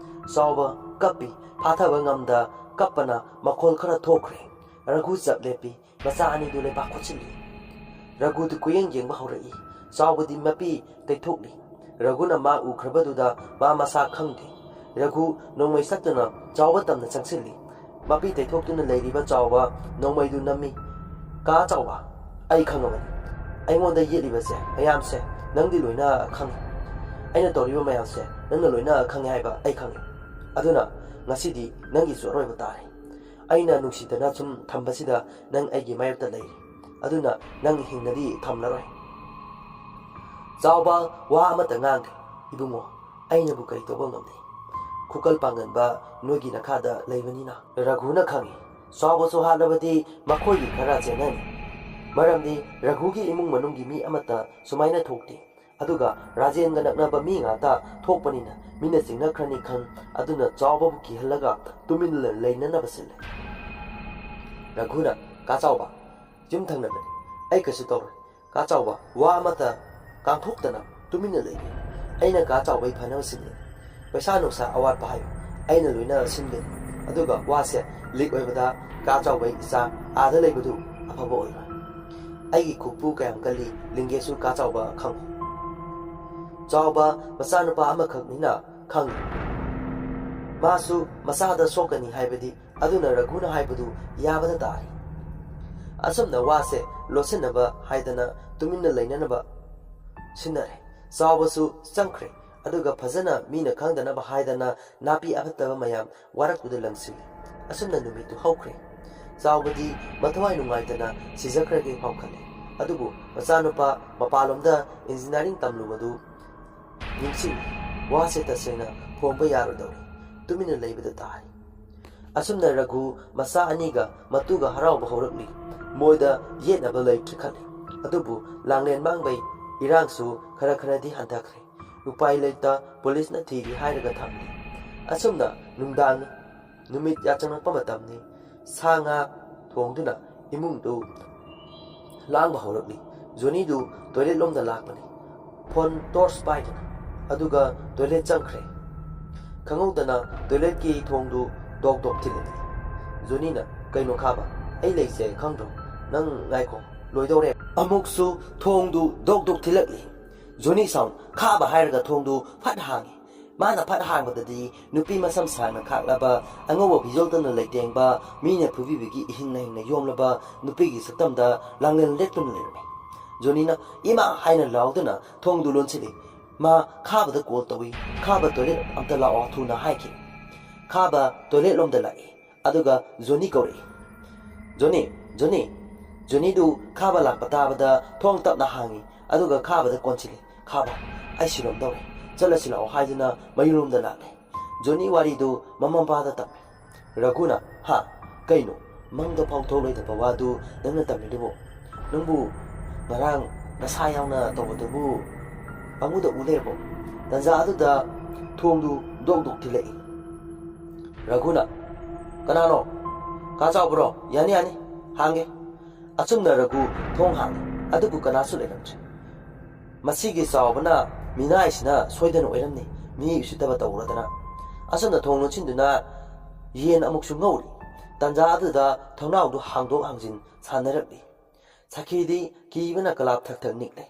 ꯆꯥꯎꯕ ꯀꯞꯄꯤ ꯐꯥꯊꯕ ꯉꯝꯗ ꯀꯞꯄꯅ ꯃꯈꯣꯜ ꯈꯔ ꯊꯣꯛꯈ꯭ꯔꯦ ꯔꯘꯨ ꯆꯞ ꯂꯦꯞꯄꯤ ꯃꯆꯥ ꯑꯅꯤꯗꯨ ꯂꯩꯕꯥꯛ ꯈꯣꯠꯆꯤꯜꯂꯤ ꯔꯘꯨꯗꯨ ꯀꯨꯌꯦꯡ ꯌꯦꯡꯕ ꯍꯧꯔꯛꯏ ꯆꯥꯎꯕꯗꯤ ꯃꯄꯤ ꯇꯩꯊꯣꯛꯂꯤ ꯔꯘꯨꯅ ꯃꯥ ꯎꯈ꯭ꯔꯕꯗꯨꯗ ꯃꯥ ꯃꯁꯥ ꯈꯪꯗꯦ ꯔꯘꯨ ꯅꯣꯡꯃꯩ ꯁꯠꯇꯨꯅ ꯆꯥꯎꯕ ꯇꯝꯅ ꯆꯪꯁꯤꯜꯂꯤ ꯃꯄꯤ ꯇꯩꯊꯣꯛꯇꯨꯅ ꯂꯩꯔꯤꯕ ꯆꯥꯎꯕ ꯅꯣꯡꯃꯩꯗꯨ ꯅꯝꯃꯤ ꯀꯥ ꯆꯥꯎꯕ ꯑꯩ ꯈꯪꯉꯕꯅꯤ ꯑꯩꯉꯣꯟꯗ ꯌꯦꯠꯂꯤꯕꯁꯦ ꯃꯌꯥꯝꯁꯦ ꯅꯪꯗꯤ ꯂꯣꯏꯅ ꯈꯪꯉꯤ ꯑꯩꯅ ꯇꯧꯔꯤꯕ ꯃꯌꯥꯝꯁꯦ ꯅꯪꯅ ꯂꯣꯏꯅ ꯈꯪꯉꯦ ꯍꯥꯏꯕ ꯑꯩ ꯈꯪꯉꯤ ꯑꯗꯨꯅ ꯉꯁꯤꯗꯤ ꯅꯪꯒꯤꯁꯨ ꯑꯔꯣꯏꯕ ꯇꯥꯔꯦ ꯑꯩꯅ ꯅꯨꯡꯁꯤꯗꯅ ꯁꯨꯝ ꯊꯝꯕꯁꯤꯗ ꯅꯪ ꯑꯩꯒꯤ ꯃꯥꯌꯣꯛꯇ ꯂꯩꯔꯤ ꯑꯗꯨꯅ ꯅꯪ ꯍꯤꯡꯅꯗꯤ ꯊꯝꯂꯔꯣꯏ ꯆꯥꯎꯕ ꯋꯥ ꯑꯃꯇ ꯉꯥꯡꯗꯦ ꯏꯕꯨꯡꯉꯣ ꯑꯩꯅꯕꯨ ꯀꯔꯤ ꯇꯧꯕ ꯉꯝꯗꯦ ꯈꯨꯀꯜ ꯄꯥꯡꯒꯟꯕ ꯅꯣꯏꯒꯤ ꯅꯈꯥꯗ ꯂꯩꯕꯅꯤꯅ ꯔꯘꯨꯅ ꯈꯪꯉꯤ ꯆꯥꯎꯕꯁꯨ ꯍꯥꯠꯂꯕꯗꯤ ꯃꯈꯣꯏꯒꯤ ꯈꯔ ꯆꯦꯟꯅꯅꯤ ꯃꯔꯝꯗꯤ ꯔꯘꯨꯒꯤ ꯏꯃꯨꯡ ꯃꯅꯨꯡꯒꯤ ꯃꯤ ꯑꯃꯠꯇ ꯁꯨꯃꯥꯏꯅ ꯊꯣꯛꯇꯦ ꯑꯗꯨꯒ ꯔꯥꯖꯦꯟꯒ ꯅꯛꯅꯕ ꯃꯤ ꯉꯥꯛꯇ ꯊꯣꯛꯄꯅꯤꯅ ꯃꯤꯅ ꯆꯤꯡꯅꯈ꯭ꯔꯅꯤ ꯈꯟ ꯑꯗꯨꯅ ꯆꯥꯎꯕꯕꯨ ꯀꯤꯍꯜꯂꯒ ꯇꯨꯃꯤꯟꯅ ꯂꯩꯅꯅꯕ ꯁꯤꯜꯂꯦ ꯔꯘꯨꯅ ꯀꯥ ꯆꯥꯎꯕ ꯌꯨꯝ ꯊꯪꯅꯕꯅꯤ ꯑꯩ ꯀꯩꯁꯨ ꯇꯧꯔꯣꯏ ꯀꯥ ꯆꯥꯎꯕ ꯋꯥ ꯑꯃꯇ ꯀꯥꯡꯊꯣꯛꯇꯅ ꯇꯨꯃꯤꯟꯅ ꯂꯩꯒꯦ ꯑꯩꯅ ꯀꯥ ꯆꯥꯎꯕꯩ ꯐꯅꯕ ꯁꯤꯟꯒꯅꯤ ꯄꯩꯁꯥ ꯅꯨꯡꯁꯥ ꯑꯋꯥꯠꯄ ꯍꯥꯏꯌꯨ ꯑꯩꯅ ꯂꯣꯏꯅ ꯁꯤꯟꯒꯅꯤ ꯑꯗꯨꯒ ꯋꯥꯁꯦ ꯂꯤꯛ ꯑꯣꯏꯕꯗ ꯀꯥ ꯆꯥꯎꯕꯩ ꯏꯆꯥ ꯑꯥꯗ ꯂꯩꯕꯗꯨ ꯑꯐꯕ ꯑꯣꯏꯔꯣꯏ ꯑꯩꯒꯤ ꯈꯨꯄꯨ ꯀꯌꯥꯝ ꯀꯜꯂꯤ ꯂꯤꯡꯒꯦꯁꯨ ꯀꯥ ꯆꯥꯎꯕ ꯈꯪꯉꯨ ꯆꯥꯎꯕ ꯃꯆꯥꯅꯨꯄꯥ ꯑꯃꯈꯛꯅꯤꯅ ꯈꯪꯉꯤ ꯃꯥꯁꯨ ꯃꯆꯥꯗ ꯁꯣꯛꯀꯅꯤ ꯍꯥꯏꯕꯗꯤ ꯑꯗꯨꯅ ꯔꯘꯨꯅ ꯍꯥꯏꯕꯗꯨ ꯌꯥꯕꯗ ꯇꯥꯔꯤ ꯑꯁꯨꯝꯅ ꯋꯥꯁꯦ ꯂꯣꯠꯁꯤꯟꯅꯕ ꯍꯥꯏꯗꯅ ꯇꯨꯃꯤꯟꯅ ꯂꯩꯅꯅꯕ ꯁꯤꯟꯅꯔꯦ ꯆꯥꯎꯕꯁꯨ ꯆꯪꯈ꯭ꯔꯦ ꯑꯗꯨꯒ ꯐꯖꯅ ꯃꯤꯅ ꯈꯪꯗꯅꯕ ꯍꯥꯏꯗꯅ ꯅꯥꯄꯤ ꯑꯐꯠꯇꯕ ꯃꯌꯥꯝ ꯋꯥꯔꯛꯇꯨꯗ ꯂꯪꯁꯤꯜꯂꯤ ꯑꯁꯨꯝꯅ ꯅꯨꯃꯤꯠꯇꯨ ꯍꯧꯈ꯭ꯔꯦ ꯆꯥꯎꯕꯗꯤ ꯃꯊꯋꯥꯏ ꯅꯨꯡꯉꯥꯏꯇꯅ ꯁꯤꯖꯈ꯭ꯔꯒꯦ ꯐꯥꯎꯈꯠꯂꯦ ꯑꯗꯨꯕꯨ ꯃꯆꯥꯅꯨꯄꯥ ꯃꯄꯥꯟꯂꯣꯝꯗ ꯏꯟꯖꯤꯅꯤꯌꯥꯔꯤꯡ ꯇꯝꯂꯨꯕꯗꯨ ꯅꯤꯡꯁꯤꯡꯉꯤ ꯋꯥꯁꯦ ꯇꯁꯦꯡꯅ ꯐꯣꯡꯕ ꯌꯥꯔꯣꯏꯗꯧꯔꯤ ꯇꯨꯃꯤꯟꯅ ꯂꯩꯕꯗ ꯇꯥꯔꯤ ꯑꯁꯨꯝꯅ ꯔꯘꯨ ꯃꯆꯥ ꯑꯅꯤꯒ ꯃꯇꯨꯒ ꯍꯔꯥꯎꯕ ꯍꯧꯔꯛꯂꯤ ꯃꯣꯏꯗ ꯌꯦꯠꯅꯕ ꯂꯩꯇ꯭ꯔꯤ ꯈꯜꯂꯤ ꯑꯗꯨꯕꯨ ꯂꯥꯡꯂꯦꯟ ꯃꯥꯡꯕꯩ ꯏꯔꯥꯡꯁꯨ ꯈꯔ ꯈꯔꯗꯤ ꯍꯟꯊꯈ꯭ꯔꯦ ꯎꯄꯥꯏ ꯂꯩꯇ ꯄꯨꯂꯤꯁꯅ ꯊꯤꯔꯤ ꯍꯥꯏꯔꯒ ꯊꯝꯂꯤ ꯑꯁꯨꯝꯅ ꯅꯨꯡꯗꯥꯡꯅꯤ ꯅꯨꯃꯤꯠ ꯌꯥꯆꯪꯉꯛꯄ ꯃꯇꯝꯅꯤ ꯁꯥ ꯉꯥ ꯊꯣꯡꯗꯨꯅ ꯏꯃꯨꯡꯗꯨ ꯂꯥꯡꯕ ꯍꯧꯔꯛꯂꯤ ꯖꯣꯅꯤꯗꯨ ꯇꯣꯏꯂꯦꯠ ꯂꯣꯝꯗ ꯂꯥꯛꯄꯅꯤ ꯐꯣꯟ ꯇꯣꯔꯆ ꯄꯥꯏꯗꯨꯅ ꯑꯗꯨꯒ ꯇꯣꯏꯂꯦꯠ ꯆꯪꯈ꯭ꯔꯦ ꯈꯪꯍꯧꯗꯅ ꯇꯣꯏꯂꯦꯠꯀꯤ ꯊꯣꯡꯗꯨ ꯗꯣꯛ ꯗꯣꯛ ꯊꯤꯜꯂꯛꯂꯤ ꯖꯣꯅꯤꯅ ꯀꯩꯅꯣ ꯈꯥꯕ ꯑꯩ ꯂꯩꯁꯦ ꯈꯪꯗ꯭ꯔꯣ ꯅꯪ ꯉꯥꯏꯈꯣ ꯂꯣꯏꯗꯧꯔꯦ ꯑꯃꯨꯛꯁꯨ ꯊꯣꯡꯗꯨ ꯗꯣꯛ ꯗꯣꯛ ꯊꯤꯜꯂꯛꯂꯤ ꯖꯣꯅꯤ ꯁꯥꯎꯟ ꯈꯥꯕ ꯍꯥꯏꯔꯒ ꯊꯣꯡꯗꯨ ꯐꯠ ꯍꯥꯡꯉꯤ ꯃꯥꯅ ꯐꯠ ꯍꯥꯡꯕꯗꯗꯤ ꯅꯨꯄꯤ ꯃꯁꯝ ꯁꯥꯡꯅ ꯈꯥꯛꯂꯕ ꯑꯉꯧꯕ ꯐꯤꯖꯣꯜꯇꯅ ꯂꯩꯇꯦꯡꯕ ꯃꯤꯅ ꯐꯨꯕꯤꯕꯒꯤ ꯏꯍꯤꯡꯅ ꯍꯤꯡꯅ ꯌꯣꯝꯂꯕ ꯅꯨꯄꯤꯒꯤ ꯁꯛꯇꯝꯗ ꯂꯥꯡꯂꯦꯟ ꯂꯦꯞꯇꯨꯅ ꯂꯩꯔꯝꯃꯤ ꯖꯣꯅꯤꯅ ꯏꯃꯥ ꯍꯥꯏꯅ ꯂꯥꯎꯗꯨꯅ ꯊꯣꯡꯗꯨ ꯂꯣꯟꯁꯤꯜꯂꯤ ꯃꯥ ꯈꯥꯕꯗ ꯀꯣꯜ ꯇꯧꯏ ꯈꯥꯕ ꯇꯣꯏꯂꯦꯠ ꯑꯝꯇ ꯂꯥꯛꯑꯣ ꯊꯨꯅ ꯍꯥꯏꯈꯤ ꯈꯥꯕ ꯇꯣꯏꯂꯦꯠ ꯂꯣꯝꯗ ꯂꯥꯛꯏ ꯑꯗꯨꯒ ꯖꯣꯅꯤ ꯀꯧꯔꯛꯏ ꯖꯣꯅꯤ ꯖꯣꯅꯤ ꯖꯣꯅꯤꯗꯨ ꯈꯥꯕ ꯂꯥꯛꯄ ꯇꯥꯕꯗ ꯊꯣꯡ ꯇꯞꯅ ꯍꯥꯡꯉꯤ ꯑꯗꯨꯒ ꯈꯥꯕꯗ ꯀꯣꯟꯁꯤꯜꯂꯤ ꯈꯥꯕ ꯑꯩ ꯁꯤꯔꯣꯝꯗꯧꯔꯦ ꯆꯠꯂꯁꯤ ꯂꯥꯛꯑꯣ ꯍꯥꯏꯗꯨꯅ ꯃꯌꯨꯝꯂꯣꯝꯗ ꯂꯥꯛꯂꯦ ꯖꯣꯅꯤ ꯋꯥꯔꯤꯗꯨ ꯃꯃꯥ ꯃꯄꯥꯗ ꯇꯝꯃꯤ ꯔꯘꯨꯅ ꯍꯥ ꯀꯩꯅꯣ ꯃꯪꯗ ꯐꯥꯎꯊꯣꯛꯂꯣꯏꯗꯕ ꯋꯥꯗꯨ ꯅꯪꯅ ꯇꯝꯃꯤꯗꯨꯕꯨ ꯅꯪꯕꯨ ꯉꯔꯥꯡ nasa yauna tawdubu amuda ulebo tanza aduda thongdu dok thilai Raguna kanano ka chaw bro yani hange achumna ragu thong hang adubu kanasu leramche masigi sawbana mina isna soidan oiramni mi usitaba tawradana asana thongno chinduna yen amuk su ngawri tanja aduda thongnawdu hangdok hangjin sanarakli sakidi kibana kalap thak thak nikle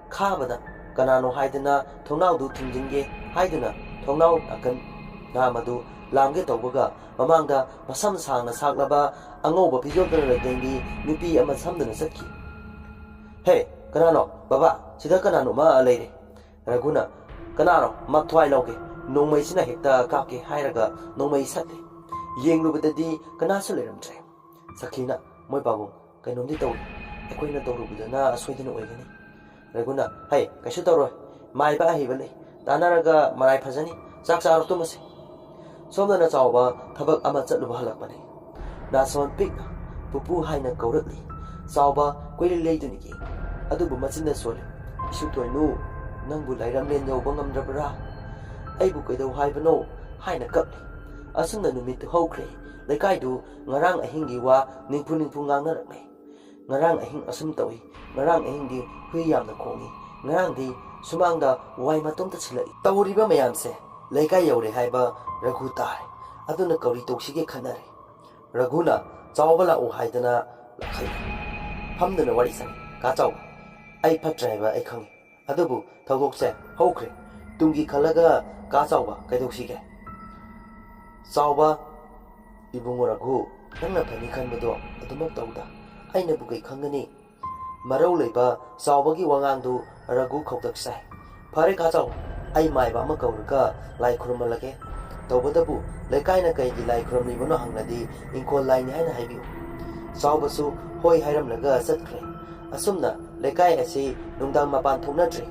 khabada kanano haidana thongnawdu thungjinge haidana thongnaw akan namadu lamge tawbaga mamangda masam sangna saklaba angawba pijodana dengi nupi ama samdana sakki he kanano baba sida kanano ma leire Raguna kanano mathwai lauke nongmai sina hekta kapke hairaga nongmai satte yenglubadadi kanasu leramtre sakina moi babung kainomdi tawri akoina tawrubudana soidana oigani Raguna hai kaisu tawroi mai ba hibale tanaraga marai phajani chak charo tumase somdana chawba thabak ama chatluba halakpani nason pikna pupu haina kaurakli chawba koile leidunigi adubu machinna sole isu toinu nangbu lairamlen yauba ngamdrabra aibu kaidau haibano haina kapli asumna numit hokre lekaidu ngarang ahingi wa ningpu ngangnarakle ngarang ahing asum tawi ngarang ahingdi hui yamna khongi ngarang di sumangda wai matom ta chilai tawriba mayamse leikai yaure haiba Raghu tare aduna kauri toksige khanare Raguna chawbala o haidana lakhai phamdana wari sang ka chaw ai phatraiba ai khang adubu thawokse hokre tungi khalaga ka chawba kaidoksige chawba ibungo Raghu nangna phani khanbado adumak tawda aina bugai khangani marau leiba chawbagi wangangdu Raghu khokdak sai phare ka chaw ai maiba ma kaurka lai khurmalage tawbadabu lekaina kaigi lai khurmni bono hangnadi inkol laini haina haibiu chawbasu hoi hairamlaga satkre asumna lekai asi nungdang mapan thungnatre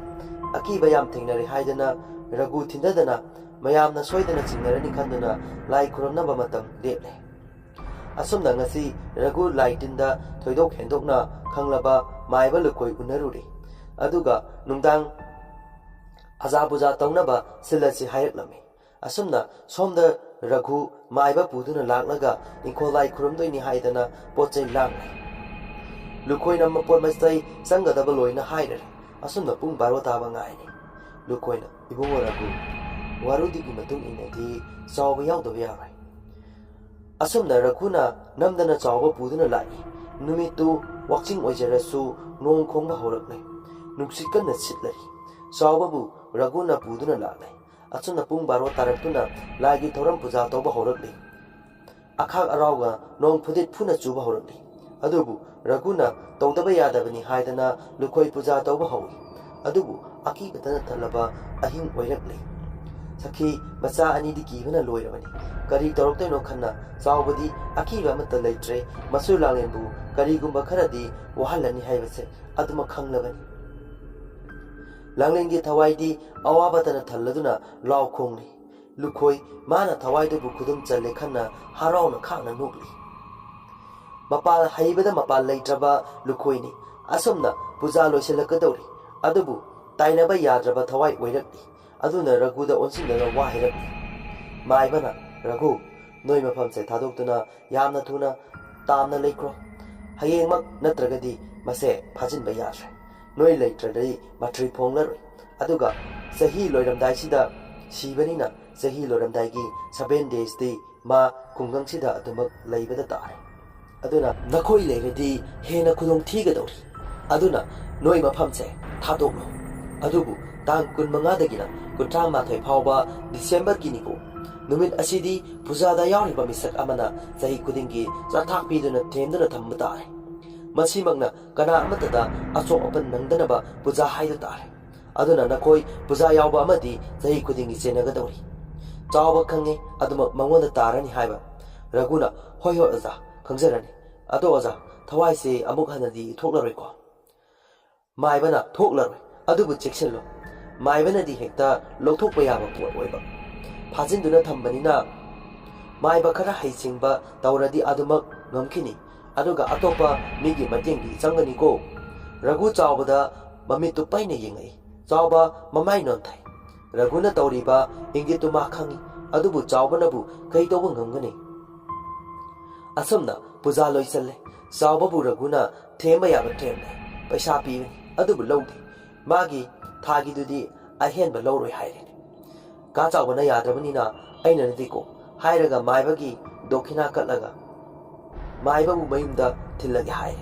akiba yam thingnari haidana Raghu thindadana mayamna soidana chingnarani khanduna lai khurmnaba matam leple asumna ngasi Raghu laitinda thoidok hendokna khanglaba maiba lukoi unaruri aduga nungdang azabuja tawnaba silasi hairaklami asumna somda Raghu maiba puduna laklaga inkolai khurumdoini haidana pochai langlai lukoina mapor mastai sangadaba loina hairare asumna pung baro taba ngaini lukoina ibungo Raghu warudigi matung inadi chawba yaudaba yarai asumna Raghuna namdana chawba puduna lai numitu wakching oijarasu nong khongba horaklai nungsikkanna sitlari chawbabu Raghuna puduna laklai achuna pung baro taraktuna lagi thoram puja tawba horakli akhak arauga nong phudit phuna chuba horakli adubu Raghuna tawdaba yadabani haidana lukhoi puja tawba hawi adubu aki batana thalaba ahing oirakli sakhi macha ani di kibana loirabani kari tawroktaino khanna chawbadi aki ba mata leitre masu langlenbu kari gumba kharadi wahalani haibase aduma khanglabani langlengi thawaidi awabatana thalladuna law khongli lukhoi mana thawaidu bu khudum challe khanna harauna khana nukli mapal haibada mapal leitraba lukhoini asumna puja loiselakadori adubu tainaba yadraba thawai oirakli aduna Raghuda onsinna wa hairakli maibana Raghu noi mafamse thadoktuna yamna thuna tamna leikro hayengmak natragadi mase phajinba yasre noi leitradai matri phonglaroi aduga sahi loiramdai sida sibanina sahi loiramdai gi 7 days di ma kungang sida adumak leibada tare aduna nakhoi leiradi hena khudong thigadori aduna noi mafamse thadokno adubu tang kun mangadagina kuntra mathoi phawba December kiniko numit asidi pujada yawriba misak amana sahi kudingi chathak piduna themdana thamba tare masimagna kana amatada achok apan nangdanaba puja haida tare aduna nakoi puja yawba amadi sahi kudingi chenagadori chawba khange aduma mangonda tarani haiba Raghuna hoi aza khangjarani ado aza thawai se amuk hanadi thoklaroi ko maibana thoklaroi adubu cheksello maibana di hekta lokthokpa yaba pot oiba phajinduna thambanina maiba khara haisingba tawradi adumak ngamkhini aduga atopa migi matengdi changani ko Ragu Chawbada Mamitu Paina Yingai, Chawba Mamai Nontai. Raguna Tauriba, Ingitu Makangi, Adubu Chawbanabu, Kaito Wangani. Asumna, Puzalo Isale, Chawbabu Raguna, Tema Yabatem, Pashapi, Adubu Lodi, Magi, Tagi Dudi, I hand below hiding. Gata Wanaya Damanina, Aina Diko, Hiraga Maibagi, Dokina Kalaga. Maibabu Maimda Tilagi Hide.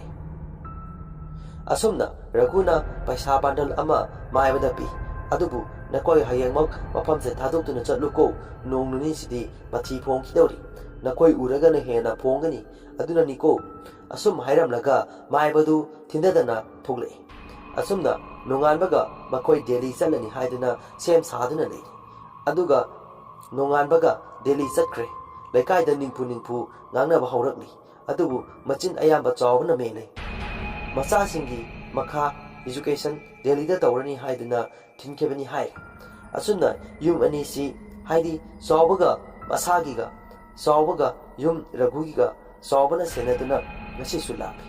Asumna, Raguna, Paisa Bandal Ama, Maibadapi, Adubu, Nakoi Hayamok, Wapamse Tadu to Natluko, no Nunicity, Mati Pong Kidori, Nakoi Uragana Hena Pongani, Aduna Niko, Asum Hiram Laga, Maibadu, Tindadana, Tule. Asumna, Nonganbaga, Makoi Delhi Salani Hidena, same Sadana Lady. Aduga, Nonganbaga, Delhi Sakre, Lakai the Nimpu, Nana Bahorabli, Adubu, Machin Ayamba Chawna Mele. Masasingi, Maka, Education, Delhi the Taurani Hidena, Tinkebani Hide. Asuna, Yum Anisi, Heidi, Sawaga, Masagiga, Sawaga, Yum Ragugiga, Sawana Senatana, Nasisulapi.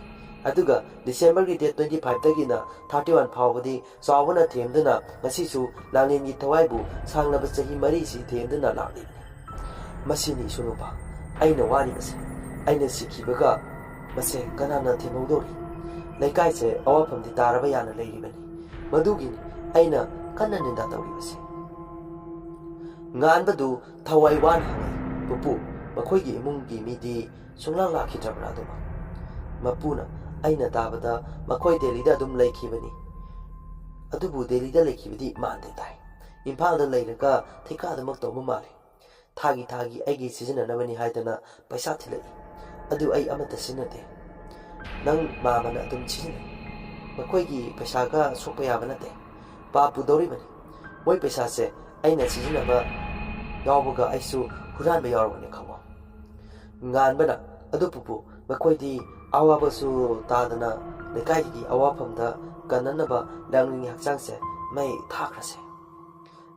Aduga, December 25 Tagina, 31 Pavadi, Sawana Temdana, Nasisu, Langin Tawaibu, Sangabasahi Marisi Temdana Lani. Masini Sunupa, Aina Wanimas, Aina Sikibaga, Mase, Ganana Timodori. Like I say, all from the Tarabayana Lady Benny. Madugin, Aina, Kananinda Tauribasi. Nganbadu, Tawaiwan, Pupu, Makogi Mungi Midi, Sunala Kitabraduma. Mapuna, Aina Tabada, Makoi Delida Dum Lake Hibani. Adubu Delida Lake Hibidi Mande die. Impaled the later, take out the Mokto Mumari. Tagi Tagi, Eggy season and Navani Haidana, by Satellite. Adu I am at the Sinate. Nang Mamana Dum Chin. Makoigi, Peshaga, Sopayavanate. Papu Doriman. Moy Pesase, Aina season of a Yawaga Isu, Huran Bayorwan Kawa. Nganbana, Adupu, Makoidi, Awabasu Tadana, the Kaigi, Awapamda, Gananaba, Langling Haksangse, May Takrase.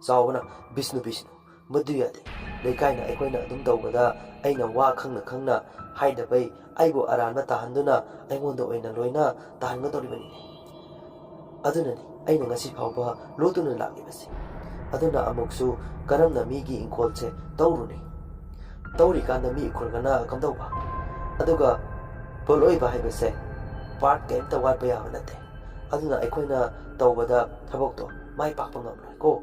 Zawana, Bisnu Bisnu, Maduyade, the Kaina Equina Dumdogada, Aina Wakanga Kanga, Hide away, Ibo Arana Tahanduna, I wonder when a loina, Tahangadoribani. Adunani, Aina Nasi Papa, Lotun Lagibasi. Aduna Amoksu, Garamna Migi in Colche, Tauruni. Tauri Kanda Mi Kurgana Kandoba. Aduga, Poloiva Hebese, Part came to what Bayavanate. Aduna Equina, Tawada, Tabokto, my papa go.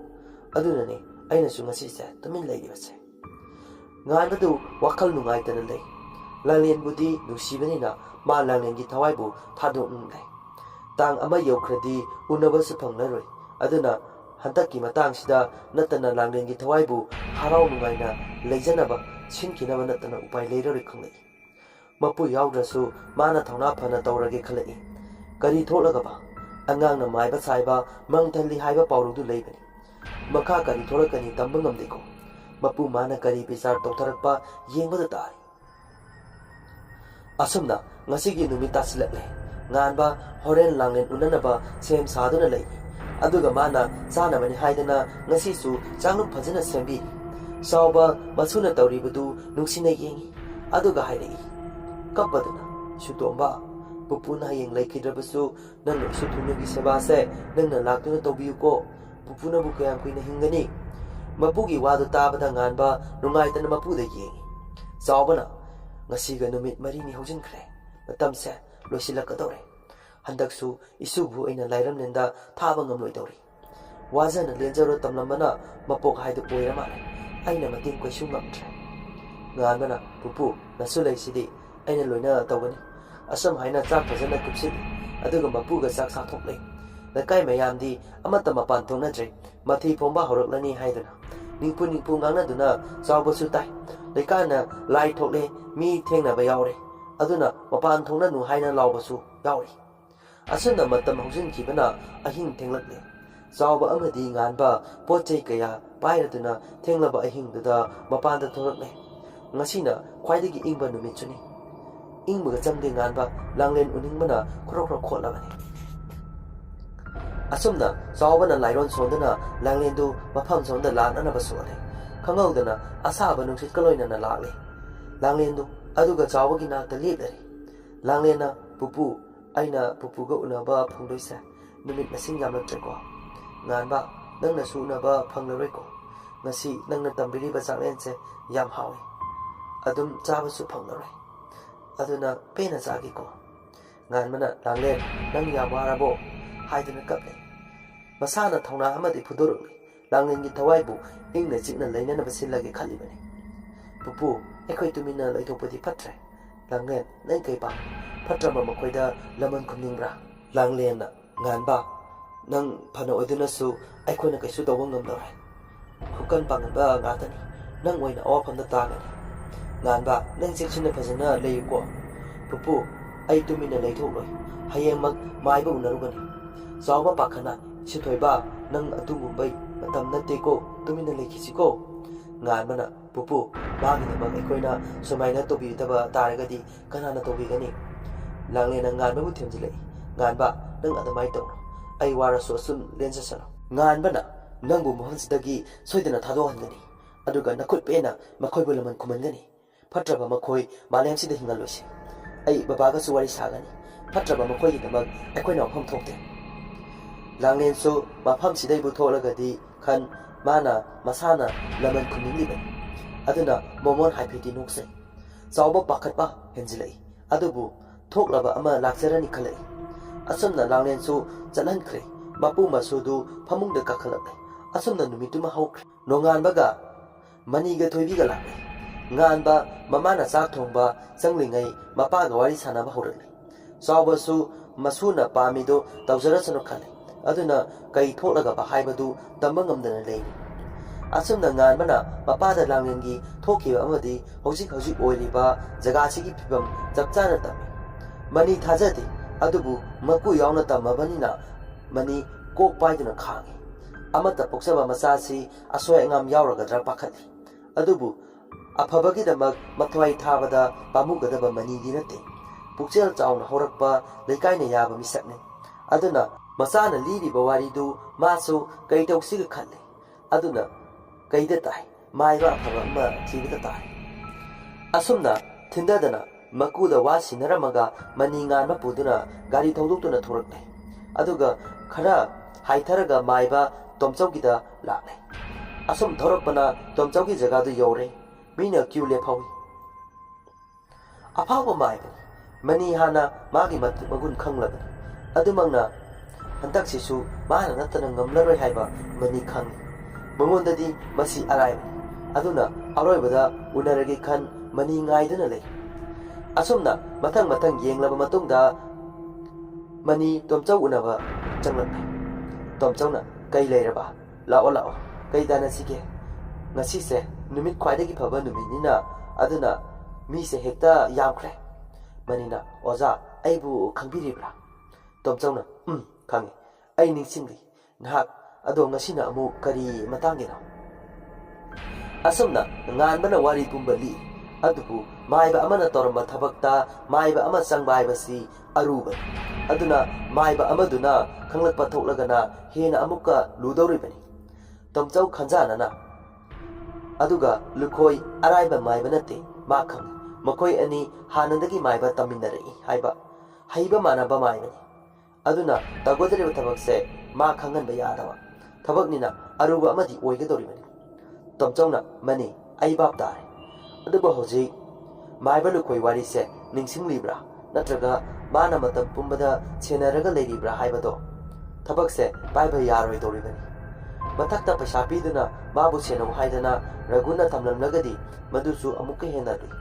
Adunani, Aina Sumasi said, the min lady was say. Nganadu, Wakal Nungai than a day. Langlian Budi, Nusivanina, Ma Langi Tawaibu, Tadu Nungai. Tang Amayo Credi, Unavasapang Larry. Aduna, Hantaki Matang Sida, Natana Langi Tawaibu, Harau Numaina, Lazanaba, Shinkina Natana Upai later reckonly. Mapu Yaudrasu, Mana Taunapana Dorage Kalani. Gari Tolagaba, Angana Maiba Saiba, Mountainly Hiva Pauru to Labani. Maka Gari Tolakani Tambangam Deko. Mapu Mana Gari Bizar Totarapa, Yengo the Die. Asumna, Nasigi Numitas Letle. Nganba, Horen Langan Unanaba, same Saduna Lady. Aduga Mana, Sana Mani Haidana, Nasisu, Jangu Pazina Sembi. Sauba, Masuna Tauribudu, Nusina Ying. Aduga Haidi. Kapadana, Shutomba, Pupuna Ying Lake Drabasu, Nano Sutunagi Sebase, Nana Lakuna Tobiuko, Pupuna Bukam Queen Hingani. Mapugi Wadu Tabata Nganba, Nungaitan Mapuda Ying. Saubana, Nasiga Numit Marini Hojan Cray, Matamse, Lucilla Cadore. Handaksu, Isubu in a Lyram Nenda, Tabangam Loidori. Wazan and Lenzaro Tamlamana, Mapok Hide the Poyamare. I never think we should not try. Nganana, Pupu, Nasula City, and a Luna Tawani. Asam Haina Tapazana Kupsidi, Aduga Mapuga Saksa Toplay. The Kai Mayamdi, Amatamapan Tonatre, Mati Pomba Horlani Haidana. Ningpuni Pungana Duna, Saubosutai. The Kana, Light Totle, me Tena Bayauri. Aduna, Mapan Tona no Haina Laubasu, Yauri. Asuna Matam Hosin Kibana, a hint Tenglatly. Sauba Amadi Ganba, Pote Kaya, Piratuna, Tenglaba a hing the Mapanda Torle. Nasina, quite the Ingba no Michuni. Ingba Zamdi Ganba, Langlen Uningmana, Krokro Kolavani. Asumna, Sauban and Lyron Sondana, Langlendo, Mapams on the land and Abasone. Kangodana, Asaba no Sikaloin and a lali. Langlendo, Aduga Zawagina the Liberi. Langlena, Pupu, ꯑꯩꯅ ꯄꯨꯄꯨꯒ ꯎꯅꯕ ꯐꯪꯗꯣꯏꯁꯦ ꯅꯨꯃꯤꯠ ꯃꯁꯤꯡ ꯌꯥꯝꯂꯛꯇ꯭ꯔꯦꯀꯣ ꯉꯥꯟꯕ ꯅꯪꯅꯁꯨ ꯎꯅꯕ ꯐꯪꯂꯔꯣꯏꯀꯣ ꯉꯁꯤ ꯅꯪꯅ ꯇꯝꯕꯤꯔꯤꯕ ꯆꯥꯛꯂꯦꯟꯁꯦ ꯌꯥꯝ ꯍꯥꯎꯏ ꯑꯗꯨꯝ ꯆꯥꯕꯁꯨ ꯐꯪꯂꯔꯣꯏ ꯑꯗꯨꯅ ꯄꯦꯟꯅ ꯆꯥꯒꯦꯀꯣ ꯉꯥꯟꯕꯅ ꯂꯥꯡꯂꯦꯟ ꯅꯪ ꯌꯥꯝ ꯋꯥꯔꯕꯣ ꯍꯥꯏꯗꯨꯅ ꯀꯞꯂꯦ ꯃꯁꯥꯅ ꯊꯧꯅꯥ ꯑꯃꯗꯤ ꯐꯨꯗꯣꯔꯛꯂꯤ ꯂꯥꯡꯂꯦꯟꯒꯤ ꯊꯋꯥꯏꯕꯨ ꯏꯪꯅ ꯆꯤꯛꯅ ꯂꯩꯅꯅꯕ ꯁꯤꯜꯂꯒꯦ ꯈꯜꯂꯤꯕꯅꯤ ꯄꯨꯄꯨ ꯑꯩꯈꯣꯏ ꯇꯨꯃꯤꯟꯅ ꯂꯩꯊꯣꯛꯄꯗꯤ ꯐꯠꯇ꯭ꯔꯦ ꯂꯥꯡꯂꯦꯟ ꯅꯪ ꯀꯩ ꯄꯥꯝꯃꯤ ꯐꯠꯇ꯭ꯔꯕ ꯃꯈꯣꯏꯗ ꯂꯃꯟ ꯈꯨꯝꯅꯤꯡꯕ꯭ꯔꯥ ꯂꯥꯡꯂꯦꯟꯅ ꯉꯥꯟꯕ ꯅꯪ ꯐꯅ ꯑꯣꯏꯗꯨꯅꯁꯨ ꯑꯩꯈꯣꯏꯅ ꯀꯩꯁꯨ ꯇꯧꯕ ꯉꯝꯂꯔꯣꯏ ꯈꯨꯀꯟ ꯄꯥꯡꯒꯟꯕ ꯉꯥꯛꯇꯅꯤ ꯅꯪ ꯑꯣꯏꯅ ꯑꯋꯥꯐꯝꯗ ꯇꯥꯒꯅꯤ ꯉꯥꯟꯕ ꯅꯪ ꯆꯦꯛꯁꯤꯟꯅ ꯐꯖꯅ ꯂꯩꯌꯨꯀꯣ ꯄꯨꯄꯨ ꯑꯩ ꯇꯨꯃꯤꯟꯅ ꯂꯩꯊꯣꯛꯂꯣꯏ ꯍꯌꯦꯡꯃꯛ ꯃꯥꯏꯕ ꯎꯅꯔꯨꯒꯅꯤ ꯆꯥꯎꯕ ꯄꯥꯈꯠꯅ ꯁꯤꯊꯣꯏꯕ ꯅꯪ ꯑꯗꯨꯒꯨꯝꯕꯩ ꯃꯇꯝ ꯅꯠꯇꯦꯀꯣ ꯇꯨꯃꯤꯟꯅ ꯂꯩꯈꯤꯁꯤꯀꯣ ꯉꯥꯟꯕꯅ ꯄꯨꯄꯨ ꯃꯥꯒꯤꯗꯃꯛ ꯑꯩꯈꯣꯏꯅ ꯁꯨꯃꯥꯏꯅ ꯇꯧꯕꯤꯗꯕ ꯇꯥꯔꯒꯗꯤ ꯀꯅꯥꯅ ꯇꯧꯕꯤꯒꯅꯤ ꯂꯥꯡꯂꯦꯟꯅ ꯉꯥꯟꯕꯕꯨ ꯊꯦꯝꯖꯤꯜꯂꯛꯏ ꯉꯥꯟꯕ ꯅꯪ ꯑꯗꯨꯃꯥꯏꯅ ꯇꯧꯔꯣ ꯑꯩ ꯋꯥꯔꯁꯨ ꯑꯁꯨꯝ ꯂꯦꯟꯖꯁꯅꯨ ꯉꯥꯟꯕꯅ ꯅꯪꯕꯨ ꯃꯐꯝꯁꯤꯗꯒꯤ ꯁꯣꯏꯗꯅ ꯊꯥꯗꯣꯛꯍꯟꯒꯅꯤ ꯑꯗꯨꯒ ꯅꯈꯨꯠ ꯄꯦꯟꯅ ꯃꯈꯣꯏꯕꯨ ꯂꯃꯟ ꯈꯨꯝꯍꯟꯒꯅꯤ ꯐꯠꯇ꯭ꯔꯕ ꯃꯈꯣꯏ ꯃꯥꯂꯦꯝꯁꯤꯗ ꯍꯤꯡꯍꯜꯂꯣꯏꯁꯤ ꯑꯩ ꯕꯕꯥꯒꯁꯨ ꯋꯥꯔꯤ ꯁꯥꯒꯅꯤ ꯐꯠꯇ꯭ꯔꯕ ꯃꯈꯣꯏꯒꯤꯗꯃꯛ ꯑꯩꯈꯣꯏꯅ ꯋꯥꯐꯝ ꯊꯣꯛꯇꯦ ꯂꯥꯡꯂꯦꯟꯁꯨ ꯃꯐꯝꯁꯤꯗꯩꯕꯨ ꯊꯣꯛꯂꯒꯗꯤ ꯈꯟ ꯃꯥꯅ ꯃꯁꯥꯅ ꯂꯃꯟ ꯈꯨꯝꯅꯤꯡꯂꯤꯕꯅꯤ ꯑꯗꯨꯅ ꯃꯣꯃꯣꯟ ꯍꯥꯏꯐꯦꯠꯇꯤ ꯅꯣꯛꯆꯩ ꯆꯥꯎꯕ ꯄꯥꯈꯠꯄ ꯍꯦꯟꯖꯤꯜꯂꯛꯏ ꯑꯗꯨꯕꯨ ꯊꯣꯛꯂꯕ ꯑꯃ ꯂꯥꯛꯆꯔꯅꯤ ꯈꯜꯂꯛꯏ ꯑꯁꯨꯝꯅ ꯂꯥꯡꯂꯦꯟꯁꯨ ꯆꯠꯍꯟꯈ꯭ꯔꯦ ꯃꯄꯨ ꯃꯁꯨꯗꯨ ꯐꯃꯨꯡꯗ ꯀꯥꯈꯠꯂꯛꯂꯦ ꯑꯁꯨꯝꯅ ꯅꯨꯃꯤꯠꯇꯨꯃ ꯍꯧꯈ꯭ꯔꯦ ꯅꯣꯡꯉꯥꯟꯕꯒ ꯃꯅꯤꯒ ꯊꯣꯏꯕꯤꯒ ꯂꯥꯛꯂꯦ ꯉꯥꯟꯕ ꯃꯃꯥꯅ ꯆꯥꯛ ꯊꯣꯡꯕ ꯆꯪꯂꯤꯉꯩ ꯃꯄꯥꯒ ꯋꯥꯔꯤ ꯁꯥꯟꯅꯕ ꯍꯧꯔꯛꯂꯦ ꯆꯥꯎꯕꯁꯨ ꯃꯁꯨꯅ ꯄꯥꯝꯃꯤꯗꯣ ꯇꯧꯖꯔꯁꯅꯨ ꯈꯜꯂꯤ ꯑꯗꯨꯅ ꯀꯩ ꯊꯣꯛꯂꯒꯕ ꯍꯥꯏꯕꯗꯨ ꯇꯝꯕ ꯉꯝꯗꯅ ꯂꯩꯔꯤ ꯑꯁꯨꯝꯅ ꯉꯥꯟꯕꯅ ꯃꯄꯥꯗ ꯂꯥꯡꯂꯦꯟꯒꯤ ꯊꯣꯛꯈꯤꯕ ꯑꯃꯗꯤ ꯍꯧꯖꯤꯛ ꯑꯣꯏꯔꯤꯕ ꯖꯒꯥꯁꯤꯒꯤ ꯐꯤꯕꯝ ꯆꯞ ꯆꯥꯅ ꯇꯝꯃꯤ ꯃꯅꯤ ꯊꯥꯖꯗꯦ ꯑꯗꯨꯕꯨ ꯃꯀꯨ ꯌꯥꯎꯅ ꯇꯝꯃꯕꯅꯤꯅ ꯃꯅꯤ ꯀꯣꯛ ꯄꯥꯏꯗꯨꯅ ꯈꯥꯡꯉꯤ ꯑꯃꯠꯇ ꯄꯣꯛꯆꯕ ꯃꯆꯥꯁꯤ ꯑꯁꯣꯏ ꯑꯉꯥꯝ ꯌꯥꯎꯔꯒꯗ꯭ꯔꯥ ꯄꯥꯈꯠꯂꯤ ꯑꯗꯨꯕꯨ ꯑꯐꯕꯒꯤꯗꯃꯛ ꯃꯊ꯭ꯋꯥꯏ ꯊꯥꯕꯗ ꯄꯥꯝꯃꯨꯒꯗꯕ ꯃꯅꯤꯗꯤ ꯅꯠꯇꯦ ꯄꯨꯛꯆꯦꯜ ꯆꯥꯎꯅ ꯍꯧꯔꯛꯄ ꯂꯩꯀꯥꯏꯅ ꯌꯥꯕ ꯃꯤꯁꯛꯅꯤ ꯑꯗꯨꯅ ꯃꯆꯥꯅ ꯂꯤꯔꯤꯕ ꯋꯥꯔꯤꯗꯨ ꯃꯥꯁꯨ ꯀꯩ ꯇꯧꯁꯤꯒ ꯈꯜꯂꯤ ꯑꯗꯨꯅ ꯀꯩꯗ ꯇꯥꯏ ꯃꯥꯏꯕ ꯑꯐꯕ ꯑꯃ ꯊꯤꯕꯗ ꯇꯥꯔꯦ ꯑꯁꯨꯝꯅ ꯊꯤꯟꯗꯗꯅ ꯃꯀꯨꯗ ꯋꯥ ꯁꯤꯟꯅꯔꯝꯃꯒ ꯃꯅꯤ ꯉꯥꯟꯕ ꯄꯨꯗꯨꯅ ꯒꯥꯔꯤ ꯊꯧꯗꯣꯛꯇꯨꯅ ꯊꯣꯔꯛꯂꯦ ꯑꯗꯨꯒ ꯈꯔ ꯍꯥꯏꯊꯔꯒ ꯃꯥꯏꯕ ꯇꯣꯝꯆꯧꯒꯤꯗ ꯂꯥꯛꯂꯦ ꯑꯁꯨꯝ ꯊꯧꯔꯛꯄꯅ ꯇꯣꯝꯆꯧꯒꯤ ꯖꯒꯥꯗꯨ ꯌꯧꯔꯦ ꯃꯤꯅ ꯀ꯭ꯌꯨ ꯂꯦꯞꯍꯧꯏ ꯑꯐꯥꯎꯕ ꯃꯥꯏꯕꯅꯤ ꯃꯅꯤ ꯍꯥꯟꯅ ꯃꯥꯒꯤ ꯃꯒꯨꯟ ꯈꯪꯂꯕꯅꯤ ꯑꯗꯨꯃꯛꯅ ꯍꯟꯗꯛꯁꯤꯁꯨ ꯃꯥꯅ ꯅꯠꯇꯅ ꯉꯝꯂꯔꯣꯏ ꯍꯥꯏꯕ ꯃꯅꯤ ꯈꯪꯏ ꯃꯉꯣꯟꯗꯗꯤ ꯃꯁꯤ ꯑꯔꯥꯏꯕꯅꯤ ꯑꯗꯨꯅ ꯑꯔꯣꯏꯕꯗ ꯎꯅꯔꯒꯦ ꯈꯟ ꯃꯅꯤ ꯉꯥꯏꯗꯨꯅ ꯂꯩ ꯑꯁꯨꯝꯅ ꯃꯊꯪ ꯌꯦꯡꯂꯕ ꯃꯇꯨꯡꯗ ꯃꯅꯤ ꯇꯣꯝꯆꯧ ꯎꯅꯕ ꯆꯪꯂꯛꯂꯦ ꯇꯣꯝꯆꯧꯅ ꯀꯩ ꯂꯩꯔꯕ ꯂꯥꯛꯑꯣ ꯀꯩ ꯇꯥꯟꯅꯁꯤꯒꯦ ꯉꯁꯤꯁꯦ ꯅꯨꯃꯤꯠ ꯈ꯭ꯋꯥꯏꯗꯒꯤ ꯐꯕ ꯅꯨꯃꯤꯠꯅꯤꯅ ꯑꯗꯨꯅ ꯃꯤꯁꯦ ꯍꯦꯛꯇ ꯌꯥꯝꯈ꯭ꯔꯦ ꯃꯅꯤꯅ ꯑꯣꯖꯥ ꯑꯩꯕꯨ ꯈꯪꯕꯤꯔꯤꯕ꯭ꯔꯥ ꯇꯣꯝꯆꯧꯅ ꯈꯪꯉꯤ ꯑꯩ ꯅꯤꯡꯁꯤꯡꯂꯤ ꯅꯍꯥꯛ ꯑꯗꯣ ꯉꯁꯤꯅ ꯑꯃꯨꯛ ꯀꯔꯤ ꯃꯇꯥꯡꯒꯤꯅꯣ ꯑꯁꯨꯝꯅ ꯉꯥꯟꯕꯅ ꯋꯥꯔꯤ ꯄꯨꯝꯕ ꯂꯤ ꯑꯗꯨꯕꯨ ꯃꯥꯏꯕ ꯑꯃꯅ ꯇꯧꯔꯝꯕ ꯊꯕꯛꯇ ꯃꯥꯏꯕ ꯑꯃ ꯆꯪꯕ ꯍꯥꯏꯕꯁꯤ ꯑꯔꯨꯕꯅꯤ ꯑꯗꯨꯅ ꯃꯥꯏꯕ ꯑꯃꯗꯨꯅ ꯈꯪꯂꯛꯄ ꯊꯣꯛꯂꯒꯅ ꯍꯦꯟꯅ ꯑꯃꯨꯛꯀ ꯂꯨꯗꯧꯔꯤꯕꯅꯤ ꯇꯣꯝꯆꯧ ꯈꯟꯖꯥꯅꯅ ꯑꯗꯨꯒ ꯂꯨꯈꯣꯏ ꯑꯔꯥꯏꯕ ꯃꯥꯏꯕ ꯅꯠꯇꯦ ꯃꯥ ꯈꯪꯏ ꯃꯈꯣꯏ ꯑꯅꯤ ꯍꯥꯟꯅꯗꯒꯤ ꯃꯥꯏꯕ ꯇꯝꯃꯤꯟꯅꯔꯛꯏ ꯍꯥꯏꯕ ꯍꯩꯕ ꯃꯥꯟꯅꯕ ꯃꯥꯏꯕꯅꯤ ꯑꯗꯨꯅ ꯇꯧꯒꯗꯧꯔꯤꯕ ꯊꯕꯛꯁꯦ ꯃꯥ ꯈꯪꯍꯟꯕ ꯌꯥꯗꯕ ꯊꯕꯛꯅꯤꯅ ꯑꯔꯨꯕ ꯑꯃꯗꯤ ꯑꯣꯏꯒꯗꯧꯔꯤꯕꯅꯤ ꯇꯣꯝꯆꯧꯅ ꯃꯅꯤ ꯑꯩ ꯚꯥꯞ ꯇꯥꯔꯦ ꯑꯗꯨꯕꯨ ꯍꯧꯖꯤꯛ ꯃꯥꯏꯕ ꯂꯨꯈꯣꯏ ꯋꯥꯔꯤꯁꯦ ꯅꯤꯡꯁꯤꯡꯂꯤꯕ꯭ꯔꯥ ꯅꯠꯇ꯭ꯔꯒ ꯃꯥꯅ ꯃꯇꯝ ꯄꯨꯝꯕꯗ ꯁꯦꯟꯅꯔꯒ ꯂꯩꯔꯤꯕ꯭ꯔꯥ ꯍꯥꯏꯕꯗꯣ ꯊꯕꯛꯁꯦ ꯄꯥꯏꯕ ꯌꯥꯔꯣꯏꯗꯧꯔꯤꯕꯅꯤ ꯃꯊꯛꯇ ꯄꯩꯁꯥ ꯄꯤꯗꯨꯅ ꯃꯥꯕꯨ ꯁꯦꯟꯅꯧ ꯍꯥꯏꯗꯅ ꯔꯘꯨꯅ ꯊꯝꯂꯝꯂꯒꯗꯤ ꯃꯗꯨꯁꯨ ꯑꯃꯨꯛꯀ ꯍꯦꯟꯅ ꯂꯨꯏ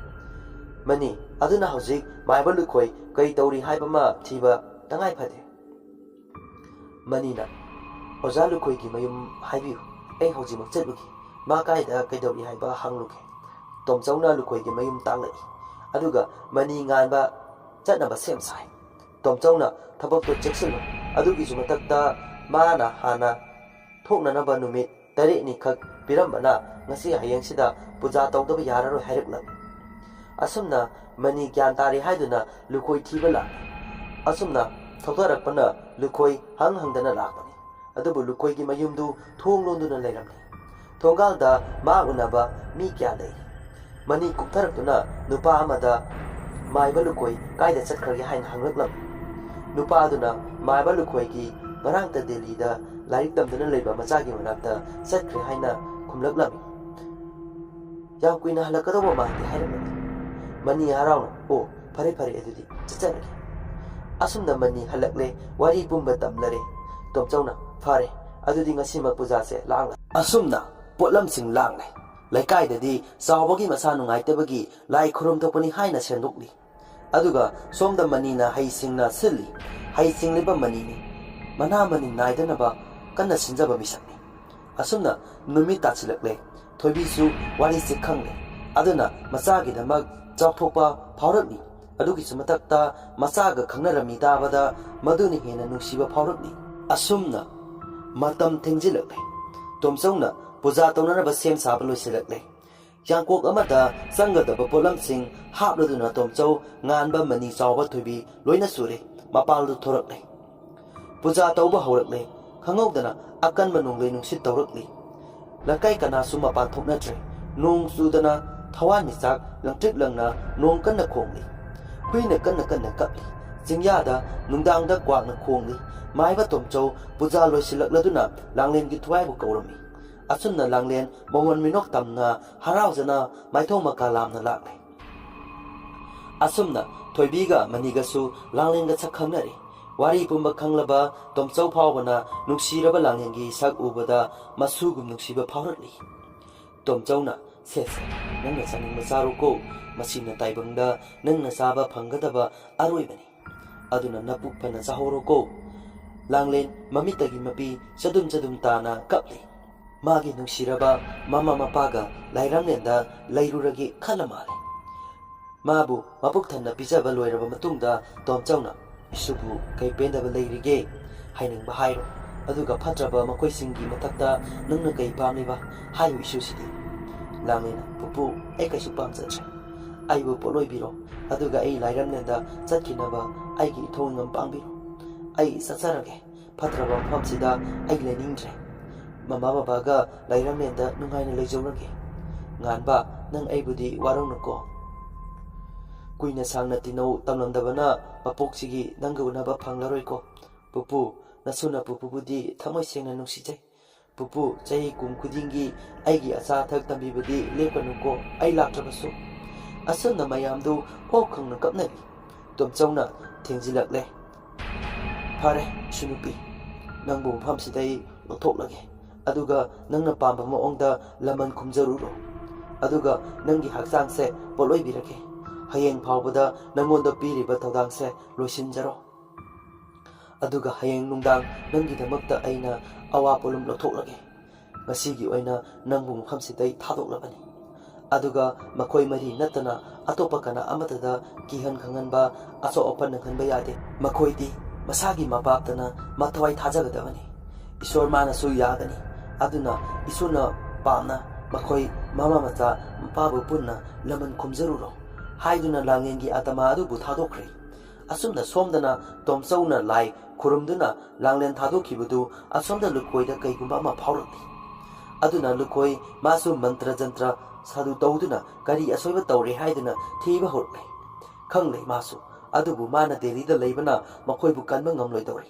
ꯃꯅꯤ ꯑꯗꯨꯅ ꯍꯧꯖꯤꯛ ꯃꯥꯏꯕ ꯂꯨꯈꯣꯏ ꯀꯩ ꯇꯧꯔꯤ ꯍꯥꯏꯕ ꯑꯃ ꯊꯤꯕ ꯇꯉꯥꯏ ꯐꯗꯦ ꯃꯅꯤꯅ ꯑꯣꯖꯥ ꯂꯨꯈꯣꯏꯒꯤ ꯃꯌꯨꯝ ꯍꯥꯏꯕꯤꯌꯨ ꯑꯩ ꯍꯧꯖꯤꯛꯃꯛ ꯆꯠꯂꯨꯈꯤ ꯃꯥ ꯀꯥꯏꯗ ꯀꯩꯗꯧꯔꯤ ꯍꯥꯏꯕ ꯍꯪꯂꯨꯒꯦ ꯇꯣꯝꯆꯧꯅ ꯂꯨꯈꯣꯏꯒꯤ ꯃꯌꯨꯝ ꯇꯥꯛꯂꯛꯏ ꯑꯗꯨꯒ ꯃꯅꯤ ꯉꯥꯟꯕ ꯆꯠꯅꯕ ꯁꯦꯝ ꯁꯥꯏ ꯇꯣꯝꯆꯧꯅ ꯊꯕꯛꯇꯣ ꯆꯦꯛꯁꯤꯜꯂꯨ ꯑꯗꯨꯒꯤꯁꯨ ꯃꯊꯛꯇ ꯃꯥꯅ ꯍꯥꯟꯅ ꯊꯣꯛꯅꯅꯕ ꯅꯨꯃꯤꯠ 9 ꯄꯤꯔꯝꯕꯅ ꯉꯁꯤ ꯍꯌꯦꯡꯁꯤꯗ ꯄꯨꯖꯥ ꯇꯧꯗꯕ ꯌꯥꯔꯔꯣꯏ ꯍꯥꯏꯔꯛꯂꯝꯃꯤ ꯑꯁꯨꯝꯅ ꯃꯅꯤ ꯒ꯭ꯌꯥꯟ ꯇꯥꯔꯦ ꯍꯥꯏꯗꯨꯅ ꯂꯨꯈꯣꯏ ꯊꯤꯕ ꯂꯥꯛꯂꯦ ꯑꯁꯨꯝꯅ ꯊꯧꯊꯔꯛꯄꯅ ꯂꯨꯈꯣꯏ ꯍꯪꯗꯅ ꯂꯥꯛꯄꯅꯤ ꯑꯗꯨꯕꯨ ꯂꯨꯈꯣꯏꯒꯤ ꯃꯌꯨꯝꯗꯨ ꯊꯣꯡ ꯂꯣꯟꯗꯨꯅ ꯂꯩꯔꯝꯂꯤ ꯊꯣꯡꯒꯥꯜꯗ ꯃꯥ ꯎꯅꯕ ꯃꯤ ꯀꯌꯥ ꯂꯩꯔꯤ ꯃꯅꯤ ꯀꯨꯞꯊꯔꯛꯇꯨꯅ ꯅꯨꯄꯥ ꯑꯃꯗ ꯃꯥꯏꯕ ꯂꯨꯈꯣꯏ ꯀꯥꯏꯗ ꯆꯠꯈ꯭ꯔꯒꯦ ꯍꯥꯏꯅ ꯍꯪꯂꯛꯂꯝꯃꯤ ꯅꯨꯄꯥꯗꯨꯅ ꯃꯥꯏꯕ ꯂꯨꯈꯣꯏꯒꯤ ꯉꯔꯥꯡꯇ ꯗꯦꯜꯂꯤꯗ ꯂꯥꯏꯔꯤꯛ ꯇꯝꯗꯨꯅ ꯂꯩꯕ ꯃꯆꯥꯒꯤ ꯃꯅꯥꯛꯇ ꯆꯠꯈ꯭ꯔꯦ ꯍꯥꯏꯅ ꯈꯨꯝꯂꯛꯂꯝꯃꯤ꯫ ꯌꯥꯝ ꯀꯨꯏꯅ ꯍꯜꯂꯛꯀꯗꯧꯕ ꯃꯥꯟꯗꯦ ꯍꯥꯏꯔꯝꯃꯤ꯫ ꯃꯅꯤ ꯍꯔꯥꯎꯅ "ꯑꯣ ꯐꯔꯦ ꯐꯔꯦ ꯑꯗꯨꯗꯤ ꯆꯠꯆꯔꯒꯦ"꯫ ꯑꯁꯨꯝꯅ ꯃꯅꯤ ꯍꯜꯂꯛꯂꯦ, ꯋꯥꯔꯤ ꯄꯨꯝꯕ ꯇꯝꯂꯔꯦ꯫ ꯇꯣꯝꯆꯧꯅ "ꯐꯔꯦ ꯑꯗꯨꯗꯤ ꯉꯁꯤꯃꯛ ꯄꯨꯖꯥꯁꯦ ꯂꯥꯡꯂꯦ"꯫ ꯑꯁꯨꯝꯅ ꯄꯣꯠꯂꯝꯁꯤꯡ ꯂꯥꯡꯂꯦ꯫ ꯂꯩꯀꯥꯏꯗꯗꯤ ꯆꯥꯎꯕꯒꯤ ꯃꯁꯥ ꯅꯨꯡꯉꯥꯏꯇꯕꯒꯤ ꯂꯥꯏ ꯈꯨꯔꯨꯝꯊꯣꯛꯄꯅꯤ ꯍꯥꯏꯅ ꯁꯦꯝꯗꯣꯛꯂꯤ꯫ ꯑꯗꯨꯒ ꯁꯣꯝꯗ ꯃꯅꯤꯅ ꯍꯩꯁꯤꯡꯅ ꯁꯤꯜꯂꯤ꯫ ꯍꯩ ꯁꯤꯡꯂꯤꯕ ꯃꯅꯤꯅꯤ, ꯃꯅꯥ ꯃꯅꯤ ꯅꯥꯏꯗꯅꯕ ꯀꯟꯅ ꯁꯤꯟꯖꯕ ꯃꯤꯁꯛꯅꯤ꯫ ꯑꯁꯨꯝꯅ ꯅꯨꯃꯤꯠ ꯇꯥꯁꯤꯜꯂꯛꯂꯦ꯫ ꯊꯣꯏꯕꯤꯁꯨ ꯋꯥꯔꯤꯁꯤ ꯈꯪꯂꯦ꯫ ꯑꯗꯨꯅ ꯃꯆꯥꯒꯤꯗꯃꯛ ꯆꯥꯎꯊꯣꯛꯄ ꯐꯥꯎꯔꯛꯂꯤ꯫ ꯑꯗꯨꯒꯤꯁꯨ ꯃꯊꯛꯇ ꯃꯆꯥꯒ ꯈꯪꯅꯔꯝꯃꯤ ꯇꯥꯕꯗ ꯃꯗꯨꯅ ꯍꯦꯟꯅ ꯅꯨꯡꯁꯤꯕ ꯐꯥꯎꯔꯛꯂꯤ꯫ ꯑꯁꯨꯝꯅ ꯃꯇꯝ ꯊꯦꯡꯖꯤꯜꯂꯛꯂꯦ꯫ ꯇꯣꯝꯆꯧꯅ ꯄꯨꯖꯥ ꯇꯧꯅꯅꯕ ꯁꯦꯝ ꯁꯥꯕ ꯂꯣꯏꯁꯤꯜꯂꯛꯂꯦ꯫ ꯌꯥꯡꯀꯣꯛ ꯑꯃꯗ ꯆꯪꯒꯗꯕ ꯄꯣꯠꯂꯝꯁꯤꯡ ꯍꯥꯞꯂꯗꯨꯅ ꯇꯣꯝꯆꯧ, ꯉꯥꯟꯕ, ꯃꯅꯤ, ꯆꯥꯎꯕ, ꯊꯣꯏꯕꯤ ꯂꯣꯏꯅ ꯁꯨꯔꯦ꯫ ꯃꯄꯥꯜꯗꯨ ꯊꯣꯔꯛꯂꯦ꯫ ꯄꯨꯖꯥ ꯇꯧꯕ ꯍꯧꯔꯛꯂꯦ꯫ ꯈꯪꯍꯧꯗꯅ ꯑꯀꯟꯕ ꯅꯣꯡꯂꯩ ꯅꯨꯡꯁꯤꯠ ꯇꯧꯔꯛꯂꯤ꯫ ꯂꯩꯀꯥꯏ ꯀꯅꯥꯁꯨ ꯃꯄꯥꯟ ꯊꯣꯛꯅꯗ꯭ꯔꯦ꯫ ꯅꯣꯡ ꯆꯨꯗꯅ ꯊꯋꯥꯟꯃꯤꯆꯥꯛ ꯂꯪꯇ꯭ꯔꯤꯛ ꯂꯪꯅ ꯅꯣꯡ ꯀꯟꯅ ꯈꯣꯡꯂꯤ꯫ ꯍꯨꯏꯅ ꯀꯟꯅ ꯀꯟꯅ ꯀꯞꯂꯤ꯫ ꯆꯤꯡꯌꯥꯗ ꯅꯨꯡꯗꯥꯡꯗ ꯀ꯭ꯋꯥꯛꯅ ꯈꯣꯡꯂꯤ꯫ ꯃꯥꯏꯕ ꯇꯣꯝꯆꯧ ꯄꯨꯖꯥ ꯂꯣꯏꯁꯤꯜꯂꯛꯂꯗꯨꯅ ꯂꯥꯡꯂꯦꯟꯒꯤ ꯊꯨꯋꯥꯏꯕꯨ ꯀꯧꯔꯝꯃꯤ꯫ ꯑꯁꯨꯝꯅ ꯂꯥꯡꯂꯦꯟ ꯃꯣꯃꯣꯟ ꯃꯤꯅꯣꯛ ꯇꯝꯅ ꯍꯔꯥꯎꯖꯅ ꯃꯥꯏꯊꯣꯡ ꯃꯀꯥ ꯂꯥꯝꯅ ꯂꯥꯛꯂꯦ꯫ ꯑꯁꯨꯝꯅ ꯊꯣꯏꯕꯤꯒ ꯃꯅꯤꯒꯁꯨ ꯂꯥꯡꯂꯦꯟꯒ ꯁꯛ ꯈꯪꯅꯔꯦ꯫ ꯋꯥꯔꯤ ꯄꯨꯝꯕ ꯈꯪꯂꯕ ꯇꯣꯝꯆꯧ ꯐꯥꯎꯕꯅ ꯅꯨꯡꯁꯤꯔꯕ ꯂꯥꯡꯂꯦꯟꯒꯤ ꯁꯛ ꯎꯕꯗ ꯃꯁꯨꯒꯨꯝ ꯅꯨꯡꯁꯤꯕ ꯐꯥꯎꯔꯛꯂꯤ꯫ ꯇꯣꯝꯆꯧꯅ "ꯁꯦ ꯅꯪꯅ ꯆꯥꯅꯤꯡꯕ ꯆꯥꯔꯣꯀꯣ, ꯃꯁꯤꯅ ꯇꯥꯏꯕꯪꯗ ꯅꯪꯅ ꯆꯥꯕ ꯐꯪꯒꯗꯕ ꯑꯔꯣꯏꯕꯅꯤ꯫ ꯑꯗꯨꯅ ꯅꯄꯨꯛ ꯐꯅ ꯆꯥꯍꯧꯔꯣꯀꯣ"꯫ ꯂꯥꯡꯂꯦꯟ ꯃꯃꯤꯠꯇꯒꯤ ꯃꯄꯤ ꯆꯗꯨꯝ ꯆꯗꯨꯝ ꯇꯥꯅ ꯀꯞꯂꯤ꯫ ꯃꯥꯒꯤ ꯅꯨꯡꯁꯤꯔꯕ ꯃꯃꯥ ꯃꯄꯥꯒ ꯂꯥꯏꯔꯪꯂꯦꯟꯗ ꯂꯩꯔꯨꯔꯒꯦ ꯈꯜꯂ ꯃꯥꯜꯂꯦ꯫ ꯃꯥꯕꯨ ꯃꯄꯨꯛ ꯊꯟꯅ ꯄꯤꯖꯕ ꯂꯣꯏꯔꯕ ꯃꯇꯨꯡꯗ ꯇꯣꯝꯆꯧꯅ "ꯏꯁꯨꯕꯨ ꯀꯩ ꯄꯦꯟꯗꯕ ꯂꯩꯔꯤꯒꯦ? ꯍꯥꯏꯅꯤꯡꯕ ꯍꯥꯏꯔꯣ꯫ ꯑꯗꯨꯒ ꯐꯠꯇ꯭ꯔꯕ ꯃꯈꯣꯏꯁꯤꯡꯒꯤ ꯃꯊꯛꯇ ꯅꯪꯅ ꯀꯩ ꯄꯥꯝꯂꯤꯕ ꯍꯥꯏꯌꯨ ꯏꯁꯨꯁꯤꯗꯤ"꯫ ꯂꯥꯡꯂꯦꯟꯅ "ꯄꯨꯄꯨ ꯑꯩ ꯀꯩꯁꯨ ꯄꯥꯝꯖꯗ꯭ꯔꯦ꯫ ꯑꯩꯕꯨ ꯄꯣꯠꯂꯣꯏꯕꯤꯔꯣ, ꯑꯗꯨꯒ ꯑꯩ ꯂꯥꯏꯔꯪꯂꯦꯟꯗ ꯆꯠꯈꯤꯅꯕ ꯑꯩꯒꯤ ꯏꯊꯧ ꯄꯥꯡꯕꯤꯔꯣ꯫ ꯑꯩ ꯆꯠꯆꯔꯒꯦ꯫ ꯐꯠꯇ꯭ꯔꯕ ꯃꯐꯝꯁꯤꯗ ꯑꯩ ꯂꯩꯅꯤꯡꯗ꯭ꯔꯦ꯫ ꯃꯃꯥ ꯕꯕꯥꯒ ꯂꯥꯏꯔꯪꯂꯦꯟꯗ ꯅꯨꯡꯉꯥꯏꯅ ꯂꯩꯖꯧꯔꯒꯦ꯫ ꯉꯥꯟꯕ, ꯅꯪ ꯑꯩꯕꯨꯗꯤ ꯋꯥꯔꯧꯅꯨꯀꯣ꯫ ꯀꯨꯏꯅ ꯁꯥꯡꯅ ꯇꯤꯟꯅꯧ ꯇꯝꯂꯝꯗꯕꯅ ꯃꯄꯣꯛꯁꯤꯒꯤ ꯅꯪꯒ ꯎꯅꯕ ꯐꯪꯂꯔꯣꯏꯀꯣ꯫ ꯄꯨꯄꯨ, ꯅꯁꯨꯅ ꯄꯨꯄꯨꯕꯨꯗꯤ ꯊꯃꯣꯏ ꯁꯦꯡꯅ ꯅꯨꯡꯁꯤꯖꯩ꯫ ꯄꯨꯄꯨ, ꯆꯍꯤ ꯀꯨꯝ ꯈꯨꯗꯤꯡꯒꯤ ꯑꯩꯒꯤ ꯑꯆꯥ ꯑꯊꯛ ꯇꯝꯕꯤꯕꯗꯤ ꯂꯦꯞꯀꯅꯨꯀꯣ ꯑꯩ ꯂꯥꯛꯇ꯭ꯔꯕꯁꯨ꯫ ꯑꯁꯨꯝꯅ ꯃꯌꯥꯝꯗꯨ ꯍꯣꯛ ꯈꯪꯅ ꯀꯞꯅꯔꯤ꯫ ꯇꯣꯝꯆꯧꯅ ꯊꯦꯡꯖꯤꯜꯂꯛꯂꯦ꯫ "ꯐꯔꯦ ꯏꯁꯨꯅꯨꯄꯤ, ꯅꯪꯕꯨ ꯃꯐꯝꯁꯤꯗꯩ ꯂꯧꯊꯣꯛꯂꯒꯦ꯫ ꯑꯗꯨꯒ ꯅꯪꯅ ꯄꯥꯝꯕ ꯃꯑꯣꯡꯗ ꯂꯃꯟ ꯈꯨꯝꯖꯔꯨꯔꯣ꯫ ꯑꯗꯨꯒ ꯅꯪꯒꯤ ꯍꯛꯆꯥꯡꯁꯦ ꯄꯣꯠꯂꯣꯏꯕꯤꯔꯒꯦ꯫ ꯍꯌꯦꯡ ꯐꯥꯎꯕꯗ ꯅꯪꯉꯣꯟꯗ ꯄꯤꯔꯤꯕ ꯊꯧꯗꯥꯡꯁꯦ ꯂꯣꯏꯁꯤꯟꯖꯔꯣ꯫ ꯑꯗꯨꯒ ꯍꯌꯦꯡ ꯅꯨꯡꯗꯥꯡ ꯅꯪꯒꯤꯗꯃꯛꯇ ꯑꯩꯅ ꯑꯋꯥ ꯄꯣꯠꯂꯨꯝ ꯂꯧꯊꯣꯛꯂꯒꯦ꯫ ꯉꯁꯤꯒꯤ ꯑꯣꯏꯅ ꯅꯪꯕꯨ ꯃꯐꯝꯁꯤꯗꯩ ꯊꯥꯗꯣꯛꯂꯕꯅꯤ꯫ ꯑꯗꯨꯒ ꯃꯈꯣꯏ ꯃꯔꯤ ꯅꯠꯇꯅ ꯑꯇꯣꯞꯄ ꯀꯅꯥ ꯑꯃꯠꯇꯗ ꯀꯤꯍꯟ ꯈꯪꯍꯟꯕ, ꯑꯁꯣꯛ ꯑꯄꯟ ꯅꯪꯍꯟꯕ ꯌꯥꯗꯦ꯫ ꯃꯈꯣꯏꯗꯤ ꯃꯁꯥꯒꯤ ꯃꯄꯥꯞꯇꯅ ꯃꯊꯋꯥꯏ ꯊꯥꯖꯒꯗꯕꯅꯤ꯫ ꯏꯁꯣꯔ ꯃꯥꯅꯁꯨ ꯌꯥꯒꯅꯤ꯫ ꯑꯗꯨꯅ ꯏꯁꯨꯅ ꯄꯥꯝꯅ ꯃꯈꯣꯏ ꯃꯃꯥ ꯃꯆꯥ ꯃꯄꯥꯕꯨ ꯄꯨꯟꯅ ꯂꯃꯟ ꯈꯨꯝꯖꯔꯨꯔꯣ"꯫ ꯍꯥꯏꯗꯨꯅ ꯂꯥꯡꯂꯦꯟꯒꯤ ꯑꯇꯃꯥ ꯑꯗꯨꯕꯨ ꯊꯥꯗꯣꯛꯈ꯭ꯔꯦ꯫ ꯑꯁꯨꯝꯅ ꯁꯣꯝꯗꯅ ꯇꯣꯝꯆꯧꯅ ꯂꯥꯏ ꯈꯨꯔꯨꯝꯗꯨꯅ ꯂꯥꯡꯂꯦꯟ ꯊꯥꯗꯣꯛꯈꯤꯕꯗꯨ ꯑꯁꯣꯝꯗ ꯂꯨꯈꯣꯏꯗ ꯀꯩꯒꯨꯝꯕ ꯑꯃ ꯐꯥꯎꯔꯛꯂꯤ꯫ ꯑꯗꯨꯅ ꯂꯨꯈꯣꯏ ꯃꯥꯁꯨ ꯃꯟꯇ꯭ꯔ ꯖꯟꯇ꯭ꯔ ꯁꯥꯗꯨ ꯇꯧꯗꯨꯅ ꯀꯔꯤ ꯑꯁꯣꯏꯕ ꯇꯧꯔꯦ ꯍꯥꯏꯗꯨꯅ ꯊꯤꯕ ꯍꯧꯔꯛꯂꯦ꯫ ꯈꯪꯂꯦ ꯃꯥꯁꯨ, ꯑꯗꯨꯕꯨ ꯃꯥꯅ ꯗꯦꯜꯂꯤꯗ ꯂꯩꯕꯅ ꯃꯈꯣꯏꯕꯨ ꯀꯟꯕ ꯉꯝꯂꯣꯏꯗꯧꯔꯦ꯫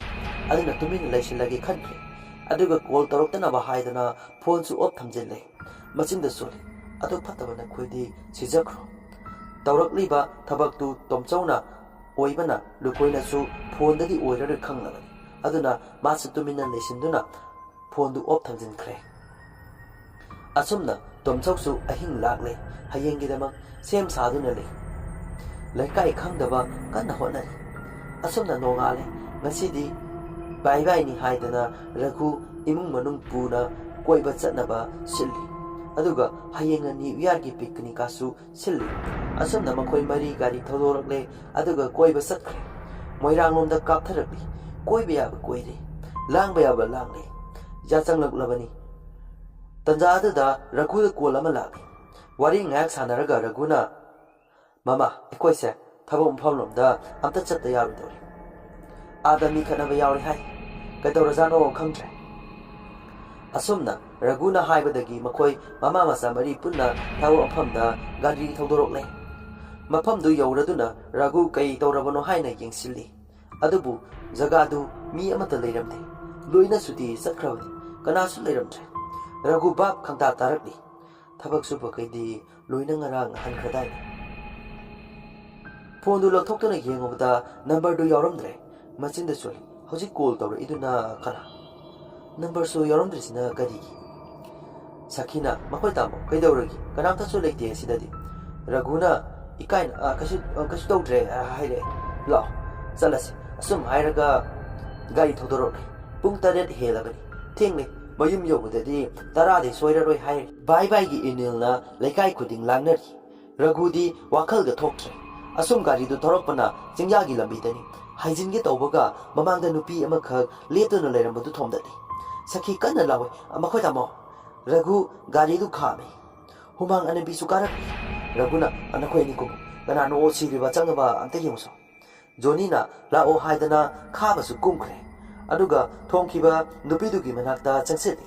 ꯑꯗꯨꯅ ꯇꯨꯃꯤꯟꯅ ꯂꯩꯁꯤꯜꯂꯒꯦ ꯈꯟꯈ꯭ꯔꯦ꯫ ꯑꯗꯨꯒ ꯀꯣꯜ ꯇꯧꯔꯛꯇꯅꯕ ꯍꯥꯏꯗꯅ ꯐꯣꯟꯁꯨ ꯑꯣꯐ ꯊꯝꯖꯤꯜꯂꯦ꯫ ꯃꯆꯤꯟꯗ ꯁꯣꯜꯂꯤ꯫ "ꯑꯗꯨ ꯐꯠꯇꯕ ꯅꯈꯣꯏꯗꯤ ꯁꯤꯖꯈ꯭ꯔꯣ"꯫ ꯇꯧꯔꯛꯂꯤꯕ ꯊꯕꯛꯇꯨ ꯇꯣꯝꯆꯧꯅ ꯑꯣꯏꯕꯅ ꯂꯨꯈꯣꯏꯅꯁꯨ ꯐꯣꯟꯗꯒꯤ ꯑꯣꯏꯔꯔꯣꯏ ꯈꯪꯂꯕꯅꯤ꯫ ꯑꯗꯨꯅ ꯃꯥꯁꯨ ꯇꯨꯃꯤꯟꯅ ꯂꯩꯁꯤꯟꯗꯨꯅ ꯐꯣꯟꯗꯨ ꯑꯣꯐ ꯊꯝꯖꯤꯟꯈ꯭ꯔꯦ꯫ ꯑꯁꯨꯝꯅ ꯇꯣꯝꯆꯧꯁꯨ ꯑꯍꯤꯡ ꯂꯥꯛꯂꯦ꯫ ꯍꯌꯦꯡꯒꯤꯗꯃꯛ ꯁꯦꯝ ꯁꯥꯗꯨꯅ ꯂꯩ꯫ ꯂꯩꯀꯥꯏ ꯈꯪꯗꯕ ꯀꯟꯅ ꯍꯣꯠꯅꯔꯤ꯫ ꯑꯁꯨꯝꯅ ꯅꯣꯡꯉꯥꯜꯂꯦ꯫ ꯉꯁꯤꯗꯤ ꯕꯥꯏ ꯕꯥꯏꯅꯤ ꯍꯥꯏꯗꯅ ꯔꯘꯨ ꯏꯃꯨꯡ ꯃꯅꯨꯡ ꯄꯨꯅ ꯀꯣꯏꯕ ꯆꯠꯅꯕ ꯁꯤꯜꯂꯤ꯫ ꯑꯗꯨꯒ ꯍꯌꯦꯡꯅ ꯅ꯭ꯌꯨ ꯏꯌꯥꯔꯒꯤ ꯄꯤꯛꯅꯤꯛꯀꯁꯨ ꯁꯤꯜꯂꯤ꯫ ꯑꯁꯨꯝꯅ ꯃꯈꯣꯏ ꯃꯔꯤ ꯒꯥꯔꯤ ꯊꯧꯗꯣꯔꯛꯂꯦ꯫ ꯑꯗꯨꯒ ꯀꯣꯏꯕ ꯆꯠꯈ꯭ꯔꯦ꯫ ꯃꯣꯏꯔꯥꯡꯂꯣꯝꯗ ꯀꯥꯞꯊꯔꯛꯂꯤ꯫ ꯀꯣꯏꯕ ꯌꯥꯕ ꯀꯣꯏꯔꯦ, ꯂꯥꯡꯕ ꯌꯥꯕ ꯂꯥꯡꯂꯦ꯫ ꯌꯥꯆꯪꯂꯛꯂꯕꯅꯤ꯫ ꯇꯟꯖꯥ ꯑꯗꯨꯗ ꯔꯘꯨꯗ ꯀꯣꯜ ꯑꯃ ꯂꯥꯛꯂꯤ꯫ ꯋꯥꯔꯤ ꯉꯥꯏꯍꯥꯛ ꯁꯥꯟꯅꯔꯒ ꯔꯘꯨꯅ "ꯃꯃꯥ, ꯑꯩꯈꯣꯏꯁꯦ ꯊꯕꯛ ꯃꯐꯝꯂꯣꯝꯗ ꯑꯝꯇ ꯆꯠꯇ ꯌꯥꯔꯣꯏꯗꯧꯔꯤ꯫ ꯑꯥꯗ ꯃꯤ ꯈꯠꯅꯕ ꯌꯥꯎꯔꯦ ꯍꯥꯏ꯫ ꯀꯩꯗꯧꯔꯖꯥꯠꯅꯣ ꯈꯪꯗ꯭ꯔꯦ"꯫ ꯑꯁꯨꯝꯅ ꯔꯘꯨꯅ ꯍꯥꯏꯕꯗꯒꯤ ꯃꯈꯣꯏ ꯃꯃꯥ ꯃꯆꯥ ꯃꯔꯤ ꯄꯨꯟꯅ ꯊꯕꯛ ꯃꯐꯝꯗ ꯒꯥꯔꯤ ꯊꯧꯗꯣꯔꯛꯂꯦ꯫ ꯃꯐꯝꯗꯨ ꯌꯧꯔꯗꯨꯅ ꯔꯘꯨ ꯀꯩ ꯇꯧꯔꯕꯅꯣ ꯍꯥꯏꯅ ꯌꯦꯡꯁꯤꯜꯂꯤ꯫ ꯑꯗꯨꯕꯨ ꯖꯒꯥꯗꯨ ꯃꯤ ꯑꯃꯠꯇ ꯂꯩꯔꯝꯗꯦ ꯂꯣꯏꯅ ꯁꯨꯇꯤ ꯆꯠꯈ꯭ꯔꯕꯅꯤ ꯀꯅꯥꯁꯨ ꯂꯩꯔꯝꯗ꯭ꯔꯦ ꯔꯘꯨ ꯚꯥꯞ ꯈꯪꯇꯥ ꯇꯥꯔꯛꯂꯤ ꯊꯕꯛ ꯁꯨꯕꯈꯩꯗꯤ ꯂꯣꯏꯅ ꯉꯔꯥꯡ ꯍꯟꯈ꯭ꯔꯗꯥꯏꯅꯦ ꯐꯣꯟꯗꯨ ꯂꯧꯊꯣꯛꯇꯨꯅ ꯌꯦꯡꯉꯨꯕꯗ ꯅꯝꯕꯔꯗꯨ ꯌꯥꯎꯔꯝꯗ꯭ꯔꯦ ꯃꯆꯤꯟꯗ ꯆꯣꯜꯂꯤ ꯍꯧꯖꯤꯛ ꯀꯣꯜ ꯇꯧꯔꯛꯏꯗꯨꯅ ꯀꯅꯥ ꯅꯝꯕꯔꯁꯨ ꯌꯥꯎꯔꯝꯗ꯭ꯔꯤꯁꯤꯅ ꯀꯔꯤꯒꯤ ꯁꯈꯤꯅ ꯃꯈꯣꯏ ꯇꯥꯃꯣ ꯀꯩꯗꯧꯔꯒꯦ ꯀꯅꯥꯝꯇꯁꯨ ꯂꯩꯇꯦ ꯁꯤꯗꯗꯤ ꯔꯘꯨꯅ ꯏꯀꯥꯏꯅ ꯀꯩꯁꯨ ꯇꯧꯗ꯭ꯔꯦ ꯍꯥꯏꯔꯛꯑꯦ ꯂꯥꯛꯑꯣ ꯆꯠꯂꯁꯤ ꯑꯁꯨꯝ ꯍꯥꯏꯔꯒ ꯒꯥꯔꯤ ꯊꯧꯗꯣꯔꯛꯂꯦ ꯄꯨꯡ 7 ꯍꯦꯜꯂꯕꯅꯤ ꯊꯦꯡꯂꯦ ꯃꯌꯨꯝ ꯌꯧꯕꯗꯗꯤ 10ꯗꯤ ꯁꯣꯏꯔꯔꯣꯏ ꯍꯥꯏꯔꯤ ꯕꯥꯏ ꯕꯥꯏꯒꯤ ꯏꯅꯤꯜꯅ ꯂꯩꯀꯥꯏ ꯈꯨꯗꯤꯡ ꯂꯥꯡꯅꯔꯤ ꯔꯘꯨꯗꯤ ꯋꯥꯈꯜꯒ ꯊꯣꯛꯇ꯭ꯔꯦ ꯑꯁꯨꯝ ꯒꯥꯔꯤꯗꯨ ꯊꯧꯔꯛꯄꯅ ꯆꯤꯡꯌꯥꯒꯤ ꯂꯝꯕꯤꯗꯅꯤ ꯍꯥꯏꯖꯤꯟꯒꯦ ꯇꯧꯕꯒ ꯃꯃꯥꯡꯗ ꯅꯨꯄꯤ ꯑꯃꯈꯛ ꯂꯦꯞꯇꯨꯅ ꯂꯩꯔꯝꯕꯗꯨ ꯊꯣꯝꯗꯠꯂꯤ ꯁꯈꯤ ꯀꯟꯅ ꯂꯥꯎꯏ ꯃꯈꯣꯏ ꯇꯥꯃꯣ ꯔꯘꯨ ꯒꯥꯔꯤꯗꯨ ꯈꯥꯝꯃꯤ ꯍꯨꯃꯥꯡ ꯑꯅꯕꯤꯁꯨ ꯀꯥꯔꯛꯂꯤ ꯔꯘꯨꯅ ꯅꯈꯣꯏ ꯑꯅꯤ ꯀꯨꯝꯃꯨ ꯀꯅꯥꯅꯣ ꯁꯤꯔꯤꯕ ꯆꯪꯉꯕ ꯑꯝꯇ ꯌꯦꯡꯉꯨꯁꯣ ꯖꯣꯅꯤꯅ ꯂꯥꯛꯑꯣ ꯍꯥꯏꯗꯅ ꯈꯥꯕꯁꯨ ꯀꯨꯝꯈ꯭ꯔꯦ ꯑꯗꯨꯒ ꯊꯣꯡꯈꯤꯕ ꯅꯨꯄꯤꯗꯨꯒꯤ ꯃꯅꯥꯛꯇ ꯆꯪꯁꯤꯜꯂꯤ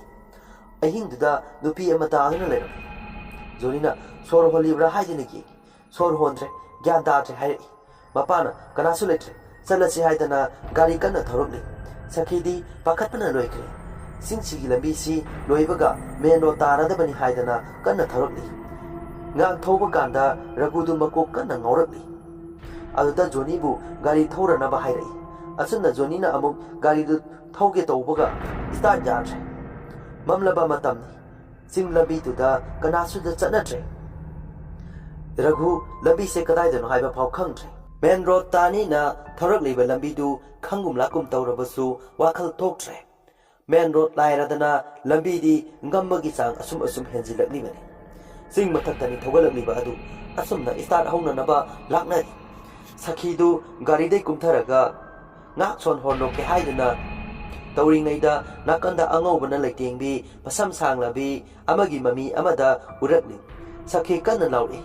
ꯑꯍꯤꯡꯗꯨꯗ ꯅꯨꯄꯤ ꯑꯃ ꯇꯥꯗꯨꯅ ꯂꯩꯔꯝꯃꯤ ꯖꯣꯅꯤꯅ ꯁꯣꯔ ꯍꯣꯜꯂꯤꯕ꯭ꯔꯥ ꯍꯥꯏꯗꯨꯅ ꯌꯦꯡꯉꯤ ꯁꯣꯔ ꯍꯣꯟꯗ꯭ꯔꯦ ꯒ꯭ꯌꯥꯟ ꯇꯥꯗ꯭ꯔꯦ ꯍꯥꯏꯔꯛꯏ ꯃꯄꯥꯅ ꯀꯅꯥꯁꯨ ꯂꯩꯇ꯭ꯔꯦ ꯆꯠꯂꯁꯤ ꯍꯥꯏꯗꯅ ꯒꯥꯔꯤ ꯀꯟꯅ ꯊꯧꯔꯛꯂꯤ ꯁꯈꯤꯗꯤ ꯄꯥꯈꯠꯄꯅ ꯂꯣꯏꯈ꯭ꯔꯦ ꯆꯤꯡꯁꯤꯒꯤ ꯂꯝꯕꯤꯁꯤ ꯂꯣꯏꯕꯒ ꯃꯦꯟ ꯔꯣꯗ ꯇꯥꯔꯗꯕꯅꯤ ꯍꯥꯏꯗꯅ ꯀꯟꯅ ꯊꯧꯔꯛꯂꯤ ꯉꯥꯛ ꯊꯧꯕ ꯀꯥꯟꯗ ꯔꯘꯨꯗꯨ ꯃꯀꯣꯛ ꯀꯟꯅ ꯉꯥꯎꯔꯛꯂꯤ ꯑꯗꯨꯗ ꯖꯣꯅꯤꯕꯨ ꯒꯥꯔꯤ ꯊꯧꯔꯅꯕ ꯍꯥꯏꯔꯛꯏ ꯑꯁꯨꯝꯅ ꯖꯣꯅꯤꯅ ꯑꯃꯨꯛ ꯒꯥꯔꯤꯗꯨ ꯊꯧꯒꯦ ꯇꯧꯕꯒ ꯁ꯭ꯇꯥꯔꯠ ꯌꯥꯗ꯭ꯔꯦ ꯃꯝꯂꯕ ꯃꯇꯝꯅꯤ ꯆꯤꯡ ꯂꯝꯕꯤꯗꯨꯗ ꯀꯅꯥꯁꯨꯗ ꯆꯠꯅꯗ꯭ꯔꯦ ꯔꯘꯨ ꯂꯝꯕꯤꯁꯦ ꯀꯗꯥꯏꯗꯅꯣ ꯍꯥꯏꯕ ꯐꯥꯎ ꯈꯪꯗ꯭ꯔꯦ ꯃꯦꯟ ꯔꯣꯗ ꯇꯥꯅꯤꯅ ꯊꯧꯔꯛꯂꯤꯕ ꯂꯝꯕꯤꯗꯨ ꯈꯪꯒꯨꯝ ꯂꯥꯛꯀꯨꯝ ꯇꯧꯔꯕꯁꯨ ꯋꯥꯈꯜ ꯊꯣꯛꯇ꯭ꯔꯦ ꯃꯦꯟ ꯔꯣꯗ ꯂꯥꯏꯔꯗꯅ ꯂꯝꯕꯤꯗꯤ ꯉꯝꯕꯒꯤ ꯆꯥꯡ ꯑꯁꯨꯝ ꯍꯦꯟꯖꯤꯜꯂꯛꯂꯤꯕꯅꯤ ꯆꯤꯡ ꯃꯊꯛꯇꯅꯤ ꯊꯧꯒꯠꯂꯛꯂꯤꯕ ꯑꯗꯨ ꯑꯁꯨꯝꯅ ꯁ꯭ꯇꯥꯔꯠ ꯍꯧꯅꯅꯕ ꯂꯥꯛꯅꯔꯤ ꯁꯈꯤꯗꯨ ꯒꯥꯔꯤꯗꯩ ꯀꯨꯝꯊꯔꯒ ꯉꯥꯛ ꯁꯣꯟ ꯍꯣꯟꯗꯣꯛꯀꯦ ꯍꯥꯏꯗꯨꯅ ꯇꯧꯔꯤꯉꯩꯗ ꯅꯥꯀꯟꯗ ꯑꯉꯧꯕꯅ ꯂꯩꯇꯦꯡꯕꯤ ꯃꯁꯝ ꯁꯥꯡꯂꯕꯤ ꯑꯃꯒꯤ ꯃꯃꯤ ꯑꯃꯗ ꯎꯔꯛꯂꯤ ꯁꯈꯤ ꯀꯟꯅ ꯂꯥꯎꯔꯛꯏ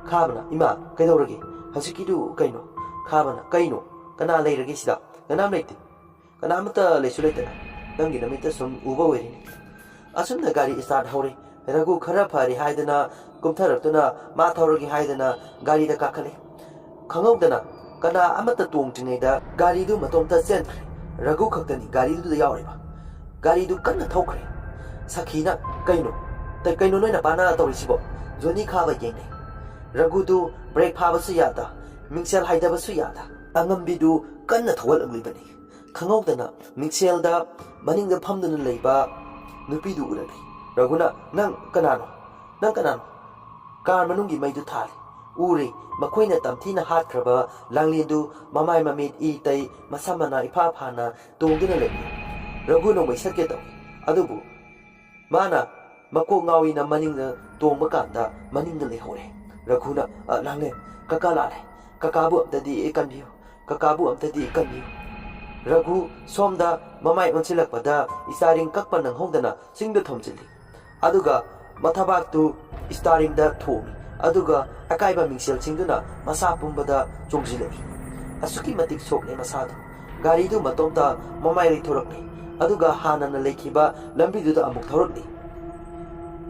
ꯈꯥꯕꯅ ꯏꯃꯥ ꯀꯩꯗꯧꯔꯒꯦ ꯍꯧꯖꯤꯛꯀꯤꯗꯨ ꯀꯩꯅꯣ ꯈꯥꯕꯅ ꯀꯩꯅꯣ ꯀꯅꯥ ꯂꯩꯔꯒꯦ ꯁꯤꯗ ꯀꯅꯥꯝ ꯂꯩꯇꯦ ꯀꯅꯥꯃꯠꯇ ꯂꯩꯁꯨ ꯂꯩꯇꯅ ꯅꯪꯒꯤ ꯅꯃꯤꯠꯇ ꯁꯨꯝ ꯎꯕ ꯑꯣꯏꯔꯤꯅꯤ ꯑꯁꯨꯝꯅ ꯒꯥꯔꯤ ꯁ꯭ꯇꯥꯔꯠ ꯍꯧꯔꯦ ꯔꯘꯨ ꯈꯔ ꯐꯔꯦ ꯍꯥꯏꯗꯅ ꯀꯨꯝꯊꯔꯛꯇꯨꯅ ꯃꯥ ꯊꯧꯔꯒꯦ ꯍꯥꯏꯗꯅ ꯒꯥꯔꯤꯗ ꯀꯥꯈꯠꯂꯦ ꯈꯪꯍꯧꯗꯅ ꯀꯅꯥ ꯑꯃꯠꯇ ꯇꯣꯡꯗ꯭ꯔꯤꯉꯩꯗ ꯒꯥꯔꯤꯗꯨ ꯃꯇꯣꯝꯇ ꯆꯦꯟꯈ꯭ꯔꯦ ꯔꯘꯨ ꯈꯛꯇꯅꯤ ꯒꯥꯔꯤꯗꯨꯗ ꯌꯥꯎꯔꯤꯕ ꯒꯥꯔꯤꯗꯨ ꯀꯟꯅ ꯊꯧꯈ꯭ꯔꯦ ꯁꯈꯤꯅ ꯀꯩꯅꯣ ꯅꯣꯏꯅ ꯄꯥꯅ ꯇꯧꯔꯤꯁꯤꯕꯣ ꯖꯣꯅꯤ ꯈꯥꯕ ꯌꯦꯡꯅꯩ ꯔꯘꯨꯗꯨ ꯕ꯭ꯔꯦꯛ ꯐꯥꯕꯁꯨ ꯌꯥꯗ ꯃꯤꯡꯁꯦꯜ ꯍꯥꯏꯗꯕꯁꯨ ꯌꯥꯗ ꯑꯉꯝꯕꯤꯗꯨ ꯀꯟꯅ ꯊꯧꯒꯠꯂꯛꯂꯤꯕꯅꯤ ꯈꯪꯍꯧꯗꯅ ꯃꯤꯡꯁꯦꯜꯗ ꯃꯅꯤꯡꯗ ꯐꯝꯗꯨꯅ ꯂꯩꯕ ꯅꯨꯄꯤꯗꯨ ꯎꯔꯛꯂꯤ ꯔꯘꯨꯅ ꯅꯪ ꯀꯅꯥꯅꯣ ꯀꯥꯔ ꯃꯅꯨꯡꯒꯤ ꯃꯩꯗꯨ ꯊꯥꯜꯂꯤ ꯎꯔꯦ ꯃꯈꯣꯏꯅ ꯇꯝꯊꯤꯅ ꯍꯥꯠꯈ꯭ꯔꯕ ꯂꯥꯡꯂꯦꯟꯗꯨ ꯃꯃꯥꯏ ꯃꯃꯤꯠ ꯏ ꯇꯩ ꯃꯁꯥ ꯃꯅꯥ ꯏꯐꯥ ꯐꯥꯅ ꯇꯣꯡꯗꯨꯅ ꯂꯩꯔꯤ ꯔꯘꯨ ꯅꯣꯡꯃꯩ ꯁꯠꯀꯦ ꯇꯧꯏ ꯑꯗꯨꯕꯨ ꯃꯥꯅ ꯃꯀꯣꯛ ꯉꯥꯎꯏꯅ ꯃꯅꯤꯡꯗ ꯇꯣꯡꯕ ꯀꯥꯟꯗ ꯃꯅꯤꯡꯗ ꯂꯩꯍꯧꯔꯦ ꯔꯘꯨꯅ ꯂꯥꯡꯂꯦꯟ ꯀꯀꯥ ꯂꯥꯛꯂꯦ ꯀꯀꯥꯕꯨ ꯑꯝꯇꯗꯤ ꯀꯟꯕꯤꯌꯨ ꯔꯘꯨ ꯁꯣꯝꯗ ꯃꯃꯥꯏ ꯑꯣꯟꯁꯤꯜꯂꯛꯄꯗ ꯏꯁꯇꯥꯔꯤꯡ ꯀꯛꯄ ꯅꯪꯍꯧꯗꯅ ꯆꯤꯡꯗ ꯊꯣꯝꯖꯤꯜꯂꯤ ꯑꯗꯨꯒ ꯃꯊꯕꯥꯛꯇꯨ ꯏꯁꯇꯥꯔꯤꯡꯗ ꯊꯣꯝꯃꯤ ꯑꯗꯨꯒ ꯑꯀꯥꯏꯕ ꯃꯤꯡꯁꯦꯜꯁꯤꯡꯗꯨꯅ ꯃꯁꯥ ꯄꯨꯝꯕꯗ ꯆꯣꯡꯁꯤꯜꯂꯛꯏ ꯑꯁꯨꯛꯀꯤ ꯃꯇꯤꯛ ꯁꯣꯛꯂꯦ ꯃꯁꯥꯗꯨ ꯒꯥꯔꯤꯗꯨ ꯃꯇꯣꯝꯇ ꯃꯃꯥꯏ ꯂꯩꯊꯣꯔꯛꯂꯤ ꯑꯗꯨꯒ ꯍꯥꯟꯅꯅ ꯂꯩꯈꯤꯕ ꯂꯝꯕꯤꯗꯨꯗ ꯑꯃꯨꯛ ꯊꯧꯔꯛꯂꯤ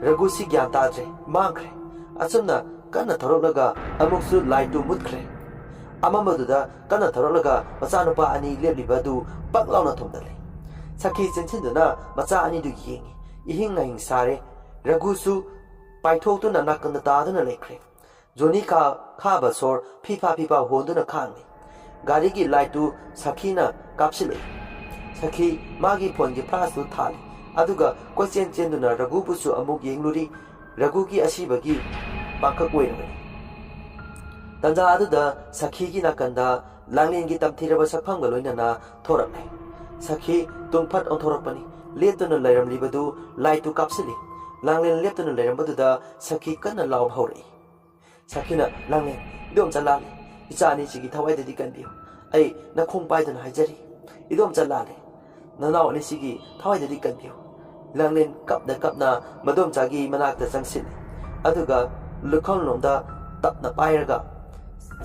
ꯔꯘꯨꯁꯤ ꯒ꯭ꯌꯥꯟ ꯇꯥꯗ꯭ꯔꯦ ꯃꯥꯡꯈ꯭ꯔꯦ ꯑꯁꯨꯝꯅ ꯀꯟꯅ ꯊꯧꯔꯛꯂꯒ ꯑꯃꯨꯛꯁꯨ ꯂꯥꯏꯠꯇꯨ ꯃꯨꯠꯈ꯭ꯔꯦ ꯑꯃꯝꯕꯗꯨꯗ ꯀꯟꯅ ꯊꯧꯔꯛꯂꯒ ꯃꯆꯥꯅꯨꯄꯥ ꯑꯅꯤ ꯂꯦꯞꯂꯤꯕꯗꯨ ꯄꯛ ꯂꯥꯎꯅ ꯊꯣꯝꯗꯠꯂꯦ ꯁꯈꯤ ꯆꯦꯟꯁꯤꯟꯗꯨꯅ ꯃꯆꯥ ꯑꯅꯤꯗꯨ ꯌꯦꯡꯉꯤ इहिंग नाहिंग सारे रघुसु पाइथोक्तुना नाकंद तादुना लेख्रे जोनी का खाबा सोर फीफा फीफा होंदुना खांगले गाड़ी की लाइटु सखीना कापसिले सखी मागी फोन की फ्लाशु थाले अदुगा क्वेश्चन चेंदुना रघुपुसु अमुक येंगलुरी रघु की असीबगी पाखक ओइरबे तंजा अदुदा सखी की नाकंदा लांगलेन की तमथिरबा सफंग लोइनना थोरकले सखी तुंगफट ओंथोरकपनी लेतुना लैरमलिबदु लाइटु कापसिले लांगलेन लेतुना लैरमबदुदा सखी कन्ना लाव हौरे सखीना लांगलेन इदोम चलाले इचानी सिगी थवाइददि कनबियो ऐ नखोंग पाइदुना हाइजरी इदोम चलाले ननाव अनि सिगी थवाइददि कनबियो लांगलेन कपना मदोम चागी मनाक्ता चंगसिले अदुगा लुखौलोंदा तपना पाइरगा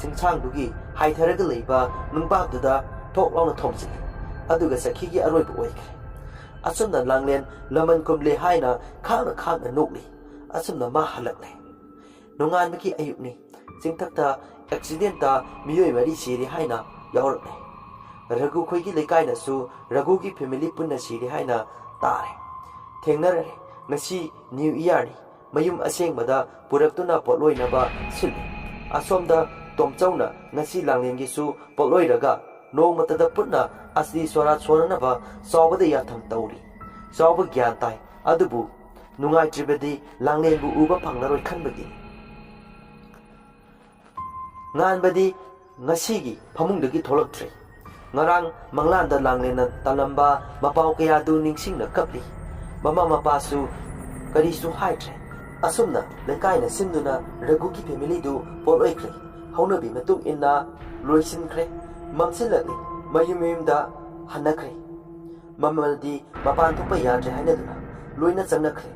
सिंसांगदुगी हाइथरगा लैबा नुंबाबदुदा थोक लाउना थोमसिले अदुगा सखीगी अरोइबा ओइख्रे असुमना लांगलेन लमन कुमले हाइना खांगना नोकली असुमना मा हलकले नोंगानबकी अयुकनी चिंथक्ता एक्सीडेंटा मियोय मरी सिरी हाइना यावरकले Ragu khoigi lekai na su Ragu ki family punna siri haina tare. Thengnar ngasi New Year ni mayum aseng bada puraktuna potloi na ba sil. Asomda Tomchawna ngasi langlengi su potloi raga no matada punna asli sora sora na ba sawbada yatham tauri. Sawba gyan tai adubu nungai tribadi langlen bu uba panglaroi khanbagi. Ngan badi ngasi gi phamungdagi tholaktre. Ngarang manglanda langlena talamba mapau kaya du ningsing na kapli. Mama mapasu karisu haitre. Asumna lekai na simduna Ragu ki family du poloi kre. Haunabi matung inna loisin kre. Mamsilani mayum da hanakre. Mamaldi mapan thupa yadre hainaduna loina changnakre.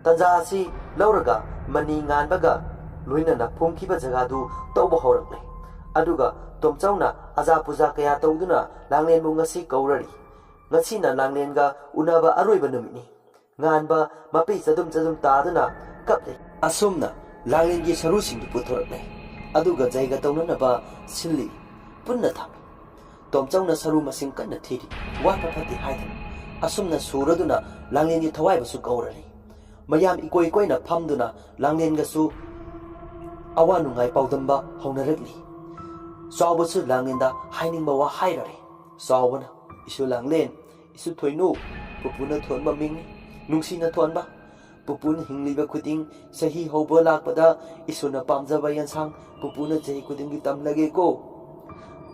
Tanja asi lauraga mani nganbaga loina na phumkiba jaga du tawba horakle. Aduga Tomchawna aja puja kaya tawduna langlen bu ngasi kaurari. Ngasi na langlen ga unaba aroiba numini. Nganba mapi chadum taduna kaple. Asumna langlen gi saru sing puthorakle. Aduga jaiga tawnanaba silli punna thami. Tomchawna saru masing kanna thiri wapa phati haidam. Asumna suraduna langlen gi thawai basu kaurari. Mayam ikoi koina phamduna langlen ga su awa nungai paudamba haunarakli. Sawbasu langenda hainingba wa hairare. Sawbana isu langlen isu thoinu pupuna thonba mingni nungsina thonba pupun hingliba khuding sahi hoba lakpada isuna pamjaba yansang pupuna jahi khuding gi tamlage ko.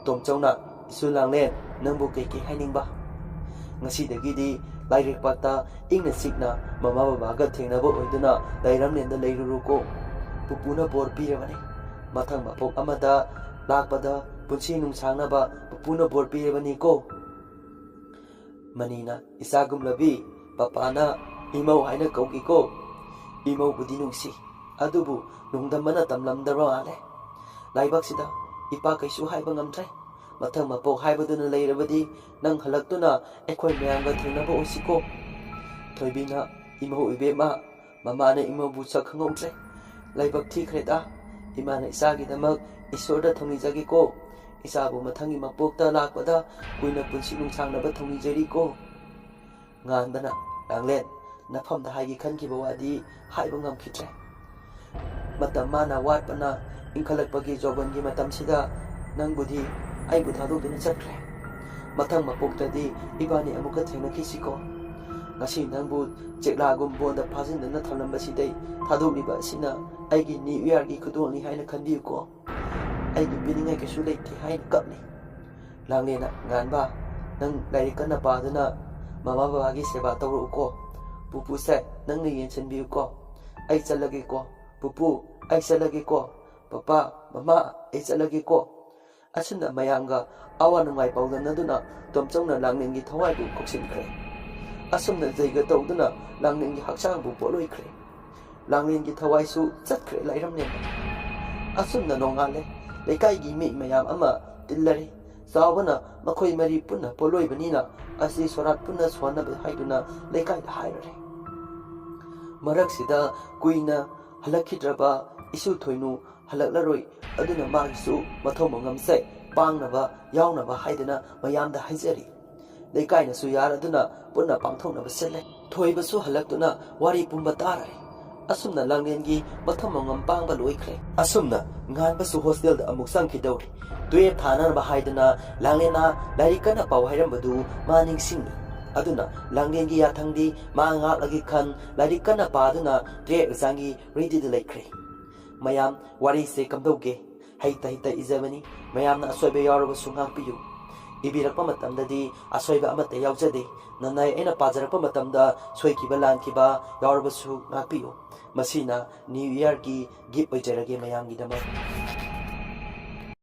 Tomchawna isu langlen nangbu keke hainingba ngasi dagidi lairik pakta ingna sikna mama babaga thengnaba oiduna lairamnenda leiruru ko pupuna bor pirabane mathang mapok amada lakpada punsi nungsangnaba pupuna bor pirabani ko. Manina isagum labi papana imau haina kaugi ko. Imau budi nungsi adubu nungdamana tamlamdaro ale. Laibaksida ipa kaisu haiba ngamtrai. Mathang mapok haibaduna leirabadi nang halaktuna ekhoi mayamga thengnaba oisiko. Thoibina imau ibema mamana imau bu sakhangautre. Laibak thikreda imana isagidamak Isorda thongjagi ko. Isabu mathangi mapokta lakpada kuina punsi nungsangnaba thongjari ko. Ngandana langlen nafamda haigi khankiba wadi haiba ngamkhitre. Matam mana watpana inkhalakpagi jobangi matamsida nangbudi aibu thadokduna chakre. Mathang mapoktadi ibani amuka thengnakhisiko. Ngasi nangbu cheklagum bonda phajindana thamlambasidai thadokliba asina aigi New Year gi khudolni haina khanbiu ko. Aigi biningai kasu leiti haina kapni. Langlena nganba nang lairikana paduna mama babagi seba tawru ko. Pupu se nang ni yenchenbiu ko. Ai chalagi ko. Pupu ai chalagi ko. Papa mama ai chalagi ko. Asuna mayamga awa nungai paudanaduna Tomchawna langlengi thawai bu koksinkhre. Asumna jaiga tawduna langlengi haksang bu poloikre. Langlengi thawai su chatkre lairamnen. Asumna nongale lekai gi mi mayam ama tillari sawbana makhoi mari punna poloi banina asi sorat punna swana haiduna lekai da hairare. Marak sida kuina halakhidraba isu thoinu halaklaroi aduna magisu mathau mangamse pangnaba yawnaba haiduna mayamda haijari. Lekai na su yar aduna punna pangthonaba sele. Thoibasu halaktuna wari pumba tarai. Asumna langlengi matham pangba loikre. Asumna nganbasu hostel da amuk sangkhidawri. Tuye thana ba haidana langlena larikana paw hairambadu maning singni. Aduna langlengi yathangdi ma ngaklagi khan larikana paduna tuye exangi ready de laikre. Mayam wari se kamdauge haita hita izabani mayamna asoibe yawrabasu ngakpiyu. Ibirakpa matamdadi asoiba amata yawjade nanai aina pajarakpa matamda soikiba lankiba yawrabasu ngakpiyu. Masina New Year ki gift oijarage mayamgidamak.